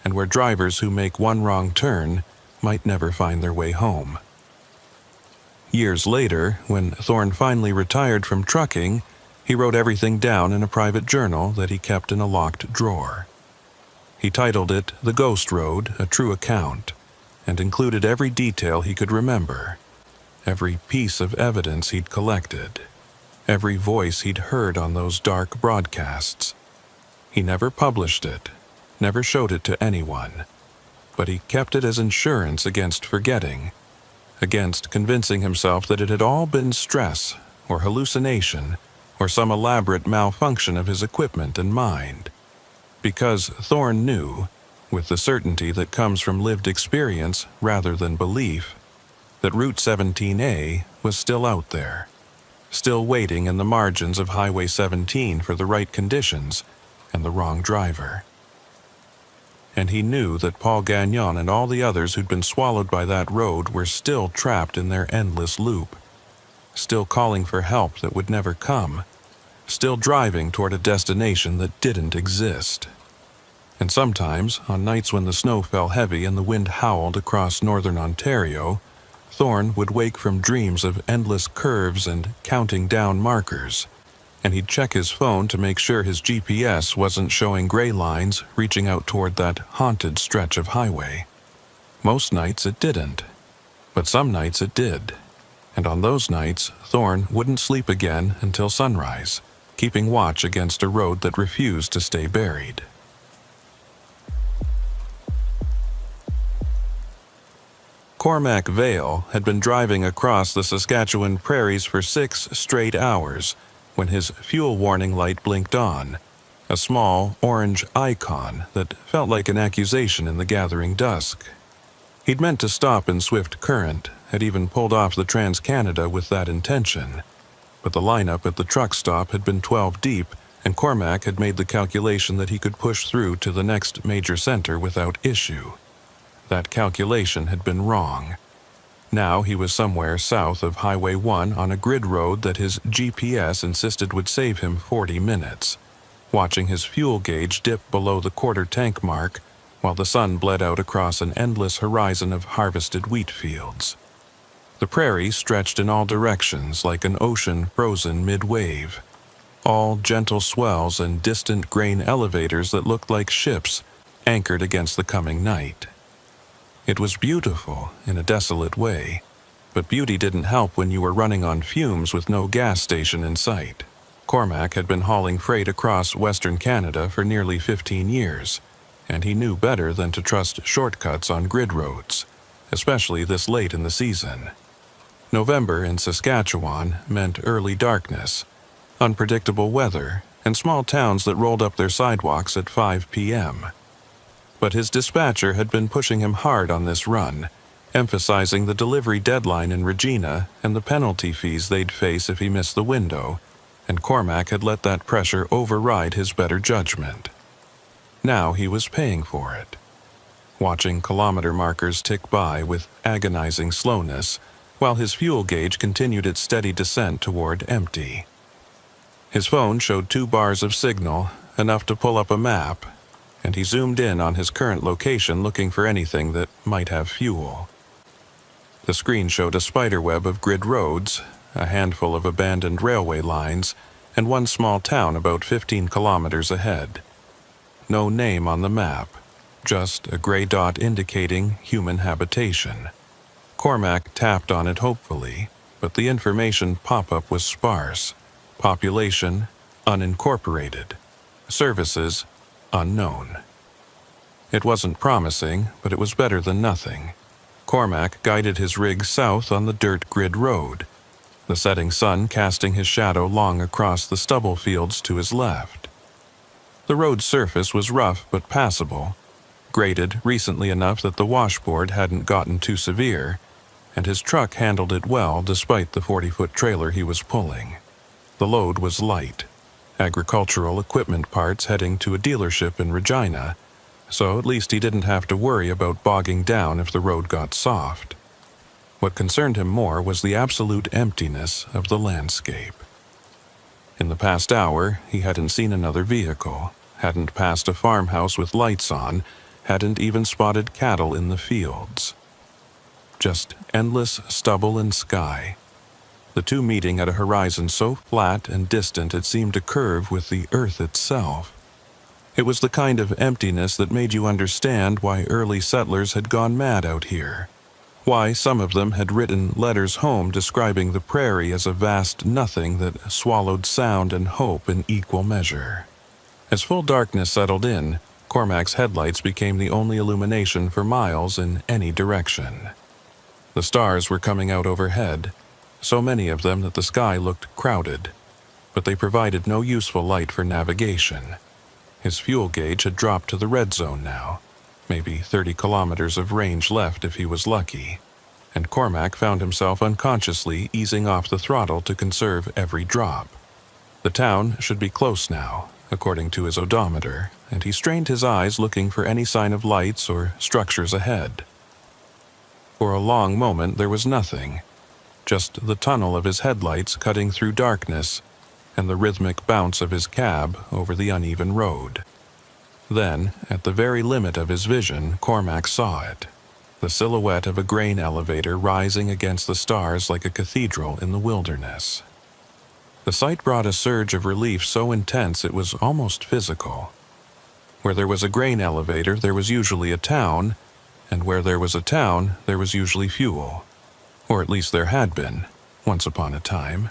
and where drivers who make one wrong turn might never find their way home. Years later, when Thorne finally retired from trucking, he wrote everything down in a private journal that he kept in a locked drawer. He titled it The Ghost Road, A True Account, and included every detail he could remember, every piece of evidence he'd collected, every voice he'd heard on those dark broadcasts. He never published it, never showed it to anyone, but he kept it as insurance against forgetting, against convincing himself that it had all been stress or hallucination or some elaborate malfunction of his equipment and mind. Because Thorne knew, with the certainty that comes from lived experience rather than belief, that Route 17A was still out there, still waiting in the margins of Highway 17 for the right conditions and the wrong driver. And he knew that Paul Gagnon and all the others who'd been swallowed by that road were still trapped in their endless loop, still calling for help that would never come, still driving toward a destination that didn't exist. And sometimes, on nights when the snow fell heavy and the wind howled across northern Ontario, Thorne would wake from dreams of endless curves and counting down markers, and he'd check his phone to make sure his GPS wasn't showing gray lines reaching out toward that haunted stretch of highway. Most nights it didn't, but some nights it did, and on those nights Thorne wouldn't sleep again until sunrise, keeping watch against a road that refused to stay buried. Cormac Vale had been driving across the Saskatchewan prairies for 6 straight hours when his fuel warning light blinked on, a small orange icon that felt like an accusation in the gathering dusk. He'd meant to stop in Swift Current, had even pulled off the Trans-Canada with that intention, but the lineup at the truck stop had been 12 deep, and Cormac had made the calculation that he could push through to the next major center without issue. That calculation had been wrong. Now he was somewhere south of Highway 1 on a grid road that his GPS insisted would save him 40 minutes, watching his fuel gauge dip below the quarter tank mark while the sun bled out across an endless horizon of harvested wheat fields. The prairie stretched in all directions like an ocean frozen mid-wave, all gentle swells and distant grain elevators that looked like ships anchored against the coming night. It was beautiful in a desolate way, but beauty didn't help when you were running on fumes with no gas station in sight. Cormac had been hauling freight across Western Canada for nearly 15 years, and he knew better than to trust shortcuts on grid roads, especially this late in the season. November in Saskatchewan meant early darkness, unpredictable weather, and small towns that rolled up their sidewalks at 5 p.m. But his dispatcher had been pushing him hard on this run, emphasizing the delivery deadline in Regina and the penalty fees they'd face if he missed the window, and Cormac had let that pressure override his better judgment. Now he was paying for it. Watching kilometer markers tick by with agonizing slowness, while his fuel gauge continued its steady descent toward empty. His phone showed 2 bars of signal, enough to pull up a map, and he zoomed in on his current location looking for anything that might have fuel. The screen showed a spiderweb of grid roads, a handful of abandoned railway lines, and one small town about 15 kilometers ahead. No name on the map, just a gray dot indicating human habitation. Cormac tapped on it hopefully, but the information pop-up was sparse. Population, unincorporated. Services, unknown. It wasn't promising, but it was better than nothing. Cormac guided his rig south on the dirt grid road, the setting sun casting his shadow long across the stubble fields to his left. The road's surface was rough but passable, graded recently enough that the washboard hadn't gotten too severe, and his truck handled it well despite the 40-foot trailer he was pulling. The load was light, agricultural equipment parts heading to a dealership in Regina, so at least he didn't have to worry about bogging down if the road got soft. What concerned him more was the absolute emptiness of the landscape. In the past hour, he hadn't seen another vehicle, hadn't passed a farmhouse with lights on, hadn't even spotted cattle in the fields. Just endless stubble and sky. The two meeting at a horizon so flat and distant it seemed to curve with the earth itself. It was the kind of emptiness that made you understand why early settlers had gone mad out here, why some of them had written letters home describing the prairie as a vast nothing that swallowed sound and hope in equal measure. As full darkness settled in, Cormac's headlights became the only illumination for miles in any direction. The stars were coming out overhead, so many of them that the sky looked crowded, but they provided no useful light for navigation. His fuel gauge had dropped to the red zone now, maybe 30 kilometers of range left if he was lucky, and Cormac found himself unconsciously easing off the throttle to conserve every drop. The town should be close now, according to his odometer, and he strained his eyes looking for any sign of lights or structures ahead. For a long moment there was nothing, just the tunnel of his headlights cutting through darkness and the rhythmic bounce of his cab over the uneven road. Then, at the very limit of his vision, Cormac saw it, the silhouette of a grain elevator rising against the stars like a cathedral in the wilderness. The sight brought a surge of relief so intense it was almost physical. Where there was a grain elevator, there was usually a town, and where there was a town, there was usually fuel. Or at least there had been, once upon a time.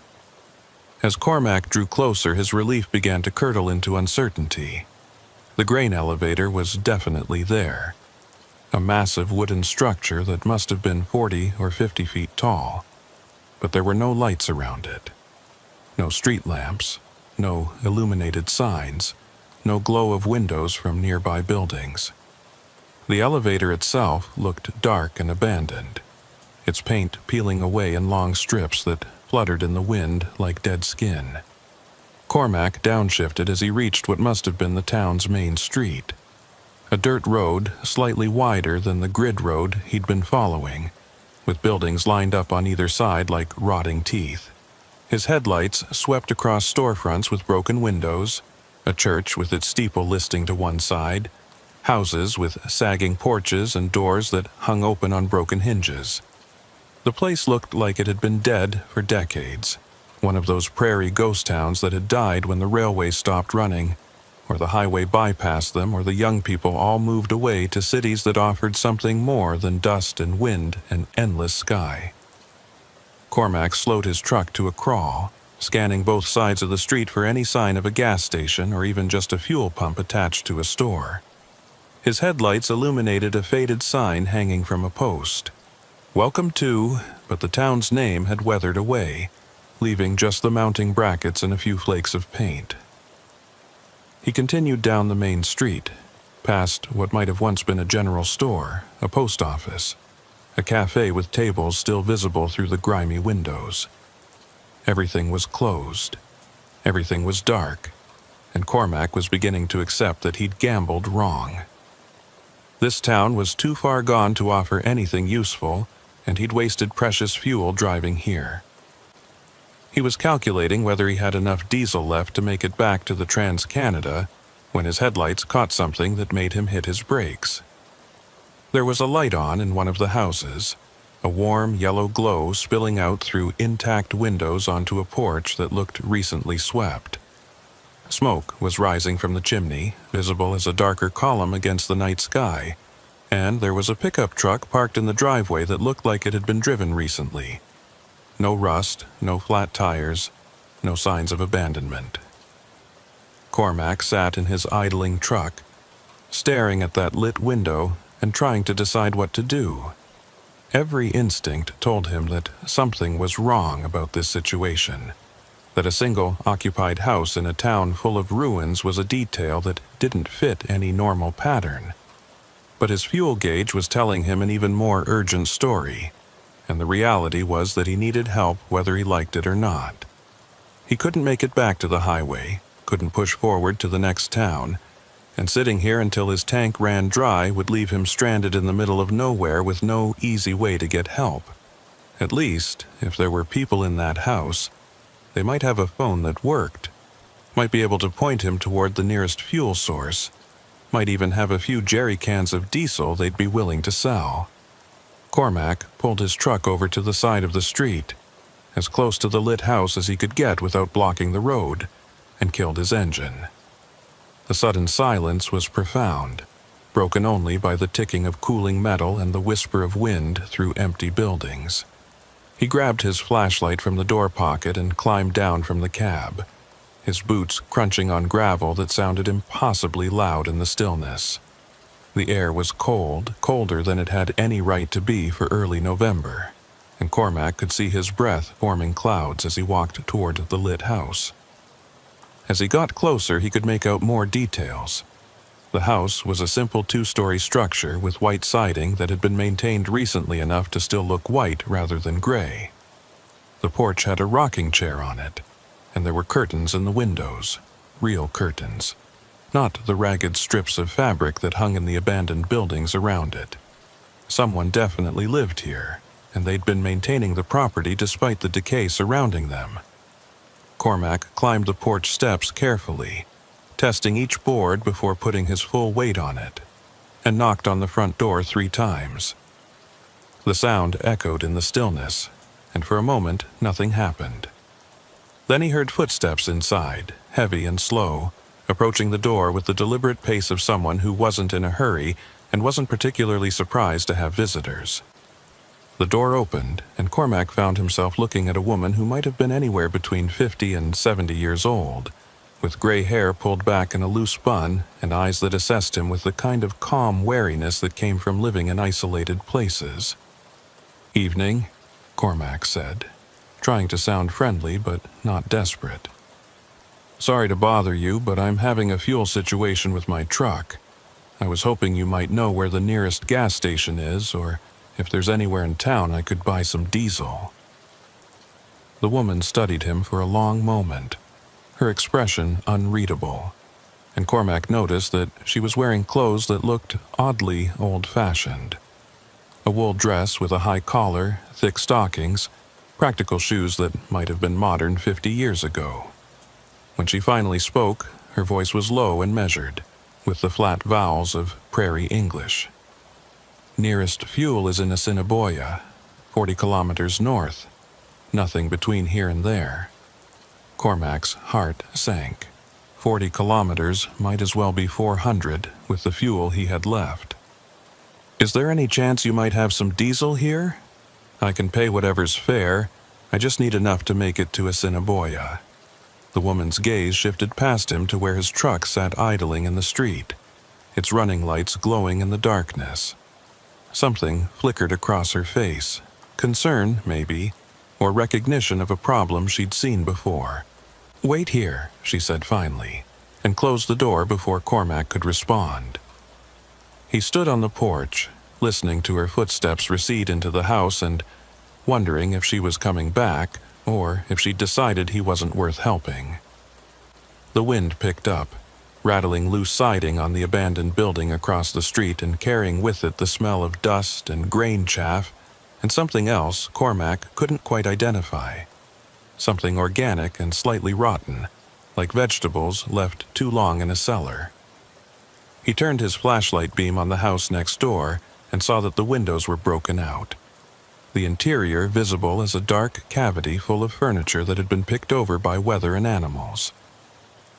As Cormac drew closer, his relief began to curdle into uncertainty. The grain elevator was definitely there. A massive wooden structure that must have been 40 or 50 feet tall. But there were no lights around it. No street lamps, no illuminated signs, no glow of windows from nearby buildings. The elevator itself looked dark and abandoned, its paint peeling away in long strips that fluttered in the wind like dead skin. Cormac downshifted as he reached what must have been the town's main street. A dirt road slightly wider than the grid road he'd been following, with buildings lined up on either side like rotting teeth. His headlights swept across storefronts with broken windows, a church with its steeple listing to one side, houses with sagging porches and doors that hung open on broken hinges. The place looked like it had been dead for decades, one of those prairie ghost towns that had died when the railway stopped running, or the highway bypassed them, or the young people all moved away to cities that offered something more than dust and wind and endless sky. Cormac slowed his truck to a crawl, scanning both sides of the street for any sign of a gas station or even just a fuel pump attached to a store. His headlights illuminated a faded sign hanging from a post. "Welcome to," but the town's name had weathered away, leaving just the mounting brackets and a few flakes of paint. He continued down the main street, past what might have once been a general store, a post office, a cafe with tables still visible through the grimy windows. Everything was closed. Everything was dark, and Cormac was beginning to accept that he'd gambled wrong. This town was too far gone to offer anything useful, and he'd wasted precious fuel driving here. He was calculating whether he had enough diesel left to make it back to the Trans-Canada when his headlights caught something that made him hit his brakes. There was a light on in one of the houses, a warm yellow glow spilling out through intact windows onto a porch that looked recently swept. Smoke was rising from the chimney, visible as a darker column against the night sky, and there was a pickup truck parked in the driveway that looked like it had been driven recently. No rust, no flat tires, no signs of abandonment. Cormac sat in his idling truck, staring at that lit window and trying to decide what to do. Every instinct told him that something was wrong about this situation, that a single occupied house in a town full of ruins was a detail that didn't fit any normal pattern. But his fuel gauge was telling him an even more urgent story, and the reality was that he needed help whether he liked it or not. He couldn't make it back to the highway, couldn't push forward to the next town, and sitting here until his tank ran dry would leave him stranded in the middle of nowhere with no easy way to get help. At least, if there were people in that house, they might have a phone that worked, might be able to point him toward the nearest fuel source, might even have a few jerry cans of diesel they'd be willing to sell. Cormac pulled his truck over to the side of the street, as close to the lit house as he could get without blocking the road, and killed his engine. The sudden silence was profound, broken only by the ticking of cooling metal and the whisper of wind through empty buildings. He grabbed his flashlight from the door pocket and climbed down from the cab, his boots crunching on gravel that sounded impossibly loud in the stillness. The air was cold, colder than it had any right to be for early November, and Cormac could see his breath forming clouds as he walked toward the lit house. As he got closer, he could make out more details. The house was a simple two-story structure with white siding that had been maintained recently enough to still look white rather than gray. The porch had a rocking chair on it, and there were curtains in the windows, real curtains, not the ragged strips of fabric that hung in the abandoned buildings around it. Someone definitely lived here, and they'd been maintaining the property despite the decay surrounding them. Cormac climbed the porch steps carefully, testing each board before putting his full weight on it, and knocked on the front door 3 times. The sound echoed in the stillness, and for a moment nothing happened. Then he heard footsteps inside, heavy and slow, approaching the door with the deliberate pace of someone who wasn't in a hurry and wasn't particularly surprised to have visitors. The door opened, and Cormac found himself looking at a woman who might have been anywhere between 50 and 70 years old, with gray hair pulled back in a loose bun and eyes that assessed him with the kind of calm wariness that came from living in isolated places. "Evening," Cormac said, trying to sound friendly but not desperate. "Sorry to bother you, but I'm having a fuel situation with my truck. I was hoping you might know where the nearest gas station is, or if there's anywhere in town I could buy some diesel." The woman studied him for a long moment, her expression unreadable, and Cormac noticed that she was wearing clothes that looked oddly old-fashioned. A wool dress with a high collar, thick stockings, practical shoes that might have been modern 50 years ago. When she finally spoke, her voice was low and measured, with the flat vowels of prairie English. "Nearest fuel is in Assiniboia, 40 kilometers north. Nothing between here and there." Cormac's heart sank. 40 kilometers might as well be 400 with the fuel he had left. "Is there any chance you might have some diesel here? I can pay whatever's fair. I just need enough to make it to Assiniboia." The woman's gaze shifted past him to where his truck sat idling in the street, its running lights glowing in the darkness. something flickered across her face. Concern, maybe, or recognition of a problem she'd seen before. "Wait here," she said finally, and closed the door before Cormac could respond. He stood on the porch, listening to her footsteps recede into the house and wondering if she was coming back or if she'd decided he wasn't worth helping. The wind picked up, rattling loose siding on the abandoned building across the street and carrying with it the smell of dust and grain chaff and something else Cormac couldn't quite identify. Something organic and slightly rotten, like vegetables left too long in a cellar. He turned his flashlight beam on the house next door and saw that the windows were broken out. The interior visible as a dark cavity full of furniture that had been picked over by weather and animals.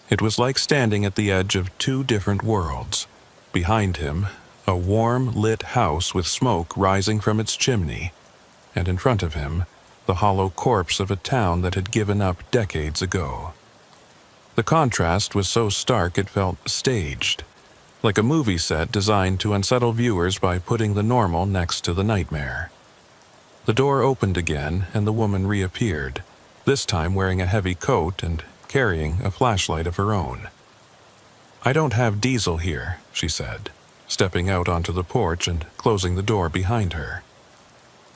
It was like standing at the edge of two different worlds. Behind him, a warm, lit house with smoke rising from its chimney, and in front of him, the hollow corpse of a town that had given up decades ago. The contrast was so stark it felt staged, like a movie set designed to unsettle viewers by putting the normal next to the nightmare. The door opened again and the woman reappeared, this time wearing a heavy coat and carrying a flashlight of her own. "I don't have diesel here," she said, stepping out onto the porch and closing the door behind her.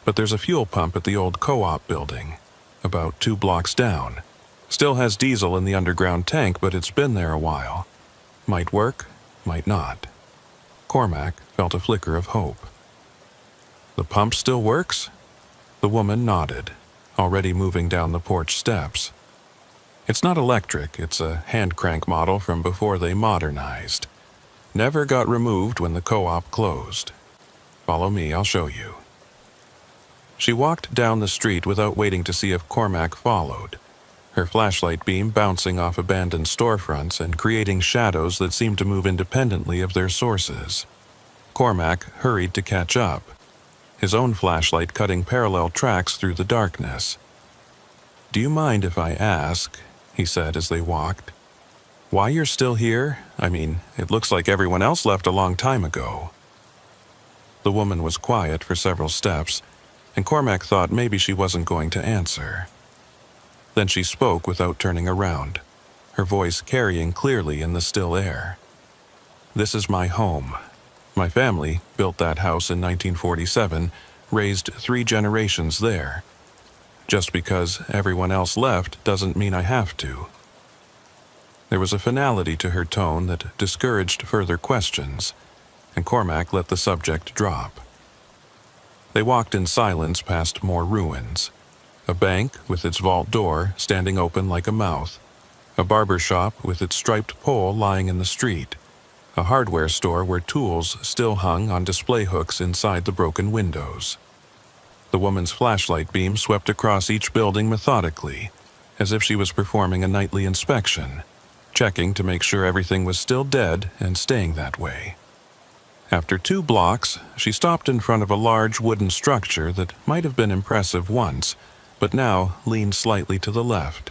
"But there's a fuel pump at the old co-op building, about 2 blocks down. Still has diesel in the underground tank, but it's been there a while. Might work, might not." Cormac felt a flicker of hope. "The pump still works?" The woman nodded, already moving down the porch steps. "It's not electric, it's a hand crank model from before they modernized. Never got removed when the co-op closed. Follow me, I'll show you." She walked down the street without waiting to see if Cormac followed, her flashlight beam bouncing off abandoned storefronts and creating shadows that seemed to move independently of their sources. Cormac hurried to catch up, his own flashlight cutting parallel tracks through the darkness. "Do you mind if I ask," he said as they walked, "why you're still here? I mean, it looks like everyone else left a long time ago." The woman was quiet for several steps, and Cormac thought maybe she wasn't going to answer. Then she spoke without turning around, her voice carrying clearly in the still air. "This is my home. My family built that house in 1947, raised 3 generations there. Just because everyone else left doesn't mean I have to." There was a finality to her tone that discouraged further questions, and Cormac let the subject drop. They walked in silence past more ruins. A bank with its vault door standing open like a mouth, a barber shop with its striped pole lying in the street, a hardware store where tools still hung on display hooks inside the broken windows. The woman's flashlight beam swept across each building methodically, as if she was performing a nightly inspection, checking to make sure everything was still dead and staying that way. After 2 blocks, she stopped in front of a large wooden structure that might have been impressive once, but now leaned slightly to the left.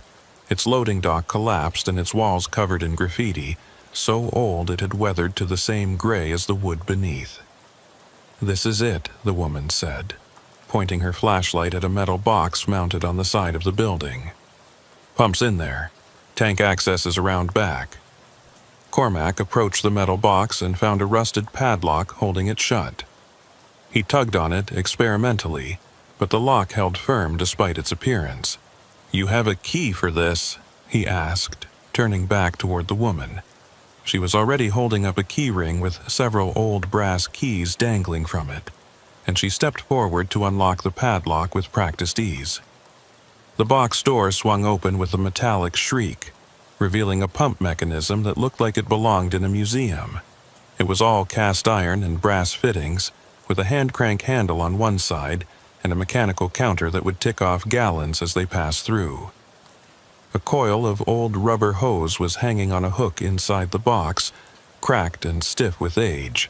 Its loading dock collapsed and its walls covered in graffiti, so old it had weathered to the same gray as the wood beneath. "This is it," the woman said, pointing her flashlight at a metal box mounted on the side of the building. "Pump's in there. Tank access is around back." Cormac approached the metal box and found a rusted padlock holding it shut. He tugged on it experimentally, but the lock held firm despite its appearance. "You have a key for this?" he asked, turning back toward the woman. She was already holding up a key ring with several old brass keys dangling from it, and she stepped forward to unlock the padlock with practiced ease. The box door swung open with a metallic shriek, revealing a pump mechanism that looked like it belonged in a museum. It was all cast iron and brass fittings, with a hand crank handle on one side and a mechanical counter that would tick off gallons as they passed through. A coil of old rubber hose was hanging on a hook inside the box, cracked and stiff with age,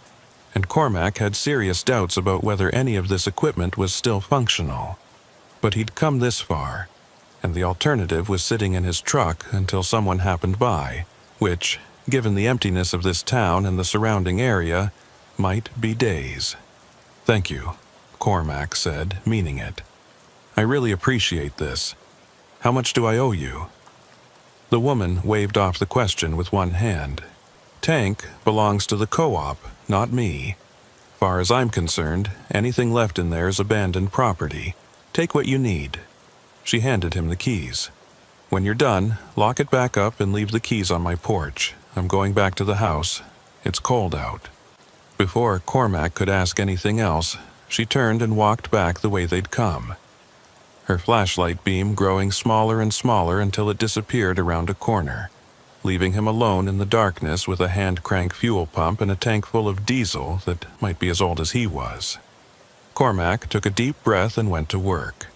and Cormac had serious doubts about whether any of this equipment was still functional. But he'd come this far, and the alternative was sitting in his truck until someone happened by, which, given the emptiness of this town and the surrounding area, might be days. "Thank you," Cormac said, meaning it. "I really appreciate this. How much do I owe you?" The woman waved off the question with one hand. "Tank belongs to the co-op, not me. Far as I'm concerned, anything left in there is abandoned property. Take what you need." She handed him the keys. "When you're done, lock it back up and leave the keys on my porch. I'm going back to the house. It's cold out." Before Cormac could ask anything else, she turned and walked back the way they'd come, her flashlight beam growing smaller and smaller until it disappeared around a corner, leaving him alone in the darkness with a hand-crank fuel pump and a tank full of diesel that might be as old as he was. Cormac took a deep breath and went to work,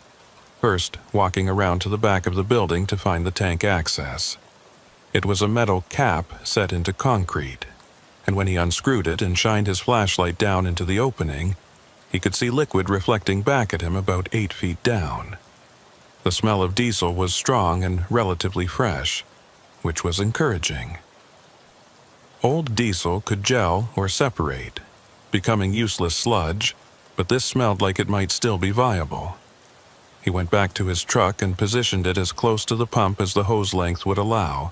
first walking around to the back of the building to find the tank access. It was a metal cap set into concrete, and when he unscrewed it and shined his flashlight down into the opening, he could see liquid reflecting back at him about 8 feet down. The smell of diesel was strong and relatively fresh, which was encouraging. Old diesel could gel or separate, becoming useless sludge, but this smelled like it might still be viable. He went back to his truck and positioned it as close to the pump as the hose length would allow,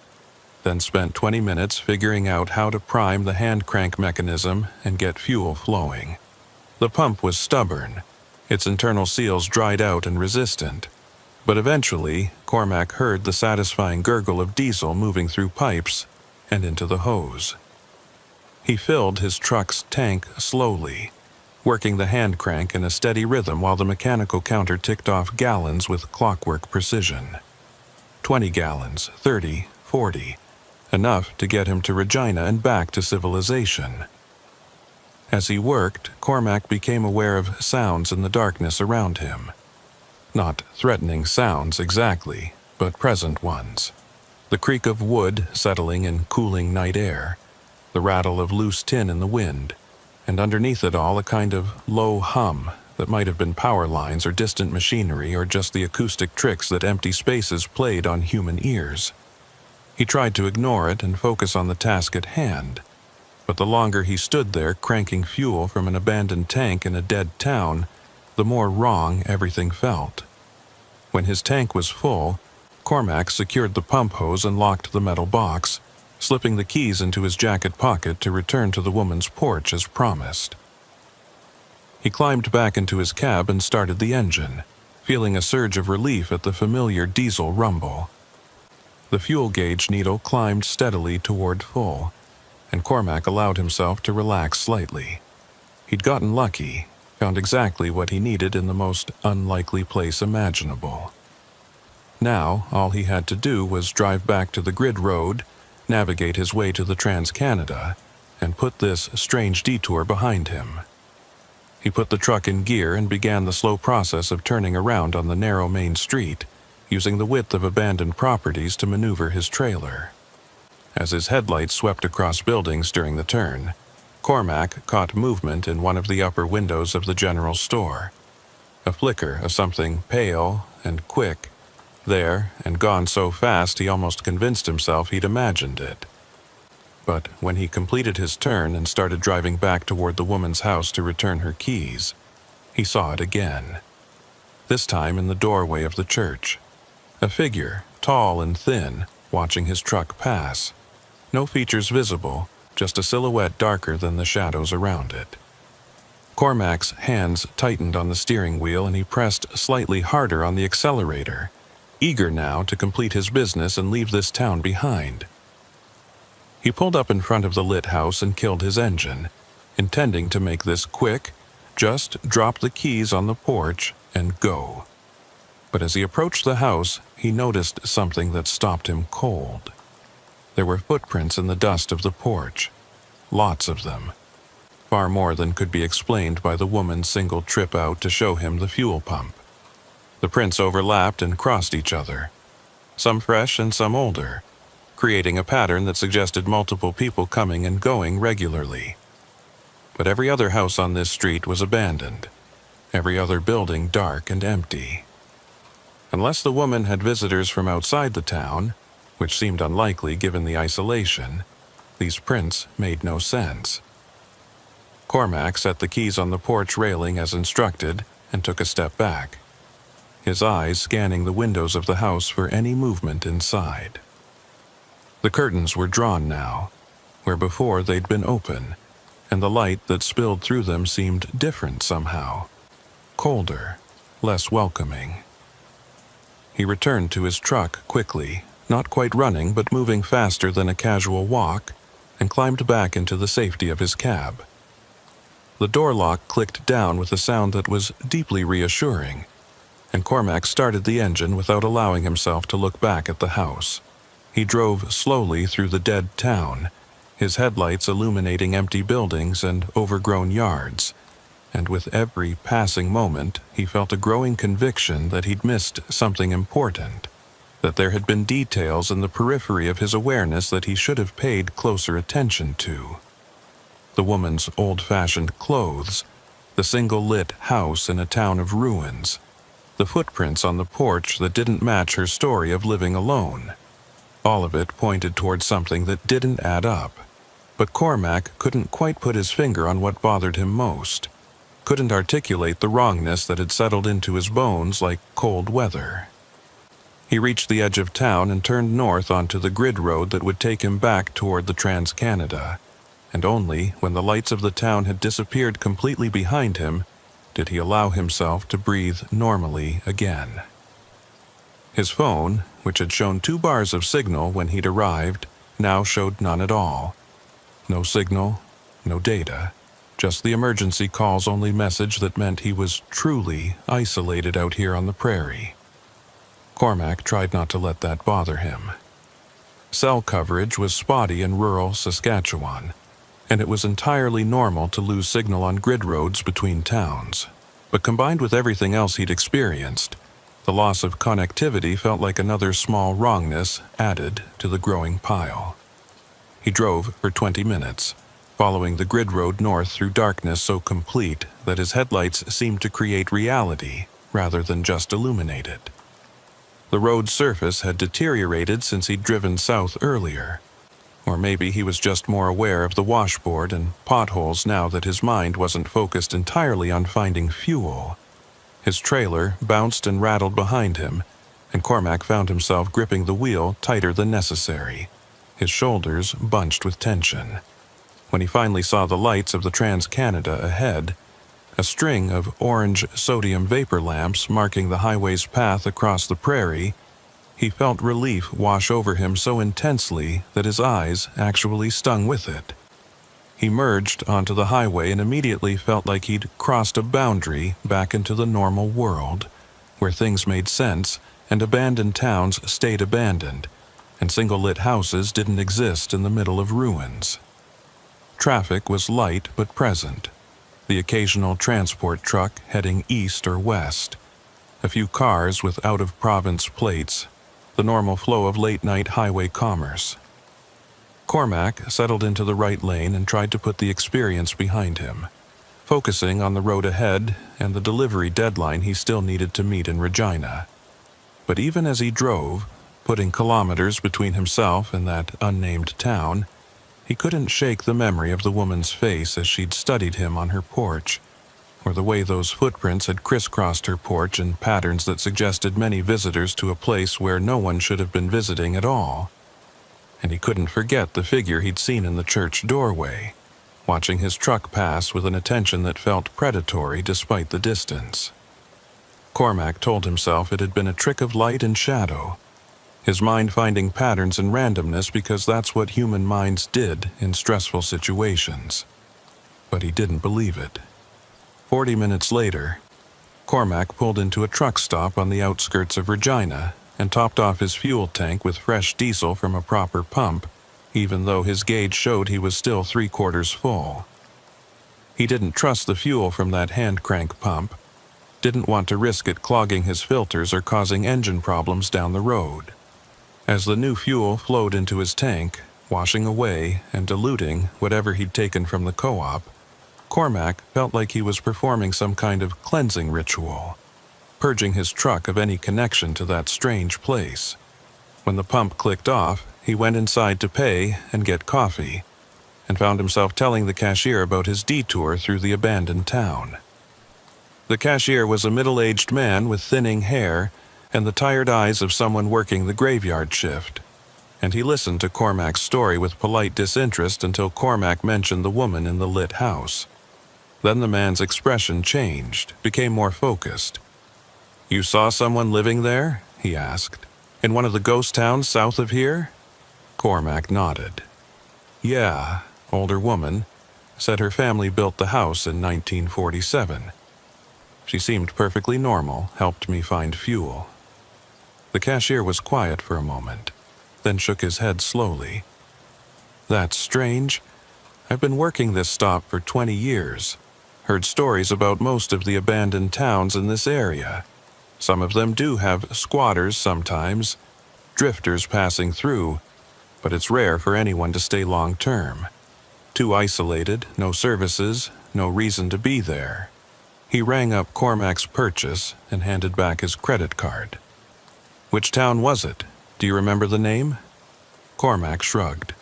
then spent 20 minutes figuring out how to prime the hand crank mechanism and get fuel flowing. The pump was stubborn, its internal seals dried out and resistant, but eventually Cormac heard the satisfying gurgle of diesel moving through pipes and into the hose. He filled his truck's tank slowly, working the hand crank in a steady rhythm while the mechanical counter ticked off gallons with clockwork precision. 20 gallons, 30, 40, enough to get him to Regina and back to civilization. As he worked, Cormac became aware of sounds in the darkness around him. Not threatening sounds exactly, but present ones. The creak of wood settling in cooling night air, the rattle of loose tin in the wind, and underneath it all a kind of low hum that might have been power lines or distant machinery or just the acoustic tricks that empty spaces played on human ears. He tried to ignore it and focus on the task at hand, but the longer he stood there cranking fuel from an abandoned tank in a dead town, the more wrong everything felt. When his tank was full, Cormac secured the pump hose and locked the metal box, slipping the keys into his jacket pocket to return to the woman's porch as promised. He climbed back into his cab and started the engine, feeling a surge of relief at the familiar diesel rumble. The fuel gauge needle climbed steadily toward full, and Cormac allowed himself to relax slightly. He'd gotten lucky, found exactly what he needed in the most unlikely place imaginable. Now, all he had to do was drive back to the grid road, navigate his way to the Trans-Canada, and put this strange detour behind him. He put the truck in gear and began the slow process of turning around on the narrow main street, using the width of abandoned properties to maneuver his trailer. As his headlights swept across buildings during the turn, Cormac caught movement in one of the upper windows of the general store. A flicker of something pale and quick, there and gone so fast he almost convinced himself he'd imagined it. But when he completed his turn and started driving back toward the woman's house to return her keys, he saw it again. This time in the doorway of the church. A figure, tall and thin, watching his truck pass. No features visible, just a silhouette darker than the shadows around it. Cormac's hands tightened on the steering wheel and he pressed slightly harder on the accelerator, eager now to complete his business and leave this town behind. He pulled up in front of the lit house and killed his engine, intending to make this quick, just drop the keys on the porch and go. But as he approached the house, he noticed something that stopped him cold. There were footprints in the dust of the porch, lots of them, far more than could be explained by the woman's single trip out to show him the fuel pump. The prints overlapped and crossed each other, some fresh and some older, creating a pattern that suggested multiple people coming and going regularly. But every other house on this street was abandoned, every other building dark and empty. Unless the woman had visitors from outside the town, which seemed unlikely given the isolation, these prints made no sense. Cormac set the keys on the porch railing as instructed and took a step back, his eyes scanning the windows of the house for any movement inside. The curtains were drawn now, where before they'd been open, and the light that spilled through them seemed different somehow, colder, less welcoming. He returned to his truck quickly, not quite running but moving faster than a casual walk, and climbed back into the safety of his cab. The door lock clicked down with a sound that was deeply reassuring, and Cormac started the engine without allowing himself to look back at the house. He drove slowly through the dead town, his headlights illuminating empty buildings and overgrown yards, and with every passing moment he felt a growing conviction that he'd missed something important, that there had been details in the periphery of his awareness that he should have paid closer attention to. The woman's old-fashioned clothes, the single-lit house in a town of ruins, the footprints on the porch that didn't match her story of living alone. All of it pointed toward something that didn't add up. But Cormac couldn't quite put his finger on what bothered him most, couldn't articulate the wrongness that had settled into his bones like cold weather. He reached the edge of town and turned north onto the grid road that would take him back toward the Trans-Canada, and only when the lights of the town had disappeared completely behind him did he allow himself to breathe normally again. His phone, which had shown 2 bars of signal when he'd arrived, now showed none at all. No signal, no data, just the emergency calls only message that meant he was truly isolated out here on the prairie. Cormac tried not to let that bother him. Cell coverage was spotty in rural Saskatchewan, and it was entirely normal to lose signal on grid roads between towns. But combined with everything else he'd experienced, the loss of connectivity felt like another small wrongness added to the growing pile. He drove for 20 minutes, following the grid road north through darkness so complete that his headlights seemed to create reality rather than just illuminate it. The road's surface had deteriorated since he'd driven south earlier, or maybe he was just more aware of the washboard and potholes now that his mind wasn't focused entirely on finding fuel. His trailer bounced and rattled behind him, and Cormac found himself gripping the wheel tighter than necessary, his shoulders bunched with tension. When he finally saw the lights of the Trans-Canada ahead, a string of orange sodium vapor lamps marking the highway's path across the prairie, he felt relief wash over him so intensely that his eyes actually stung with it. He merged onto the highway and immediately felt like he'd crossed a boundary back into the normal world, where things made sense and abandoned towns stayed abandoned, and single-lit houses didn't exist in the middle of ruins. Traffic was light but present, the occasional transport truck heading east or west, a few cars with out-of-province plates, the normal flow of late-night highway commerce. Cormac settled into the right lane and tried to put the experience behind him, focusing on the road ahead and the delivery deadline he still needed to meet in Regina. But even as he drove, putting kilometers between himself and that unnamed town, he couldn't shake the memory of the woman's face as she'd studied him on her porch, or the way those footprints had crisscrossed her porch in patterns that suggested many visitors to a place where no one should have been visiting at all. And he couldn't forget the figure he'd seen in the church doorway, watching his truck pass with an attention that felt predatory despite the distance. Cormac told himself it had been a trick of light and shadow, his mind finding patterns and randomness because that's what human minds did in stressful situations. But he didn't believe it. 40 minutes later, Cormac pulled into a truck stop on the outskirts of Regina and topped off his fuel tank with fresh diesel from a proper pump, even though his gauge showed he was still 3/4 full. He didn't trust the fuel from that hand crank pump, didn't want to risk it clogging his filters or causing engine problems down the road. As the new fuel flowed into his tank, washing away and diluting whatever he'd taken from the co-op, Cormac felt like he was performing some kind of cleansing ritual, purging his truck of any connection to that strange place. When the pump clicked off, he went inside to pay and get coffee, and found himself telling the cashier about his detour through the abandoned town. The cashier was a middle-aged man with thinning hair and the tired eyes of someone working the graveyard shift, and he listened to Cormac's story with polite disinterest until Cormac mentioned the woman in the lit house. Then the man's expression changed, became more focused. "You saw someone living there?" he asked. "In one of the ghost towns south of here?" Cormac nodded. "Yeah, older woman. Said her family built the house in 1947. She seemed perfectly normal, helped me find fuel." The cashier was quiet for a moment, then shook his head slowly. "That's strange. I've been working this stop for 20 years. Heard stories about most of the abandoned towns in this area. Some of them do have squatters sometimes, drifters passing through, but it's rare for anyone to stay long term. Too isolated, no services, no reason to be there." He rang up Cormac's purchase and handed back his credit card. "Which town was it? Do you remember the name?" Cormac shrugged.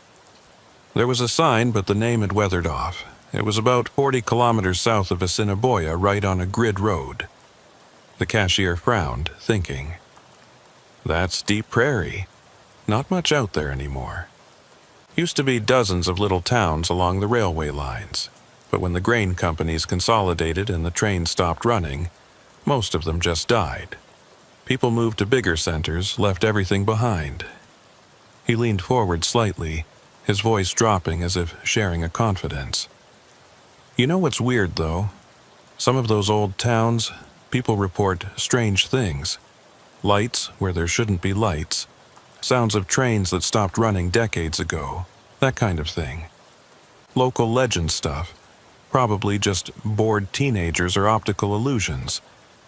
"There was a sign, but the name had weathered off. It was about 40 kilometers south of Assiniboia, right on a grid road." The cashier frowned, thinking. "That's deep prairie. Not much out there anymore. Used to be dozens of little towns along the railway lines, but when the grain companies consolidated and the trains stopped running, most of them just died. People moved to bigger centers, left everything behind." He leaned forward slightly, his voice dropping as if sharing a confidence. "You know what's weird, though? Some of those old towns, people report strange things. Lights where there shouldn't be lights. Sounds of trains that stopped running decades ago. That kind of thing. Local legend stuff. Probably just bored teenagers or optical illusions.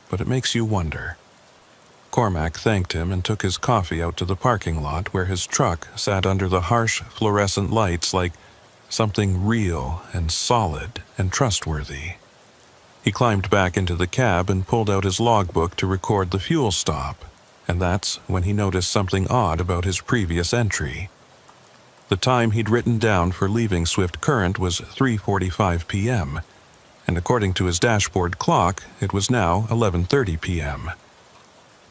But it makes you wonder." Cormac thanked him and took his coffee out to the parking lot where his truck sat under the harsh fluorescent lights like something real and solid and trustworthy. He climbed back into the cab and pulled out his logbook to record the fuel stop, and that's when he noticed something odd about his previous entry. The time he'd written down for leaving Swift Current was 3:45 p.m., and according to his dashboard clock, it was now 11:30 p.m.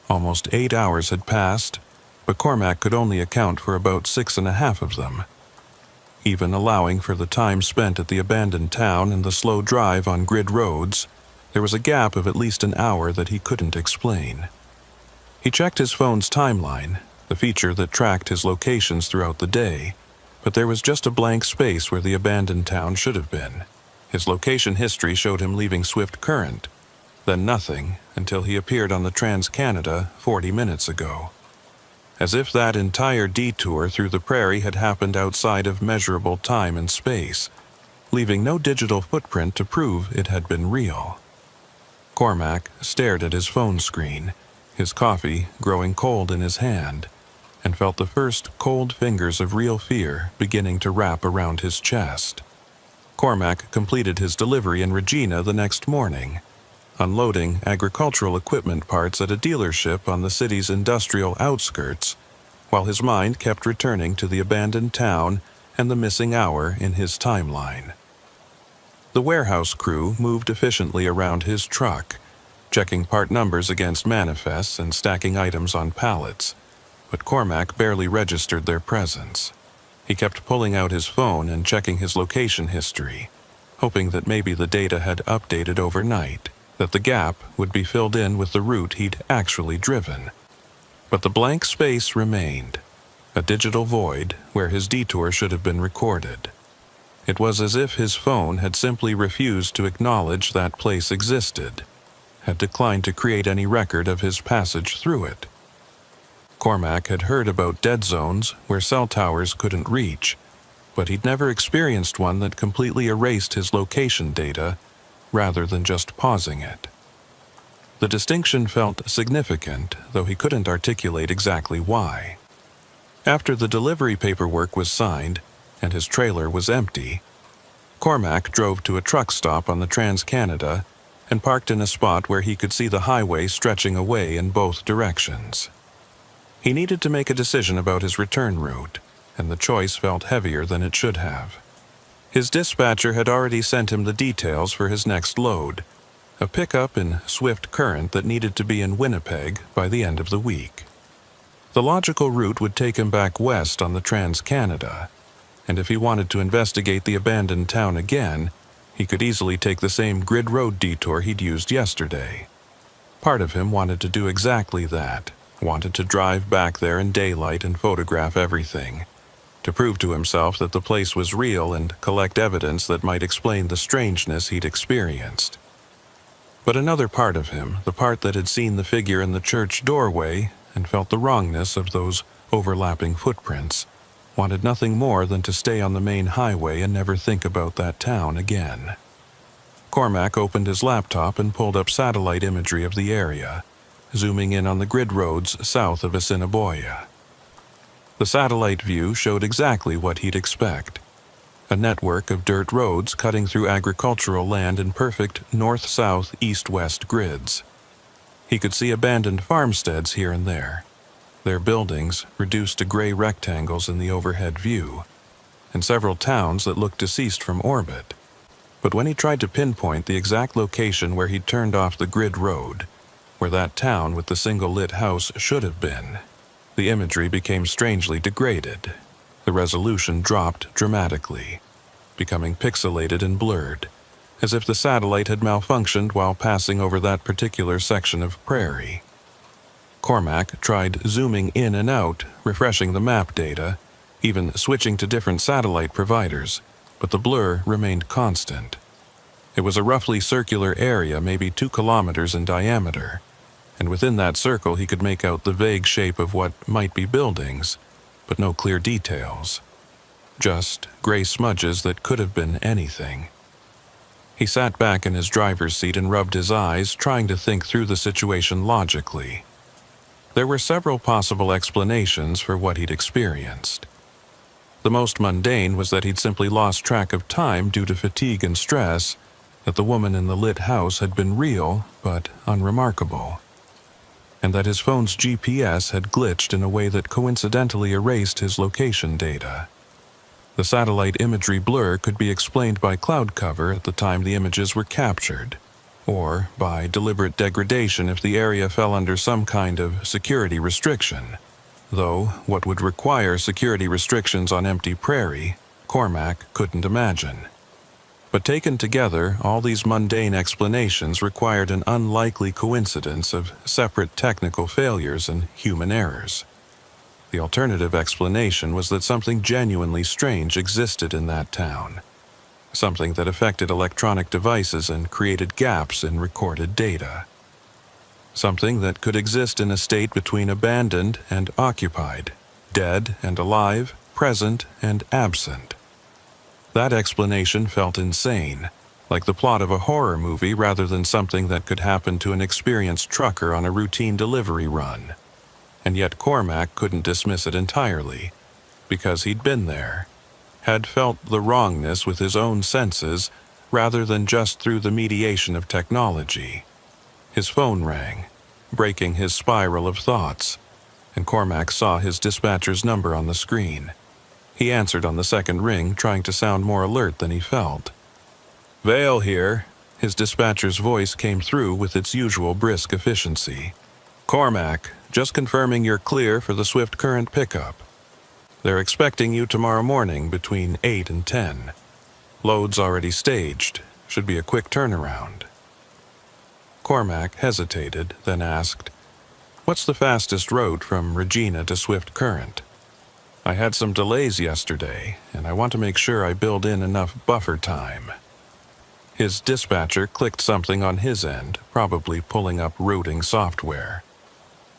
Almost 8 hours had passed, but Cormac could only account for about 6.5 of them. Even allowing for the time spent at the abandoned town and the slow drive on grid roads, there was a gap of at least an hour that he couldn't explain. He checked his phone's timeline, the feature that tracked his locations throughout the day, but there was just a blank space where the abandoned town should have been. His location history showed him leaving Swift Current, then nothing until he appeared on the Trans-Canada 40 minutes ago. As if that entire detour through the prairie had happened outside of measurable time and space, leaving no digital footprint to prove it had been real. Cormac stared at his phone screen, his coffee growing cold in his hand, and felt the first cold fingers of real fear beginning to wrap around his chest. Cormac completed his delivery in Regina the next morning, unloading agricultural equipment parts at a dealership on the city's industrial outskirts, while his mind kept returning to the abandoned town and the missing hour in his timeline. The warehouse crew moved efficiently around his truck, checking part numbers against manifests and stacking items on pallets, but Cormac barely registered their presence. He kept pulling out his phone and checking his location history, hoping that maybe the data had updated overnight, that the gap would be filled in with the route he'd actually driven. But the blank space remained, a digital void where his detour should have been recorded. It was as if his phone had simply refused to acknowledge that place existed, had declined to create any record of his passage through it. Cormac had heard about dead zones where cell towers couldn't reach, but he'd never experienced one that completely erased his location data rather than just pausing it. The distinction felt significant, though he couldn't articulate exactly why. After the delivery paperwork was signed and his trailer was empty, Cormac drove to a truck stop on the Trans-Canada and parked in a spot where he could see the highway stretching away in both directions. He needed to make a decision about his return route, and the choice felt heavier than it should have. His dispatcher had already sent him the details for his next load, a pickup in swift current that needed to be in Winnipeg by the end of the week. The logical route would take him back west on the Trans-Canada, and if he wanted to investigate the abandoned town again, he could easily take the same grid road detour he'd used yesterday. Part of him wanted to do exactly that, wanted to drive back there in daylight and photograph everything, to prove to himself that the place was real and collect evidence that might explain the strangeness he'd experienced. But another part of him, the part that had seen the figure in the church doorway and felt the wrongness of those overlapping footprints, wanted nothing more than to stay on the main highway and never think about that town again. Cormac opened his laptop and pulled up satellite imagery of the area, zooming in on the grid roads south of Assiniboia. The satellite view showed exactly what he'd expect. A network of dirt roads cutting through agricultural land in perfect north-south, east-west grids. He could see abandoned farmsteads here and there, their buildings reduced to gray rectangles in the overhead view, and several towns that looked deceased from orbit. But when he tried to pinpoint the exact location where he'd turned off the grid road, where that town with the single lit house should have been, the imagery became strangely degraded. The resolution dropped dramatically, becoming pixelated and blurred, as if the satellite had malfunctioned while passing over that particular section of prairie. Cormac tried zooming in and out, refreshing the map data, even switching to different satellite providers, but the blur remained constant. It was a roughly circular area, maybe 2 kilometers in diameter, and within that circle he could make out the vague shape of what might be buildings, but no clear details. Just gray smudges that could have been anything. He sat back in his driver's seat and rubbed his eyes, trying to think through the situation logically. There were several possible explanations for what he'd experienced. The most mundane was that he'd simply lost track of time due to fatigue and stress, that the woman in the lit house had been real but unremarkable, and that his phone's GPS had glitched in a way that coincidentally erased his location data. The satellite imagery blur could be explained by cloud cover at the time the images were captured, or by deliberate degradation if the area fell under some kind of security restriction, though what would require security restrictions on empty prairie, Cormac couldn't imagine. But taken together, all these mundane explanations required an unlikely coincidence of separate technical failures and human errors. The alternative explanation was that something genuinely strange existed in that town, something that affected electronic devices and created gaps in recorded data. Something that could exist in a state between abandoned and occupied, dead and alive, present and absent. That explanation felt insane, like the plot of a horror movie rather than something that could happen to an experienced trucker on a routine delivery run. And yet Cormac couldn't dismiss it entirely, because he'd been there, had felt the wrongness with his own senses rather than just through the mediation of technology. His phone rang, breaking his spiral of thoughts, and Cormac saw his dispatcher's number on the screen. He answered on the second ring, trying to sound more alert than he felt. "Vale here." His dispatcher's voice came through with its usual brisk efficiency. "Cormac, just confirming you're clear for the swift current pickup. They're expecting you tomorrow morning between 8 and 10. Load's already staged. Should be a quick turnaround." Cormac hesitated, then asked, "What's the fastest route from Regina to Swift Current? I had some delays yesterday, and I want to make sure I build in enough buffer time." His dispatcher clicked something on his end, probably pulling up routing software.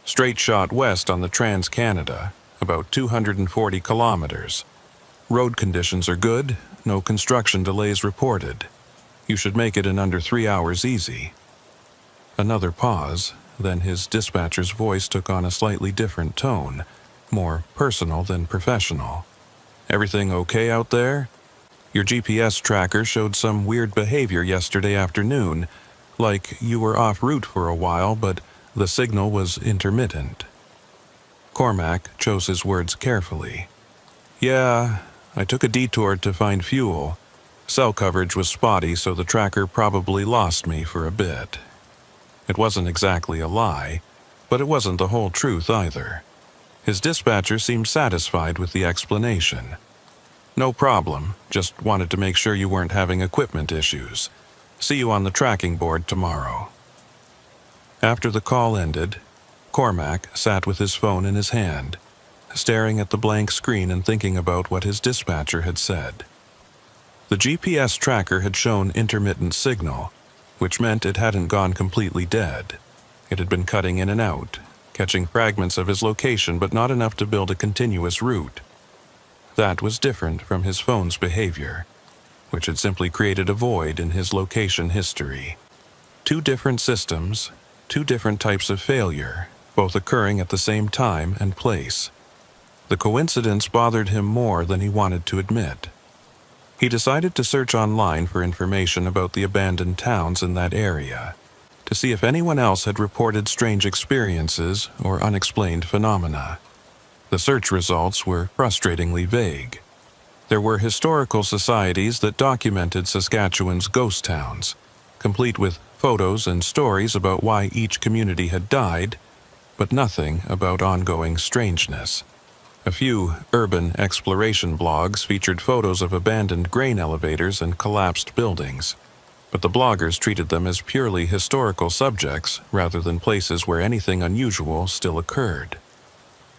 "Straight shot west on the Trans-Canada, about 240 kilometers. Road conditions are good, no construction delays reported. You should make it in under 3 hours easy." Another pause, then his dispatcher's voice took on a slightly different tone, more personal than professional. "Everything okay out there? Your GPS tracker showed some weird behavior yesterday afternoon, like you were off route for a while, but the signal was intermittent." Cormac chose his words carefully. "Yeah, I took a detour to find fuel. Cell coverage was spotty, so the tracker probably lost me for a bit. It wasn't exactly a lie, but it wasn't the whole truth either. His dispatcher seemed satisfied with the explanation. No problem, just wanted to make sure you weren't having equipment issues. See you on the tracking board tomorrow. After the call ended, Cormac sat with his phone in his hand, staring at the blank screen and thinking about what his dispatcher had said. The GPS tracker had shown intermittent signal, which meant it hadn't gone completely dead. It had been cutting in and out, catching fragments of his location but not enough to build a continuous route. That was different from his phone's behavior, which had simply created a void in his location history. Two different systems, two different types of failure, both occurring at the same time and place. The coincidence bothered him more than he wanted to admit. He decided to search online for information about the abandoned towns in that area, to see if anyone else had reported strange experiences or unexplained phenomena. The search results were frustratingly vague. There were historical societies that documented Saskatchewan's ghost towns, complete with photos and stories about why each community had died, but nothing about ongoing strangeness. A few urban exploration blogs featured photos of abandoned grain elevators and collapsed buildings, but the bloggers treated them as purely historical subjects rather than places where anything unusual still occurred.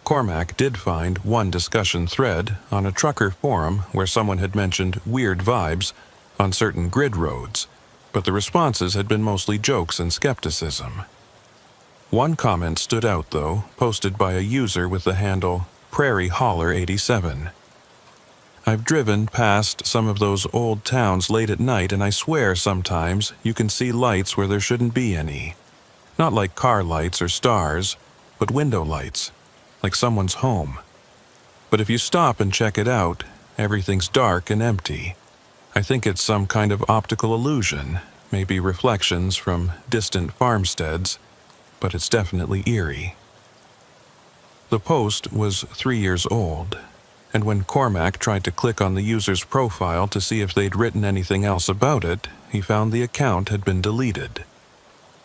Cormac did find one discussion thread on a trucker forum where someone had mentioned weird vibes on certain grid roads, but the responses had been mostly jokes and skepticism. One comment stood out, though, posted by a user with the handle Prairie Holler 87. I've driven past some of those old towns late at night, and I swear sometimes you can see lights where there shouldn't be any. Not like car lights or stars, but window lights, like someone's home. But if you stop and check it out, everything's dark and empty. I think it's some kind of optical illusion, maybe reflections from distant farmsteads, but it's definitely eerie. The post was 3 years old, and when Cormac tried to click on the user's profile to see if they'd written anything else about it, he found the account had been deleted.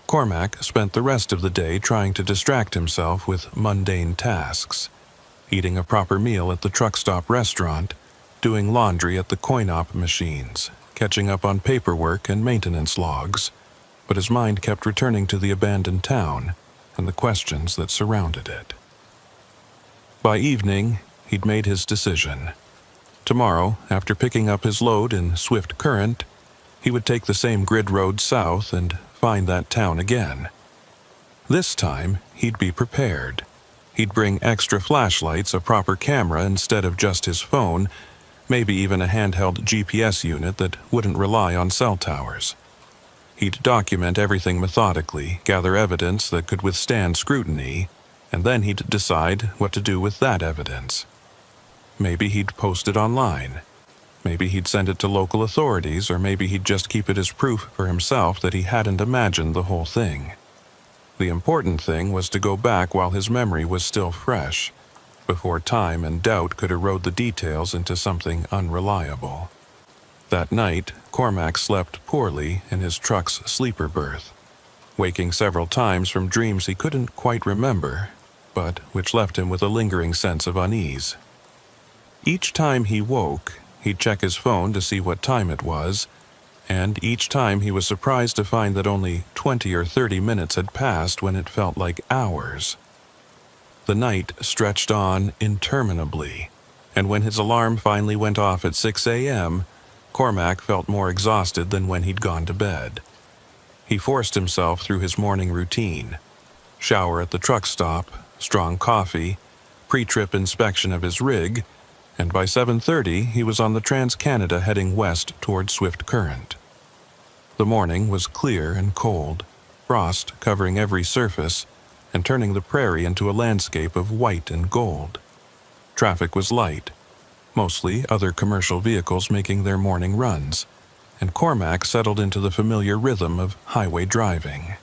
Cormac spent the rest of the day trying to distract himself with mundane tasks, eating a proper meal at the truck stop restaurant, doing laundry at the coin-op machines, catching up on paperwork and maintenance logs, but his mind kept returning to the abandoned town and the questions that surrounded it. By evening, he'd made his decision. Tomorrow, after picking up his load in Swift Current, he would take the same grid road south and find that town again. This time, he'd be prepared. He'd bring extra flashlights, a proper camera instead of just his phone, maybe even a handheld GPS unit that wouldn't rely on cell towers. He'd document everything methodically, gather evidence that could withstand scrutiny, and then he'd decide what to do with that evidence. Maybe he'd post it online. Maybe he'd send it to local authorities, or maybe he'd just keep it as proof for himself that he hadn't imagined the whole thing. The important thing was to go back while his memory was still fresh, before time and doubt could erode the details into something unreliable. That night, Cormac slept poorly in his truck's sleeper berth, waking several times from dreams he couldn't quite remember, but which left him with a lingering sense of unease. Each time he woke, he'd check his phone to see what time it was, and each time he was surprised to find that only 20 or 30 minutes had passed when it felt like hours. The night stretched on interminably, and when his alarm finally went off at 6 a.m., Cormac felt more exhausted than when he'd gone to bed. He forced himself through his morning routine: shower at the truck stop, strong coffee, pre-trip inspection of his rig, and by 7:30 he was on the Trans-Canada heading west toward Swift Current. The morning was clear and cold, frost covering every surface and turning the prairie into a landscape of white and gold. Traffic was light, mostly other commercial vehicles making their morning runs, and Cormac settled into the familiar rhythm of highway driving.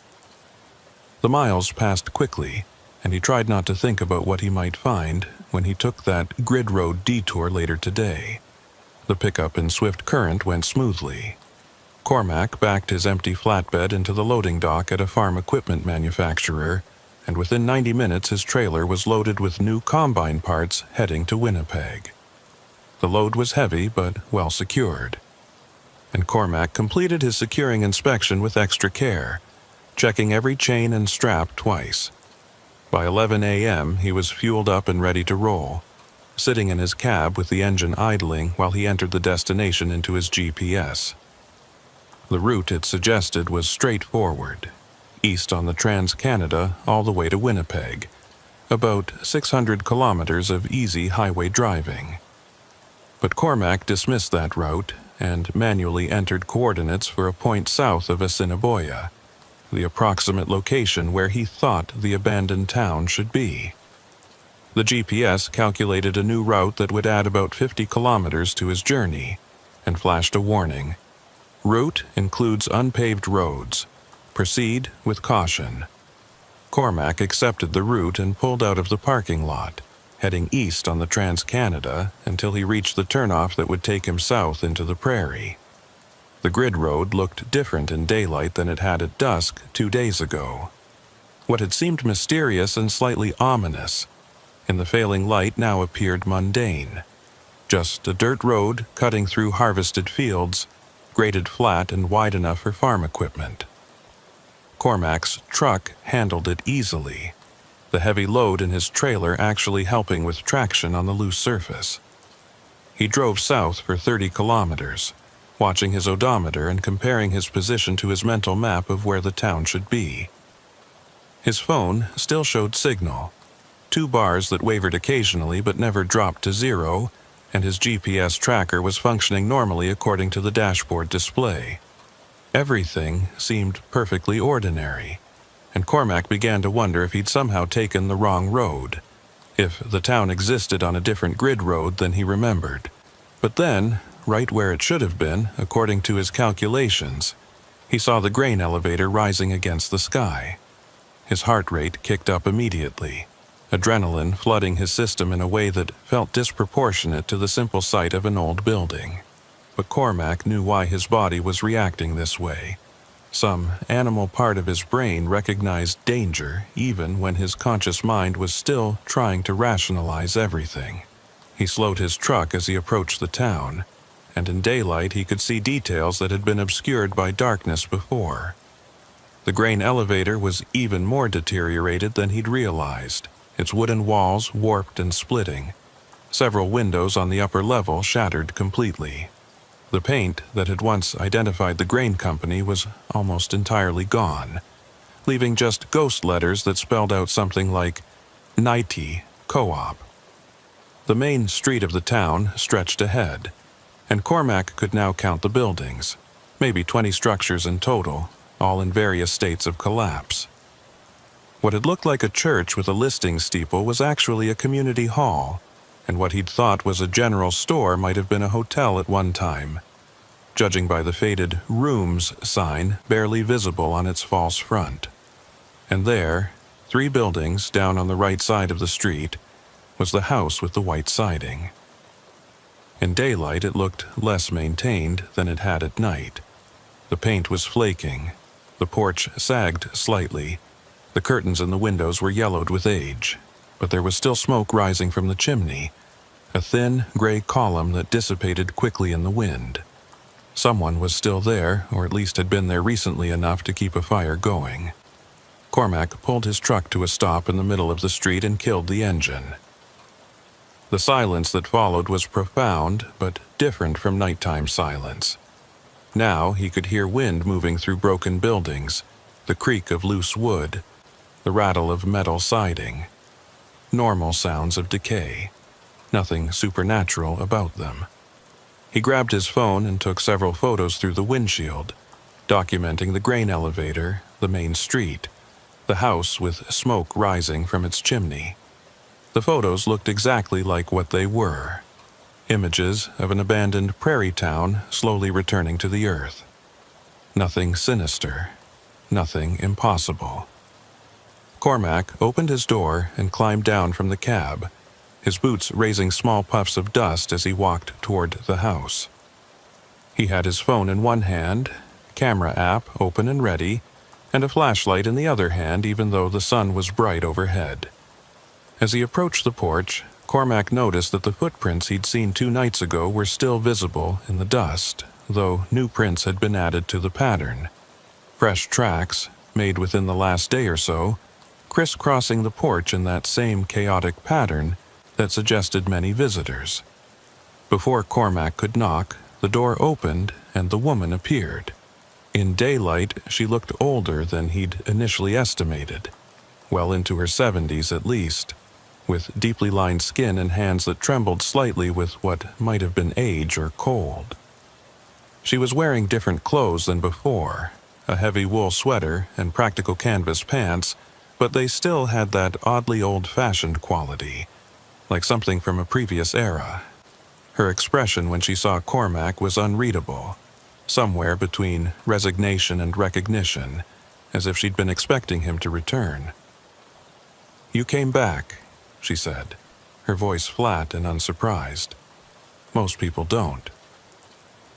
The miles passed quickly, and he tried not to think about what he might find when he took that grid road detour later today. The pickup in swift current went smoothly. Cormac backed his empty flatbed into the loading dock at a farm equipment manufacturer, and within 90 minutes his trailer was loaded with new combine parts heading to Winnipeg. The load was heavy but well secured, and Cormac completed his securing inspection with extra care, checking every chain and strap twice. By 11 a.m., he was fueled up and ready to roll, sitting in his cab with the engine idling while he entered the destination into his GPS. The route it suggested was straightforward, east on the Trans-Canada all the way to Winnipeg, about 600 kilometers of easy highway driving. But Cormac dismissed that route and manually entered coordinates for a point south of Assiniboia, the approximate location where he thought the abandoned town should be. The GPS calculated a new route that would add about 50 kilometers to his journey, and flashed a warning. Route includes unpaved roads. Proceed with caution. Cormac accepted the route and pulled out of the parking lot, heading east on the Trans-Canada until he reached the turnoff that would take him south into the prairie. The grid road looked different in daylight than it had at dusk 2 days ago. What had seemed mysterious and slightly ominous, in the failing light now appeared mundane. Just a dirt road cutting through harvested fields, graded flat and wide enough for farm equipment. Cormac's truck handled it easily, the heavy load in his trailer actually helping with traction on the loose surface. He drove south for 30 kilometers, watching his odometer and comparing his position to his mental map of where the town should be. His phone still showed signal, 2 bars that wavered occasionally but never dropped to 0, and his GPS tracker was functioning normally according to the dashboard display. Everything seemed perfectly ordinary, and Cormac began to wonder if he'd somehow taken the wrong road, if the town existed on a different grid road than he remembered. But then, right where it should have been, according to his calculations, he saw the grain elevator rising against the sky. His heart rate kicked up immediately, adrenaline flooding his system in a way that felt disproportionate to the simple sight of an old building. But Cormac knew why his body was reacting this way. Some animal part of his brain recognized danger even when his conscious mind was still trying to rationalize everything. He slowed his truck as he approached the town, and in daylight he could see details that had been obscured by darkness before. The grain elevator was even more deteriorated than he'd realized, its wooden walls warped and splitting. Several windows on the upper level shattered completely. The paint that had once identified the grain company was almost entirely gone, leaving just ghost letters that spelled out something like Nighty Co-op. The main street of the town stretched ahead, and Cormac could now count the buildings, maybe 20 structures in total, all in various states of collapse. What had looked like a church with a listing steeple was actually a community hall, and what he'd thought was a general store might have been a hotel at one time, judging by the faded "Rooms" sign barely visible on its false front. And there, 3 buildings down on the right side of the street, was the house with the white siding. In daylight it looked less maintained than it had at night. The paint was flaking, the porch sagged slightly, the curtains in the windows were yellowed with age, but there was still smoke rising from the chimney, a thin gray column that dissipated quickly in the wind. Someone was still there, or at least had been there recently enough to keep a fire going. Cormac pulled his truck to a stop in the middle of the street and killed the engine. The silence that followed was profound, but different from nighttime silence. Now he could hear wind moving through broken buildings, the creak of loose wood, the rattle of metal siding. Normal sounds of decay. Nothing supernatural about them. He grabbed his phone and took several photos through the windshield, documenting the grain elevator, the main street, the house with smoke rising from its chimney. The photos looked exactly like what they were. Images of an abandoned prairie town slowly returning to the earth. Nothing sinister. Nothing impossible. Cormac opened his door and climbed down from the cab, his boots raising small puffs of dust as he walked toward the house. He had his phone in one hand, camera app open and ready, and a flashlight in the other hand even though the sun was bright overhead. As he approached the porch, Cormac noticed that the footprints he'd seen 2 nights ago were still visible in the dust, though new prints had been added to the pattern. Fresh tracks, made within the last day or so, crisscrossing the porch in that same chaotic pattern that suggested many visitors. Before Cormac could knock, the door opened and the woman appeared. In daylight, she looked older than he'd initially estimated, well into her 70s at least, with deeply lined skin and hands that trembled slightly with what might have been age or cold. She was wearing different clothes than before, a heavy wool sweater and practical canvas pants, but they still had that oddly old-fashioned quality, like something from a previous era. Her expression when she saw Cormac was unreadable, somewhere between resignation and recognition, as if she'd been expecting him to return. "You came back," she said, her voice flat and unsurprised. Most people don't.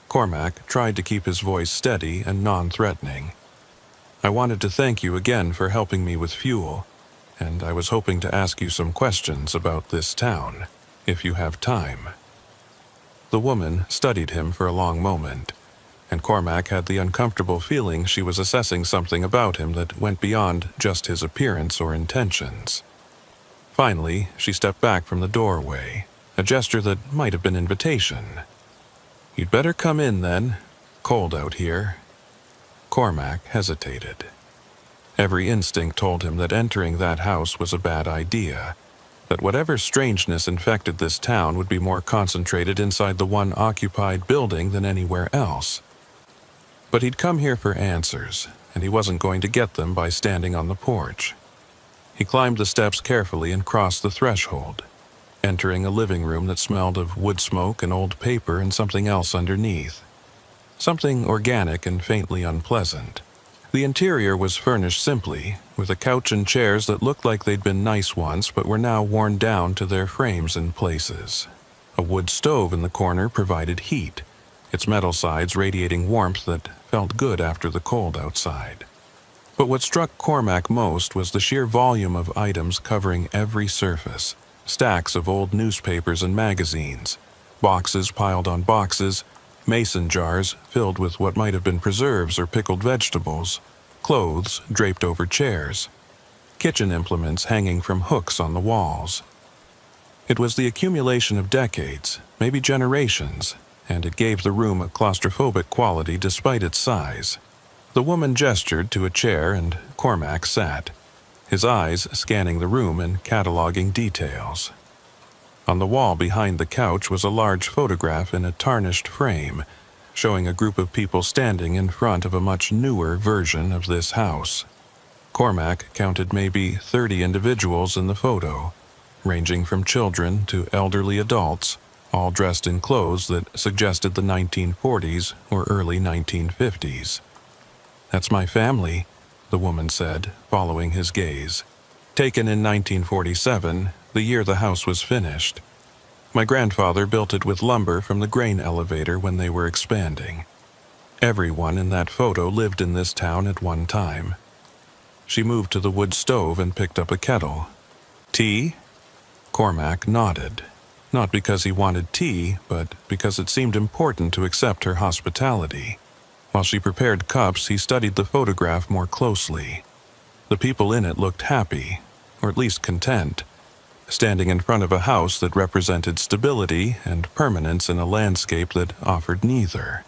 Cormac tried to keep his voice steady and non-threatening. "I wanted to thank you again for helping me with fuel, and I was hoping to ask you some questions about this town, if you have time." The woman studied him for a long moment, and Cormac had the uncomfortable feeling she was assessing something about him that went beyond just his appearance or intentions. Finally, she stepped back from the doorway, a gesture that might have been invitation. "You'd better come in then. Cold out here." Cormac hesitated. Every instinct told him that entering that house was a bad idea, that whatever strangeness infected this town would be more concentrated inside the one occupied building than anywhere else. But he'd come here for answers, and he wasn't going to get them by standing on the porch. He climbed the steps carefully and crossed the threshold, entering a living room that smelled of wood smoke and old paper and something else underneath. Something organic and faintly unpleasant. The interior was furnished simply, with a couch and chairs that looked like they'd been nice once but were now worn down to their frames in places. A wood stove in the corner provided heat, its metal sides radiating warmth that felt good after the cold outside. But what struck Cormac most was the sheer volume of items covering every surface. Stacks of old newspapers and magazines, boxes piled on boxes, mason jars filled with what might have been preserves or pickled vegetables, clothes draped over chairs, kitchen implements hanging from hooks on the walls. It was the accumulation of decades, maybe generations, and it gave the room a claustrophobic quality despite its size. The woman gestured to a chair and Cormac sat, his eyes scanning the room and cataloging details. On the wall behind the couch was a large photograph in a tarnished frame, showing a group of people standing in front of a much newer version of this house. Cormac counted maybe 30 individuals in the photo, ranging from children to elderly adults, all dressed in clothes that suggested the 1940s or early 1950s. "That's my family," the woman said, following his gaze. "Taken in 1947, the year the house was finished. My grandfather built it with lumber from the grain elevator when they were expanding. Everyone in that photo lived in this town at one time." She moved to the wood stove and picked up a kettle. "Tea?" Cormac nodded, not because he wanted tea, but because it seemed important to accept her hospitality. While she prepared cups, he studied the photograph more closely. The people in it looked happy, or at least content, standing in front of a house that represented stability and permanence in a landscape that offered neither.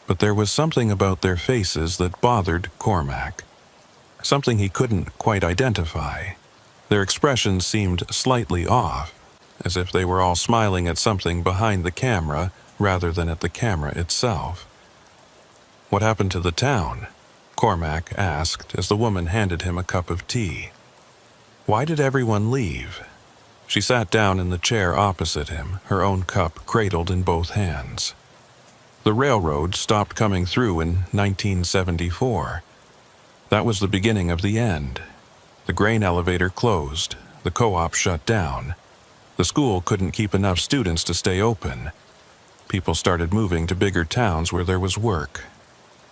But there was something about their faces that bothered Cormac, something he couldn't quite identify. Their expressions seemed slightly off, as if they were all smiling at something behind the camera rather than at the camera itself. "What happened to the town?" Cormac asked as the woman handed him a cup of tea. "Why did everyone leave?" She sat down in the chair opposite him, her own cup cradled in both hands. "The railroad stopped coming through in 1974. That was the beginning of the end. The grain elevator closed, the co-op shut down. The school couldn't keep enough students to stay open. People started moving to bigger towns where there was work.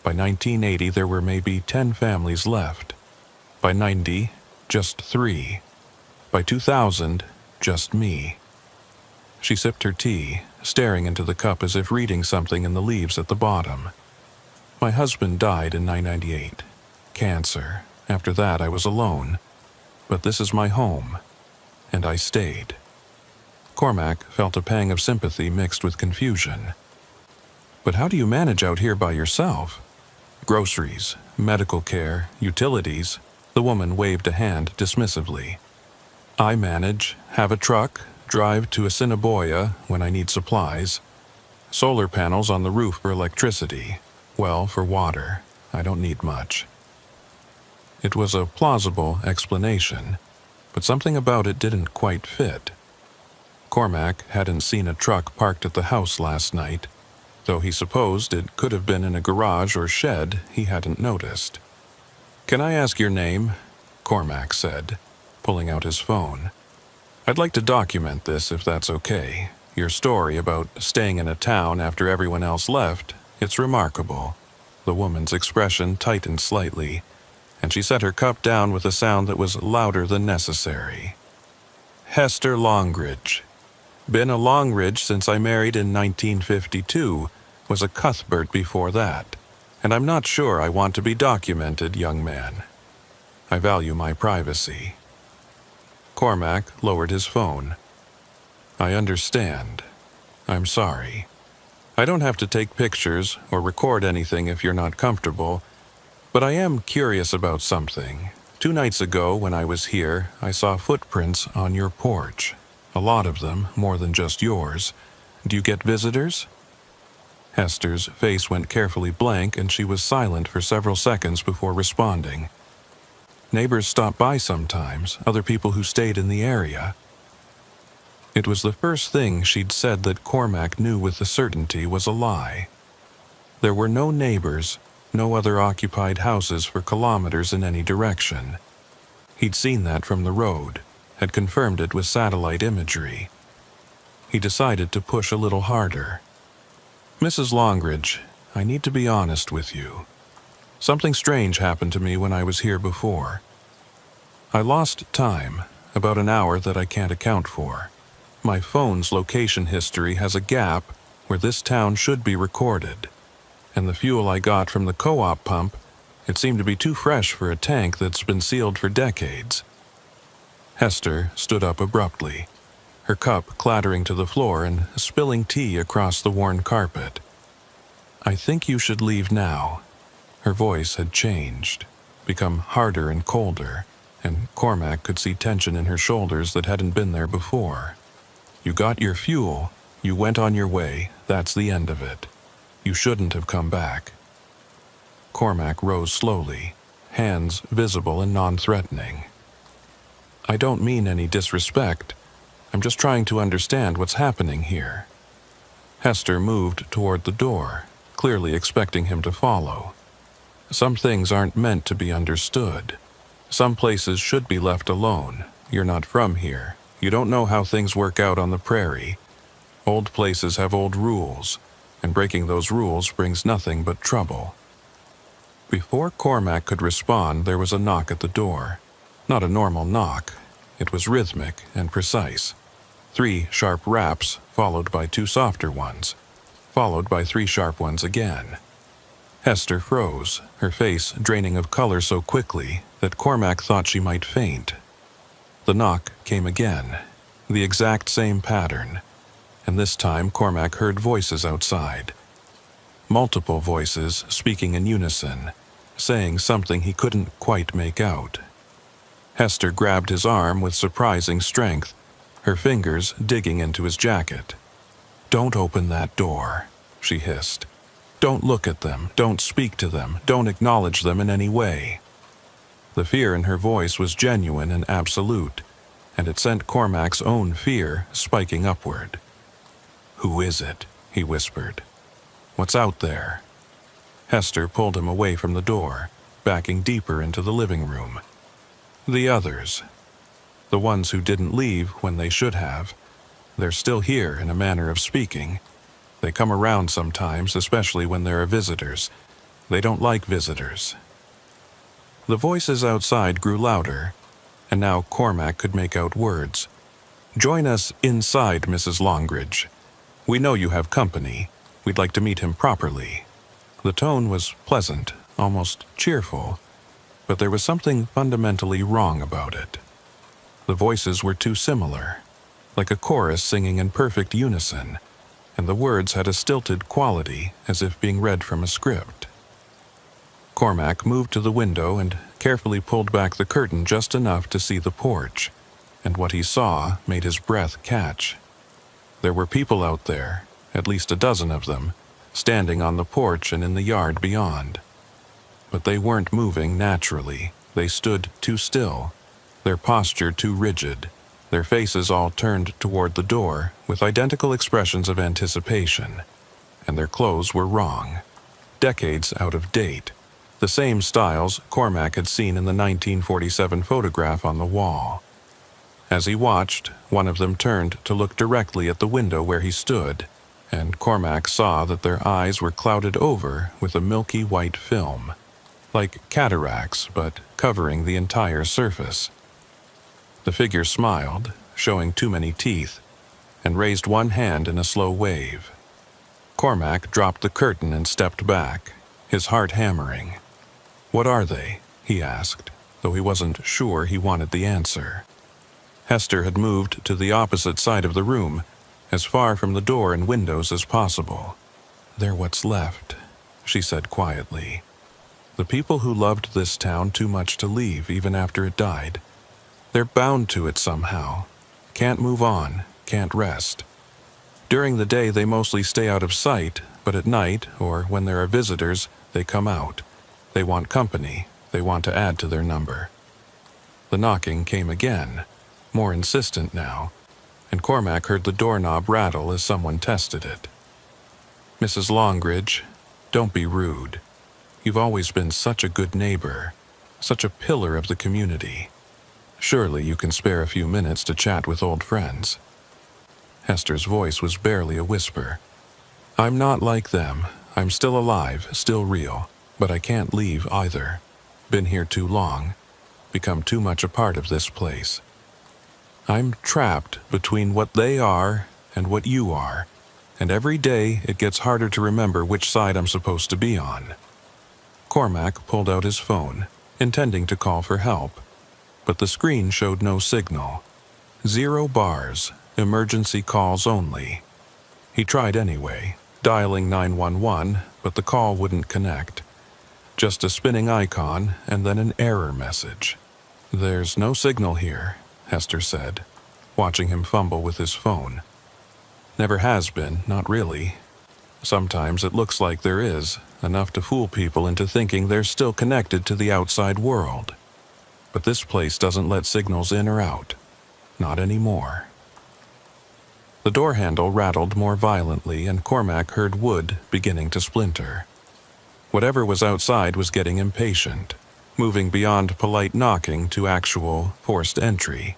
By 1980, there were maybe 10 families left. By 90, just 3. By 2000, just me. She sipped her tea, staring into the cup as if reading something in the leaves at the bottom. My husband died in 1998. Cancer. After that, I was alone. But this is my home. And I stayed. Cormac felt a pang of sympathy mixed with confusion. But how do you manage out here by yourself? Groceries, medical care, utilities. The woman waved a hand dismissively. I manage, have a truck, drive to Assiniboia when I need supplies. Solar panels on the roof for electricity. Well, for water. I don't need much. It was a plausible explanation, but something about it didn't quite fit. Cormac hadn't seen a truck parked at the house last night, though he supposed it could have been in a garage or shed he hadn't noticed. Can I ask your name? Cormac said, pulling out his phone. I'd like to document this if that's okay. Your story about staying in a town after everyone else left, it's remarkable. The woman's expression tightened slightly, and she set her cup down with a sound that was louder than necessary. Hester Longridge. Been a Longridge since I married in 1952, was a Cuthbert before that, and I'm not sure I want to be documented, young man. I value my privacy. Cormac lowered his phone. I understand. I'm sorry. I don't have to take pictures or record anything if you're not comfortable, but I am curious about something. 2 nights ago when I was here, I saw footprints on your porch. A lot of them, more than just yours. Do you get visitors? Hester's face went carefully blank and she was silent for several seconds before responding. Neighbors stop by sometimes, other people who stayed in the area. It was the first thing she'd said that Cormac knew with the certainty was a lie. There were no neighbors, no other occupied houses for kilometers in any direction. He'd seen that from the road, had confirmed it with satellite imagery. He decided to push a little harder. Mrs. Longridge, I need to be honest with you. Something strange happened to me when I was here before. I lost time, about an hour that I can't account for. My phone's location history has a gap where this town should be recorded, and the fuel I got from the co-op pump, it seemed to be too fresh for a tank that's been sealed for decades. Hester stood up abruptly, her cup clattering to the floor and spilling tea across the worn carpet. I think you should leave now. Her voice had changed, become harder and colder, and Cormac could see tension in her shoulders that hadn't been there before. You got your fuel, you went on your way, that's the end of it. You shouldn't have come back. Cormac rose slowly, hands visible and non-threatening. I don't mean any disrespect. I'm just trying to understand what's happening here. Hester moved toward the door, clearly expecting him to follow. Some things aren't meant to be understood. Some places should be left alone. You're not from here. You don't know how things work out on the prairie. Old places have old rules, and breaking those rules brings nothing but trouble. Before Cormac could respond, there was a knock at the door. Not a normal knock. It was rhythmic and precise. 3 sharp raps, followed by 2 softer ones, followed by 3 sharp ones again. Hester froze, her face draining of color so quickly that Cormac thought she might faint. The knock came again, the exact same pattern, and this time Cormac heard voices outside. Multiple voices speaking in unison, saying something he couldn't quite make out. Hester grabbed his arm with surprising strength, her fingers digging into his jacket. "Don't open that door," she hissed. "Don't look at them, don't speak to them, don't acknowledge them in any way." The fear in her voice was genuine and absolute, and it sent Cormac's own fear spiking upward. "Who is it?" he whispered. "What's out there?" Hester pulled him away from the door, backing deeper into the living room. "The others. The ones who didn't leave when they should have. They're still here, in a manner of speaking. They come around sometimes, especially when there are visitors. They don't like visitors." The voices outside grew louder, and now Cormac could make out words. "Join us inside, Mrs. Longridge. We know you have company. We'd like to meet him properly." The tone was pleasant, almost cheerful, but there was something fundamentally wrong about it. The voices were too similar, like a chorus singing in perfect unison, and the words had a stilted quality, as if being read from a script. Cormac moved to the window and carefully pulled back the curtain just enough to see the porch, and what he saw made his breath catch. There were people out there, at least a dozen of them, standing on the porch and in the yard beyond. But they weren't moving naturally. They stood too still, their posture too rigid, their faces all turned toward the door with identical expressions of anticipation. And their clothes were wrong, decades out of date, the same styles Cormac had seen in the 1947 photograph on the wall. As he watched, one of them turned to look directly at the window where he stood, and Cormac saw that their eyes were clouded over with a milky white film, like cataracts but covering the entire surface. The figure smiled, showing too many teeth, and raised one hand in a slow wave. Cormac dropped the curtain and stepped back, his heart hammering. "What are they?" he asked, though he wasn't sure he wanted the answer. Hester had moved to the opposite side of the room, as far from the door and windows as possible. "They're what's left," she said quietly. "The people who loved this town too much to leave even after it died. They're bound to it somehow. Can't move on, can't rest. During the day they mostly stay out of sight, but at night, or when there are visitors, they come out. They want company, they want to add to their number." The knocking came again, more insistent now, and Cormac heard the doorknob rattle as someone tested it. "Mrs. Longridge, don't be rude. You've always been such a good neighbor, such a pillar of the community. Surely you can spare a few minutes to chat with old friends." Hester's voice was barely a whisper. "I'm not like them. I'm still alive, still real, but I can't leave either. Been here too long, become too much a part of this place. I'm trapped between what they are and what you are, and every day it gets harder to remember which side I'm supposed to be on." Cormac pulled out his phone, intending to call for help, but the screen showed no signal. 0 bars, emergency calls only. He tried anyway, dialing 911, but the call wouldn't connect. Just a spinning icon and then an error message. "There's no signal here," Hester said, watching him fumble with his phone. "Never has been, not really. Sometimes it looks like there is, enough to fool people into thinking they're still connected to the outside world. But this place doesn't let signals in or out. Not anymore." The door handle rattled more violently, and Cormac heard wood beginning to splinter. Whatever was outside was getting impatient, moving beyond polite knocking to actual forced entry.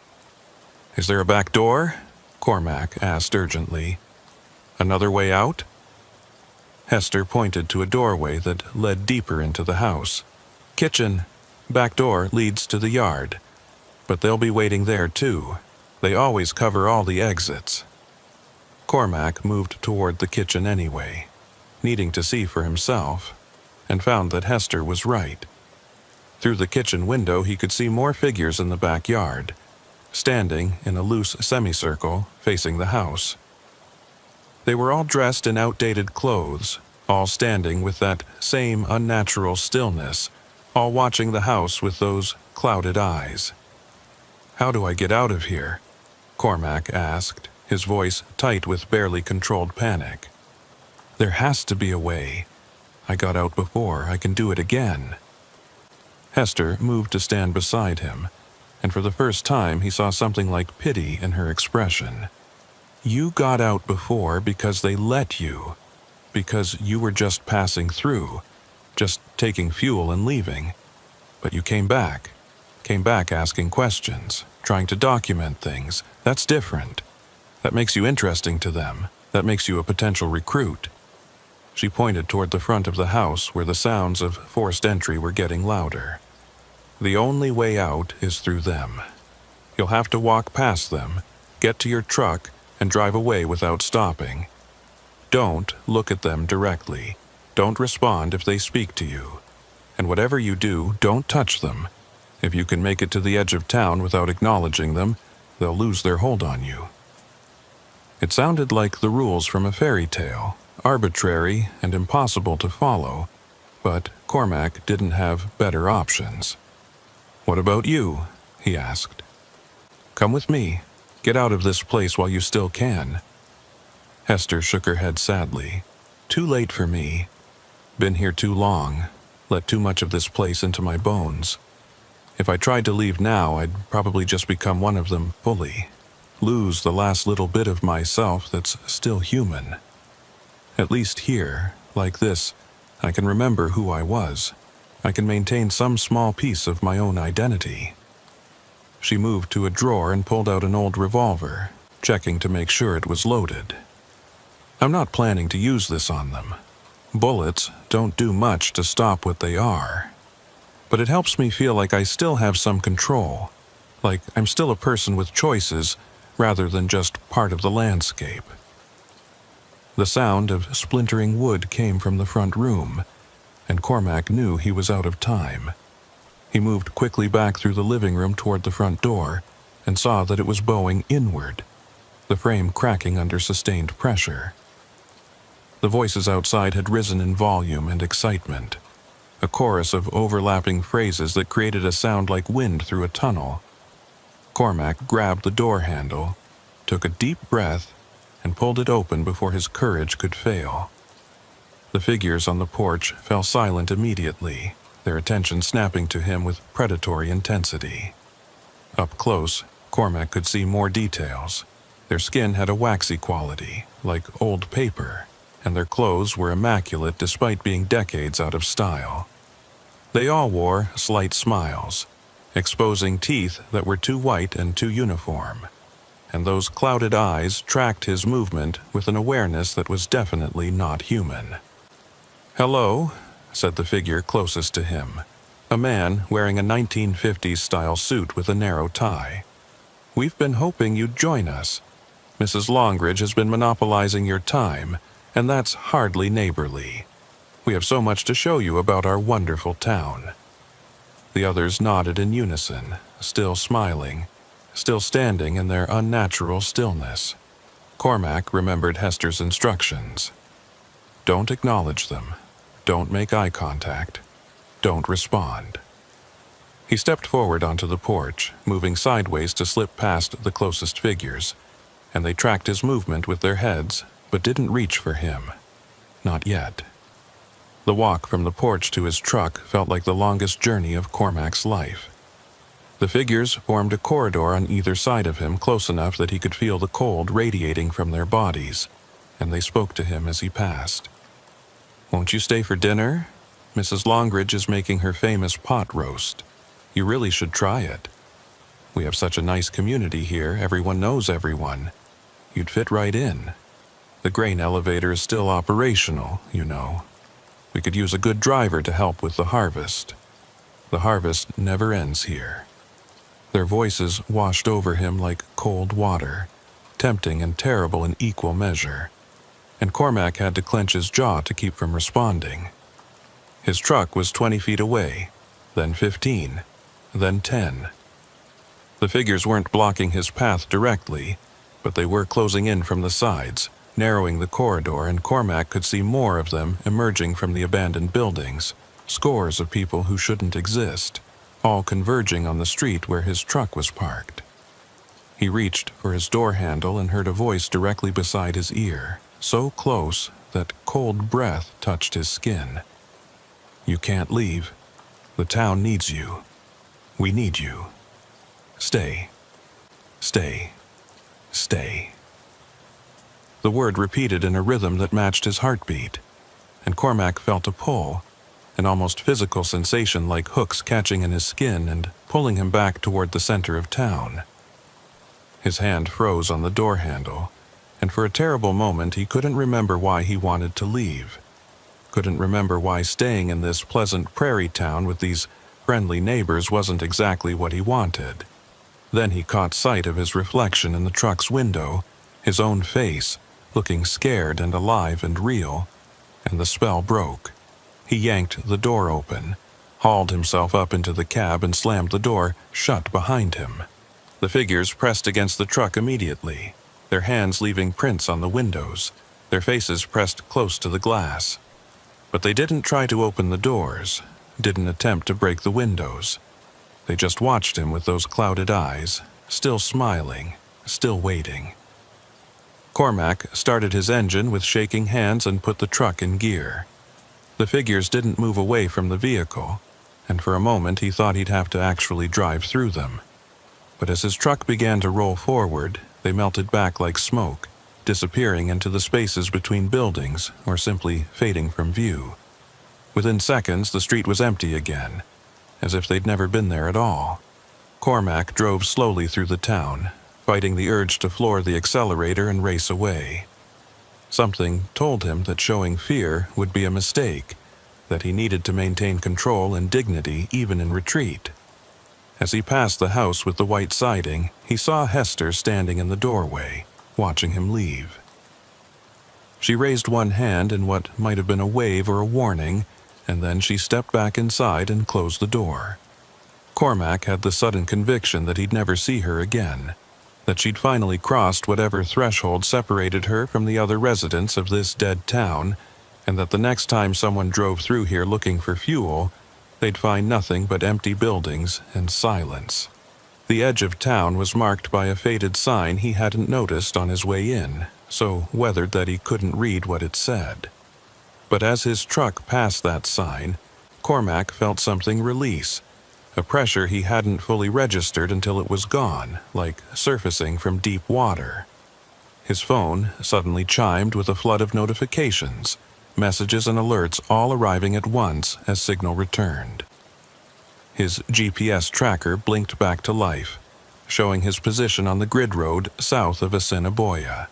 "Is there a back door?" Cormac asked urgently. "Another way out?" Hester pointed to a doorway that led deeper into the house. "Kitchen. Back door leads to the yard. But they'll be waiting there too. They always cover all the exits." Cormac moved toward the kitchen anyway, needing to see for himself, and found that Hester was right. Through the kitchen window he could see more figures in the backyard, standing in a loose semicircle facing the house. They were all dressed in outdated clothes, all standing with that same unnatural stillness, all watching the house with those clouded eyes. "How do I get out of here?" Cormac asked, his voice tight with barely controlled panic. "There has to be a way. I got out before, I can do it again." Hester moved to stand beside him, and for the first time he saw something like pity in her expression. "You got out before because they let you, because you were just passing through, just taking fuel and leaving. But you came back asking questions, trying to document things. That's different. That makes you interesting to them. That makes you a potential recruit." She pointed toward the front of the house where the sounds of forced entry were getting louder. "The only way out is through them. You'll have to walk past them, get to your truck, and drive away without stopping. Don't look at them directly. Don't respond if they speak to you. And whatever you do, don't touch them. If you can make it to the edge of town without acknowledging them, they'll lose their hold on you." It sounded like the rules from a fairy tale, arbitrary and impossible to follow, but Cormac didn't have better options. "What about you?" he asked. "Come with me. Get out of this place while you still can." Hester shook her head sadly. "Too late for me. Been here too long. Let too much of this place into my bones. If I tried to leave now, I'd probably just become one of them fully. Lose the last little bit of myself that's still human. At least here, like this, I can remember who I was. I can maintain some small piece of my own identity." She moved to a drawer and pulled out an old revolver, checking to make sure it was loaded. "I'm not planning to use this on them. Bullets don't do much to stop what they are. But it helps me feel like I still have some control, like I'm still a person with choices rather than just part of the landscape." The sound of splintering wood came from the front room, and Cormac knew he was out of time. He moved quickly back through the living room toward the front door and saw that it was bowing inward, the frame cracking under sustained pressure. The voices outside had risen in volume and excitement, a chorus of overlapping phrases that created a sound like wind through a tunnel. Cormac grabbed the door handle, took a deep breath, and pulled it open before his courage could fail. The figures on the porch fell silent immediately, their attention snapping to him with predatory intensity. Up close, Cormac could see more details. Their skin had a waxy quality, like old paper, and their clothes were immaculate despite being decades out of style. They all wore slight smiles, exposing teeth that were too white and too uniform, and those clouded eyes tracked his movement with an awareness that was definitely not human. "Hello," said the figure closest to him, a man wearing a 1950s-style suit with a narrow tie. "We've been hoping you'd join us. Mrs. Longridge has been monopolizing your time, and that's hardly neighborly. We have so much to show you about our wonderful town." The others nodded in unison, still smiling, still standing in their unnatural stillness. Cormac remembered Hester's instructions. Don't acknowledge them. Don't make eye contact. Don't respond. He stepped forward onto the porch, moving sideways to slip past the closest figures, and they tracked his movement with their heads, but didn't reach for him. Not yet. The walk from the porch to his truck felt like the longest journey of Cormac's life. The figures formed a corridor on either side of him close enough that he could feel the cold radiating from their bodies, and they spoke to him as he passed. "Won't you stay for dinner? Mrs. Longridge is making her famous pot roast. You really should try it. We have such a nice community here, everyone knows everyone. You'd fit right in. The grain elevator is still operational, you know. We could use a good driver to help with the harvest. The harvest never ends here." Their voices washed over him like cold water, tempting and terrible in equal measure, and Cormac had to clench his jaw to keep from responding. His truck was 20 feet away, then 15, then 10. The figures weren't blocking his path directly, but they were closing in from the sides, narrowing the corridor, and Cormac could see more of them emerging from the abandoned buildings, scores of people who shouldn't exist, all converging on the street where his truck was parked. He reached for his door handle and heard a voice directly beside his ear, so close that cold breath touched his skin. "You can't leave. The town needs you. We need you. Stay. Stay. Stay." The word repeated in a rhythm that matched his heartbeat, and Cormac felt a pull, an almost physical sensation like hooks catching in his skin and pulling him back toward the center of town. His hand froze on the door handle, and for a terrible moment he couldn't remember why he wanted to leave. Couldn't remember why staying in this pleasant prairie town with these friendly neighbors wasn't exactly what he wanted. Then he caught sight of his reflection in the truck's window, his own face, looking scared and alive and real, and the spell broke. He yanked the door open, hauled himself up into the cab and slammed the door shut behind him. The figures pressed against the truck immediately, their hands leaving prints on the windows, their faces pressed close to the glass. But they didn't try to open the doors, didn't attempt to break the windows. They just watched him with those clouded eyes, still smiling, still waiting. Cormac started his engine with shaking hands and put the truck in gear. The figures didn't move away from the vehicle, and for a moment he thought he'd have to actually drive through them. But as his truck began to roll forward, they melted back like smoke, disappearing into the spaces between buildings or simply fading from view. Within seconds, the street was empty again, as if they'd never been there at all. Cormac drove slowly through the town, fighting the urge to floor the accelerator and race away. Something told him that showing fear would be a mistake, that he needed to maintain control and dignity even in retreat. As he passed the house with the white siding, he saw Hester standing in the doorway, watching him leave. She raised one hand in what might have been a wave or a warning, and then she stepped back inside and closed the door. Cormac had the sudden conviction that he'd never see her again, that she'd finally crossed whatever threshold separated her from the other residents of this dead town, and that the next time someone drove through here looking for fuel, they'd find nothing but empty buildings and silence. The edge of town was marked by a faded sign he hadn't noticed on his way in, so weathered that he couldn't read what it said. But as his truck passed that sign, Cormac felt something release, a pressure he hadn't fully registered until it was gone, like surfacing from deep water. His phone suddenly chimed with a flood of notifications, messages and alerts all arriving at once as signal returned. His GPS tracker blinked back to life, showing his position on the grid road south of Assiniboia.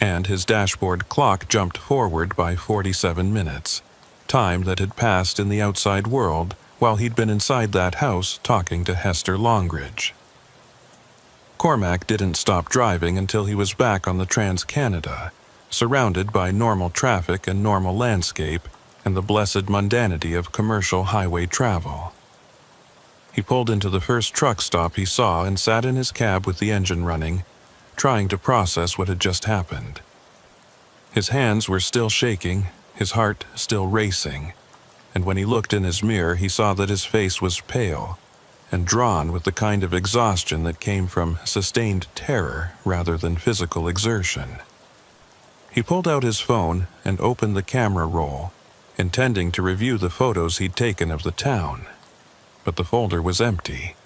And his dashboard clock jumped forward by 47 minutes, time that had passed in the outside world while he'd been inside that house talking to Hester Longridge. Cormac didn't stop driving until he was back on the Trans-Canada, surrounded by normal traffic and normal landscape and the blessed mundanity of commercial highway travel. He pulled into the first truck stop he saw and sat in his cab with the engine running, trying to process what had just happened. His hands were still shaking, his heart still racing, and when he looked in his mirror he saw that his face was pale and drawn with the kind of exhaustion that came from sustained terror rather than physical exertion. He pulled out his phone and opened the camera roll, intending to review the photos he'd taken of the town. But the folder was empty.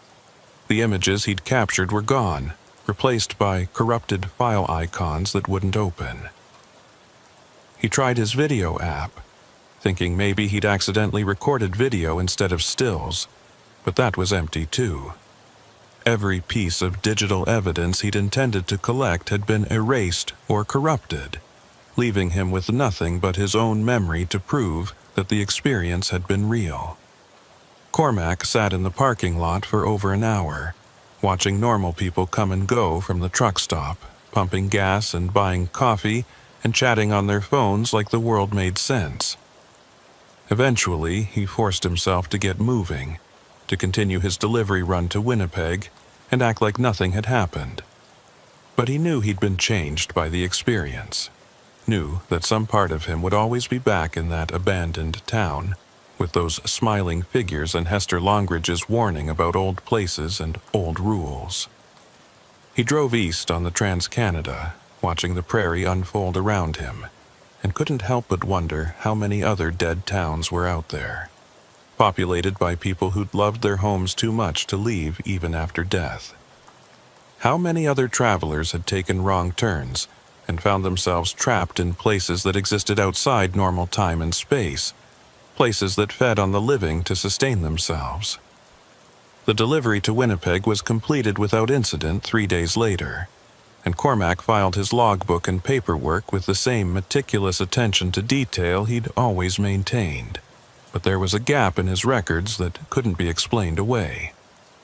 The images he'd captured were gone, replaced by corrupted file icons that wouldn't open. He tried his video app, thinking maybe he'd accidentally recorded video instead of stills, but that was empty too. Every piece of digital evidence he'd intended to collect had been erased or corrupted, leaving him with nothing but his own memory to prove that the experience had been real. Cormac sat in the parking lot for over an hour, watching normal people come and go from the truck stop, pumping gas and buying coffee and chatting on their phones like the world made sense. Eventually, he forced himself to get moving, to continue his delivery run to Winnipeg and act like nothing had happened. But he knew he'd been changed by the experience, knew that some part of him would always be back in that abandoned town, with those smiling figures and Hester Longridge's warning about old places and old rules. He drove east on the Trans-Canada, watching the prairie unfold around him, and couldn't help but wonder how many other dead towns were out there, populated by people who'd loved their homes too much to leave even after death. How many other travelers had taken wrong turns and found themselves trapped in places that existed outside normal time and space, places that fed on the living to sustain themselves. The delivery to Winnipeg was completed without incident 3 days later, and Cormac filed his logbook and paperwork with the same meticulous attention to detail he'd always maintained. But there was a gap in his records that couldn't be explained away.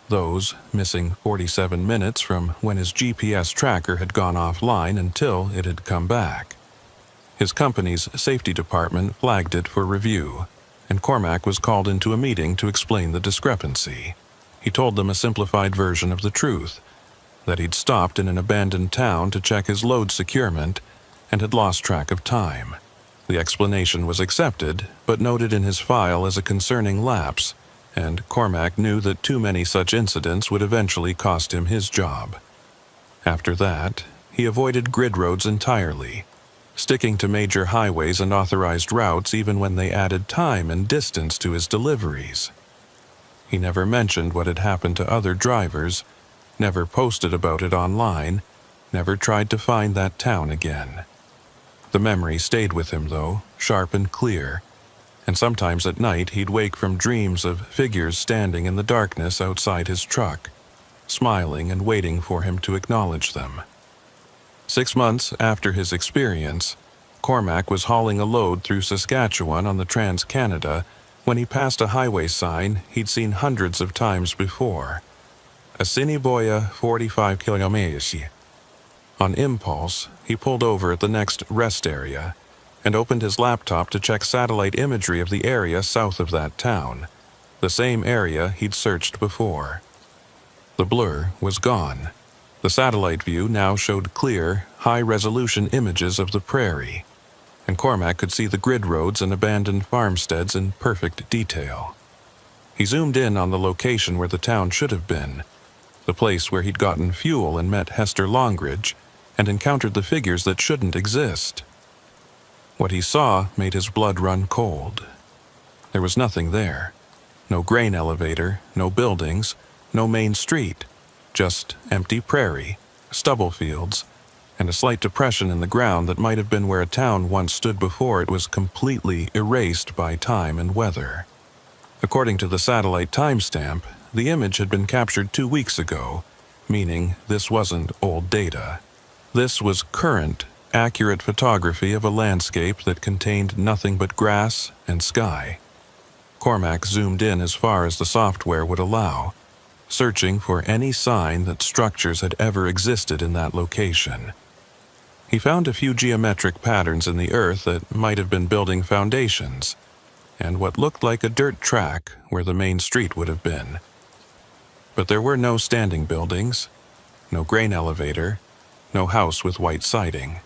Those missing 47 minutes from when his GPS tracker had gone offline until it had come back. His company's safety department flagged it for review, and Cormac was called into a meeting to explain the discrepancy. He told them a simplified version of the truth, that he'd stopped in an abandoned town to check his load securement and had lost track of time. The explanation was accepted, but noted in his file as a concerning lapse, and Cormac knew that too many such incidents would eventually cost him his job. After that, he avoided grid roads entirely, sticking to major highways and authorized routes even when they added time and distance to his deliveries. He never mentioned what had happened to other drivers, never posted about it online, never tried to find that town again. The memory stayed with him, though, sharp and clear, and sometimes at night he'd wake from dreams of figures standing in the darkness outside his truck, smiling and waiting for him to acknowledge them. 6 months after his experience, Cormac was hauling a load through Saskatchewan on the Trans-Canada when he passed a highway sign he'd seen hundreds of times before. Assiniboia 45 km. On impulse, he pulled over at the next rest area and opened his laptop to check satellite imagery of the area south of that town, the same area he'd searched before. The blur was gone. The satellite view now showed clear, high-resolution images of the prairie, and Cormac could see the grid roads and abandoned farmsteads in perfect detail. He zoomed in on the location where the town should have been, the place where he'd gotten fuel and met Hester Longridge and encountered the figures that shouldn't exist. What he saw made his blood run cold. There was nothing there. No grain elevator, no buildings, no main street, just empty prairie, stubble fields, and a slight depression in the ground that might have been where a town once stood before it was completely erased by time and weather. According to the satellite timestamp, the image had been captured 2 weeks ago, meaning this wasn't old data. This was current, accurate photography of a landscape that contained nothing but grass and sky. Cormac zoomed in as far as the software would allow, searching for any sign that structures had ever existed in that location. He found a few geometric patterns in the earth that might have been building foundations, and what looked like a dirt track where the main street would have been. But there were no standing buildings, no grain elevator, no house with white siding.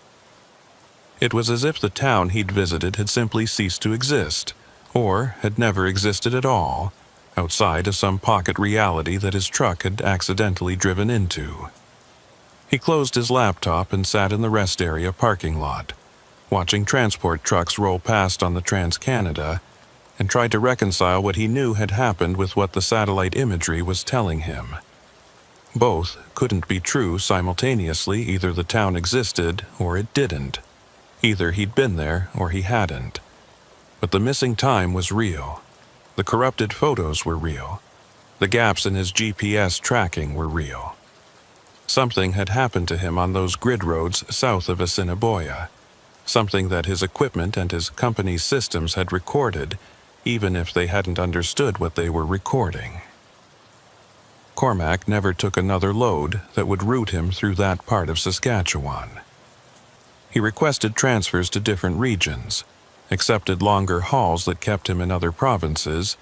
It was as if the town he'd visited had simply ceased to exist, or had never existed at all, outside of some pocket reality that his truck had accidentally driven into. He closed his laptop and sat in the rest area parking lot, watching transport trucks roll past on the Trans-Canada, and tried to reconcile what he knew had happened with what the satellite imagery was telling him. Both couldn't be true simultaneously. Either the town existed or it didn't. Either he'd been there or he hadn't. But the missing time was real. The corrupted photos were real. The gaps in his GPS tracking were real. Something had happened to him on those grid roads south of Assiniboia. Something that his equipment and his company's systems had recorded, even if they hadn't understood what they were recording. Cormac never took another load that would route him through that part of Saskatchewan. He requested transfers to different regions, accepted longer hauls that kept him in other provinces,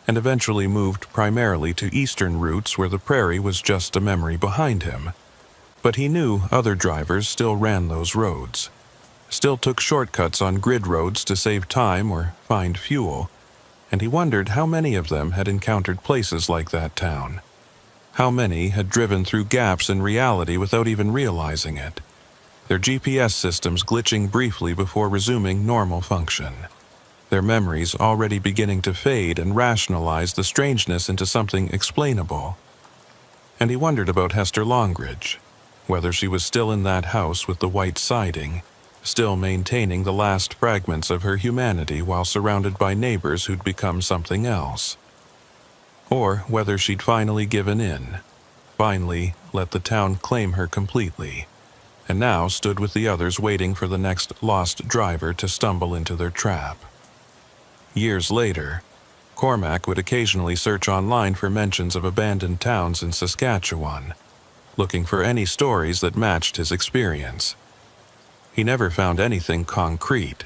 and eventually moved primarily to eastern routes where the prairie was just a memory behind him. But he knew other drivers still ran those roads, still took shortcuts on grid roads to save time or find fuel, and he wondered how many of them had encountered places like that town. How many had driven through gaps in reality without even realizing it, their GPS systems glitching briefly before resuming normal function, their memories already beginning to fade and rationalize the strangeness into something explainable. And he wondered about Hester Longridge, whether she was still in that house with the white siding, still maintaining the last fragments of her humanity while surrounded by neighbors who'd become something else. or whether she'd finally given in, finally let the town claim her completely, and now stood with the others waiting for the next lost driver to stumble into their trap. Years later, Cormac would occasionally search online for mentions of abandoned towns in Saskatchewan, looking for any stories that matched his experience. He never found anything concrete,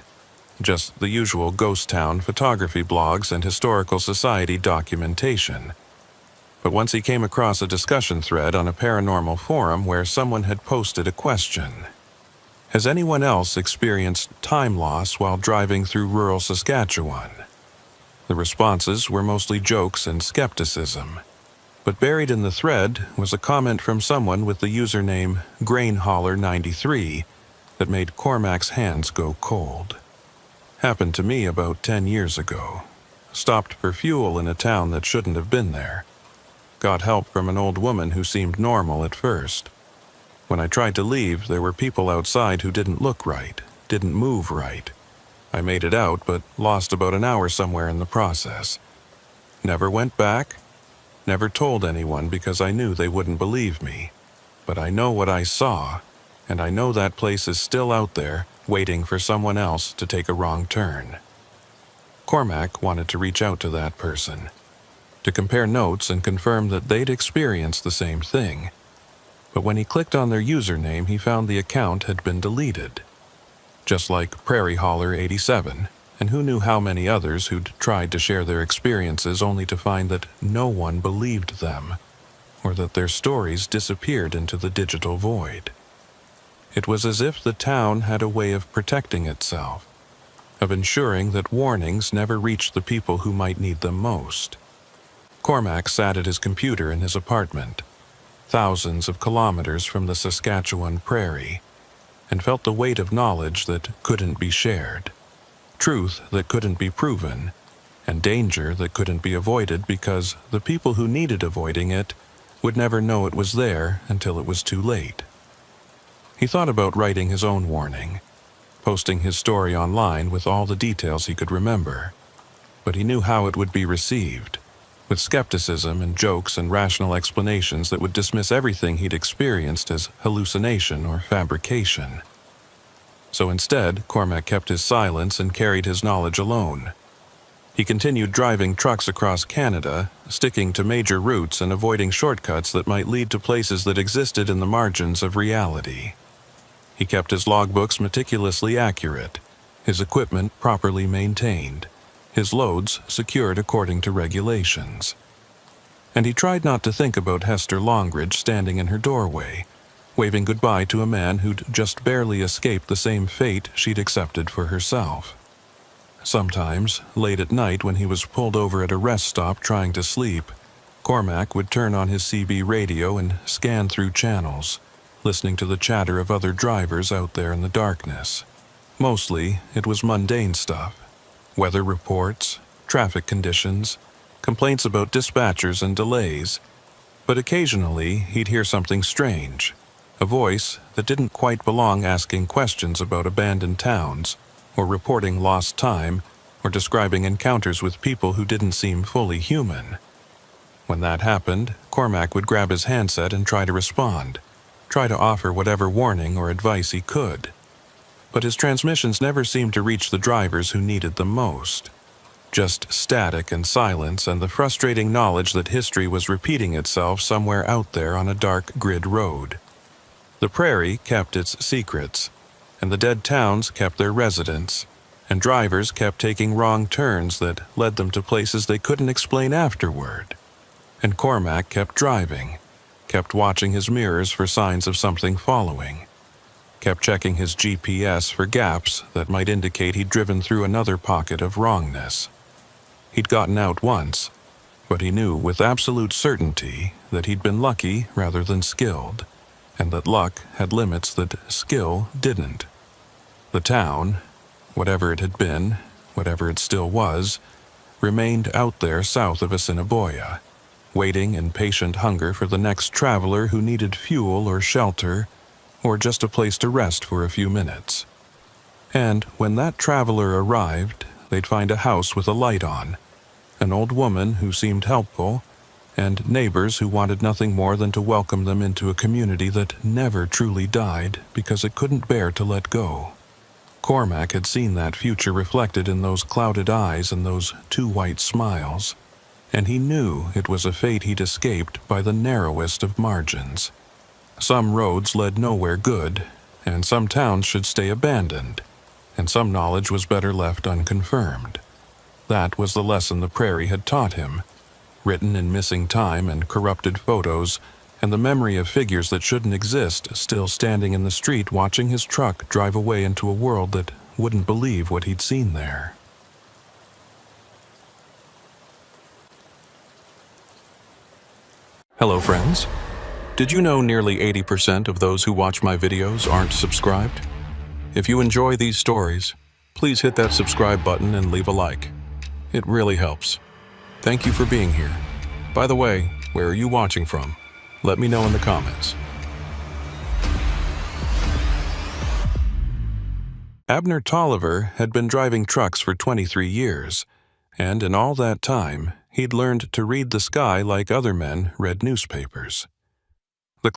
just the usual ghost town photography blogs and historical society documentation. But once he came across a discussion thread on a paranormal forum where someone had posted a question. Has anyone else experienced time loss while driving through rural Saskatchewan? The responses were mostly jokes and skepticism, but buried in the thread was a comment from someone with the username GrainHauler93 that made Cormac's hands go cold. Happened to me about 10 years ago. Stopped for fuel in a town that shouldn't have been there. Got help from an old woman who seemed normal at first. When I tried to leave, there were people outside who didn't look right, didn't move right. I made it out, but lost about an hour somewhere in the process. Never went back, never told anyone because I knew they wouldn't believe me. But I know what I saw, and I know that place is still out there, waiting for someone else to take a wrong turn. Cormac wanted to reach out to that person, to compare notes and confirm that they'd experienced the same thing. But when he clicked on their username, he found the account had been deleted. Just like PrairieHauler87, and who knew how many others who'd tried to share their experiences only to find that no one believed them, or that their stories disappeared into the digital void. It was as if the town had a way of protecting itself, of ensuring that warnings never reached the people who might need them most. Cormac sat at his computer in his apartment, thousands of kilometers from the Saskatchewan prairie, and felt the weight of knowledge that couldn't be shared, truth that couldn't be proven, and danger that couldn't be avoided because the people who needed avoiding it would never know it was there until it was too late. He thought about writing his own warning, posting his story online with all the details he could remember, but he knew how it would be received, with skepticism and jokes and rational explanations that would dismiss everything he'd experienced as hallucination or fabrication. So instead, Cormac kept his silence and carried his knowledge alone. He continued driving trucks across Canada, sticking to major routes and avoiding shortcuts that might lead to places that existed in the margins of reality. He kept his logbooks meticulously accurate, his equipment properly maintained, his loads secured according to regulations. And he tried not to think about Hester Longridge standing in her doorway, waving goodbye to a man who'd just barely escaped the same fate she'd accepted for herself. Sometimes, late at night when he was pulled over at a rest stop trying to sleep, Cormac would turn on his CB radio and scan through channels, listening to the chatter of other drivers out there in the darkness. Mostly, it was mundane stuff. Weather reports, traffic conditions, complaints about dispatchers and delays. But occasionally, he'd hear something strange, a voice that didn't quite belong asking questions about abandoned towns, or reporting lost time, or describing encounters with people who didn't seem fully human. When that happened, Cormac would grab his handset and try to respond, try to offer whatever warning or advice he could. But his transmissions never seemed to reach the drivers who needed them most. Just static and silence and the frustrating knowledge that history was repeating itself somewhere out there on a dark grid road. The prairie kept its secrets, and the dead towns kept their residents, and drivers kept taking wrong turns that led them to places they couldn't explain afterward. And Cormac kept driving, kept watching his mirrors for signs of something following, kept checking his GPS for gaps that might indicate he'd driven through another pocket of wrongness. He'd gotten out once, but he knew with absolute certainty that he'd been lucky rather than skilled, and that luck had limits that skill didn't. The town, whatever it had been, whatever it still was, remained out there south of Assiniboia, waiting in patient hunger for the next traveler who needed fuel or shelter, or just a place to rest for a few minutes. And when that traveler arrived, they'd find a house with a light on, an old woman who seemed helpful, and neighbors who wanted nothing more than to welcome them into a community that never truly died because it couldn't bear to let go. Cormac had seen that future reflected in those clouded eyes and those two white smiles, and he knew it was a fate he'd escaped by the narrowest of margins. Some roads led nowhere good, and some towns should stay abandoned, and some knowledge was better left unconfirmed. That was the lesson the prairie had taught him, written in missing time and corrupted photos, and the memory of figures that shouldn't exist still standing in the street watching his truck drive away into a world that wouldn't believe what he'd seen there. Hello, friends. Did you know nearly 80% of those who watch my videos aren't subscribed? If you enjoy these stories, please hit that subscribe button and leave a like. It really helps. Thank you for being here. By the way, where are you watching from? Let me know in the comments. Abner Tolliver had been driving trucks for 23 years, and in all that time, he'd learned to read the sky like other men read newspapers.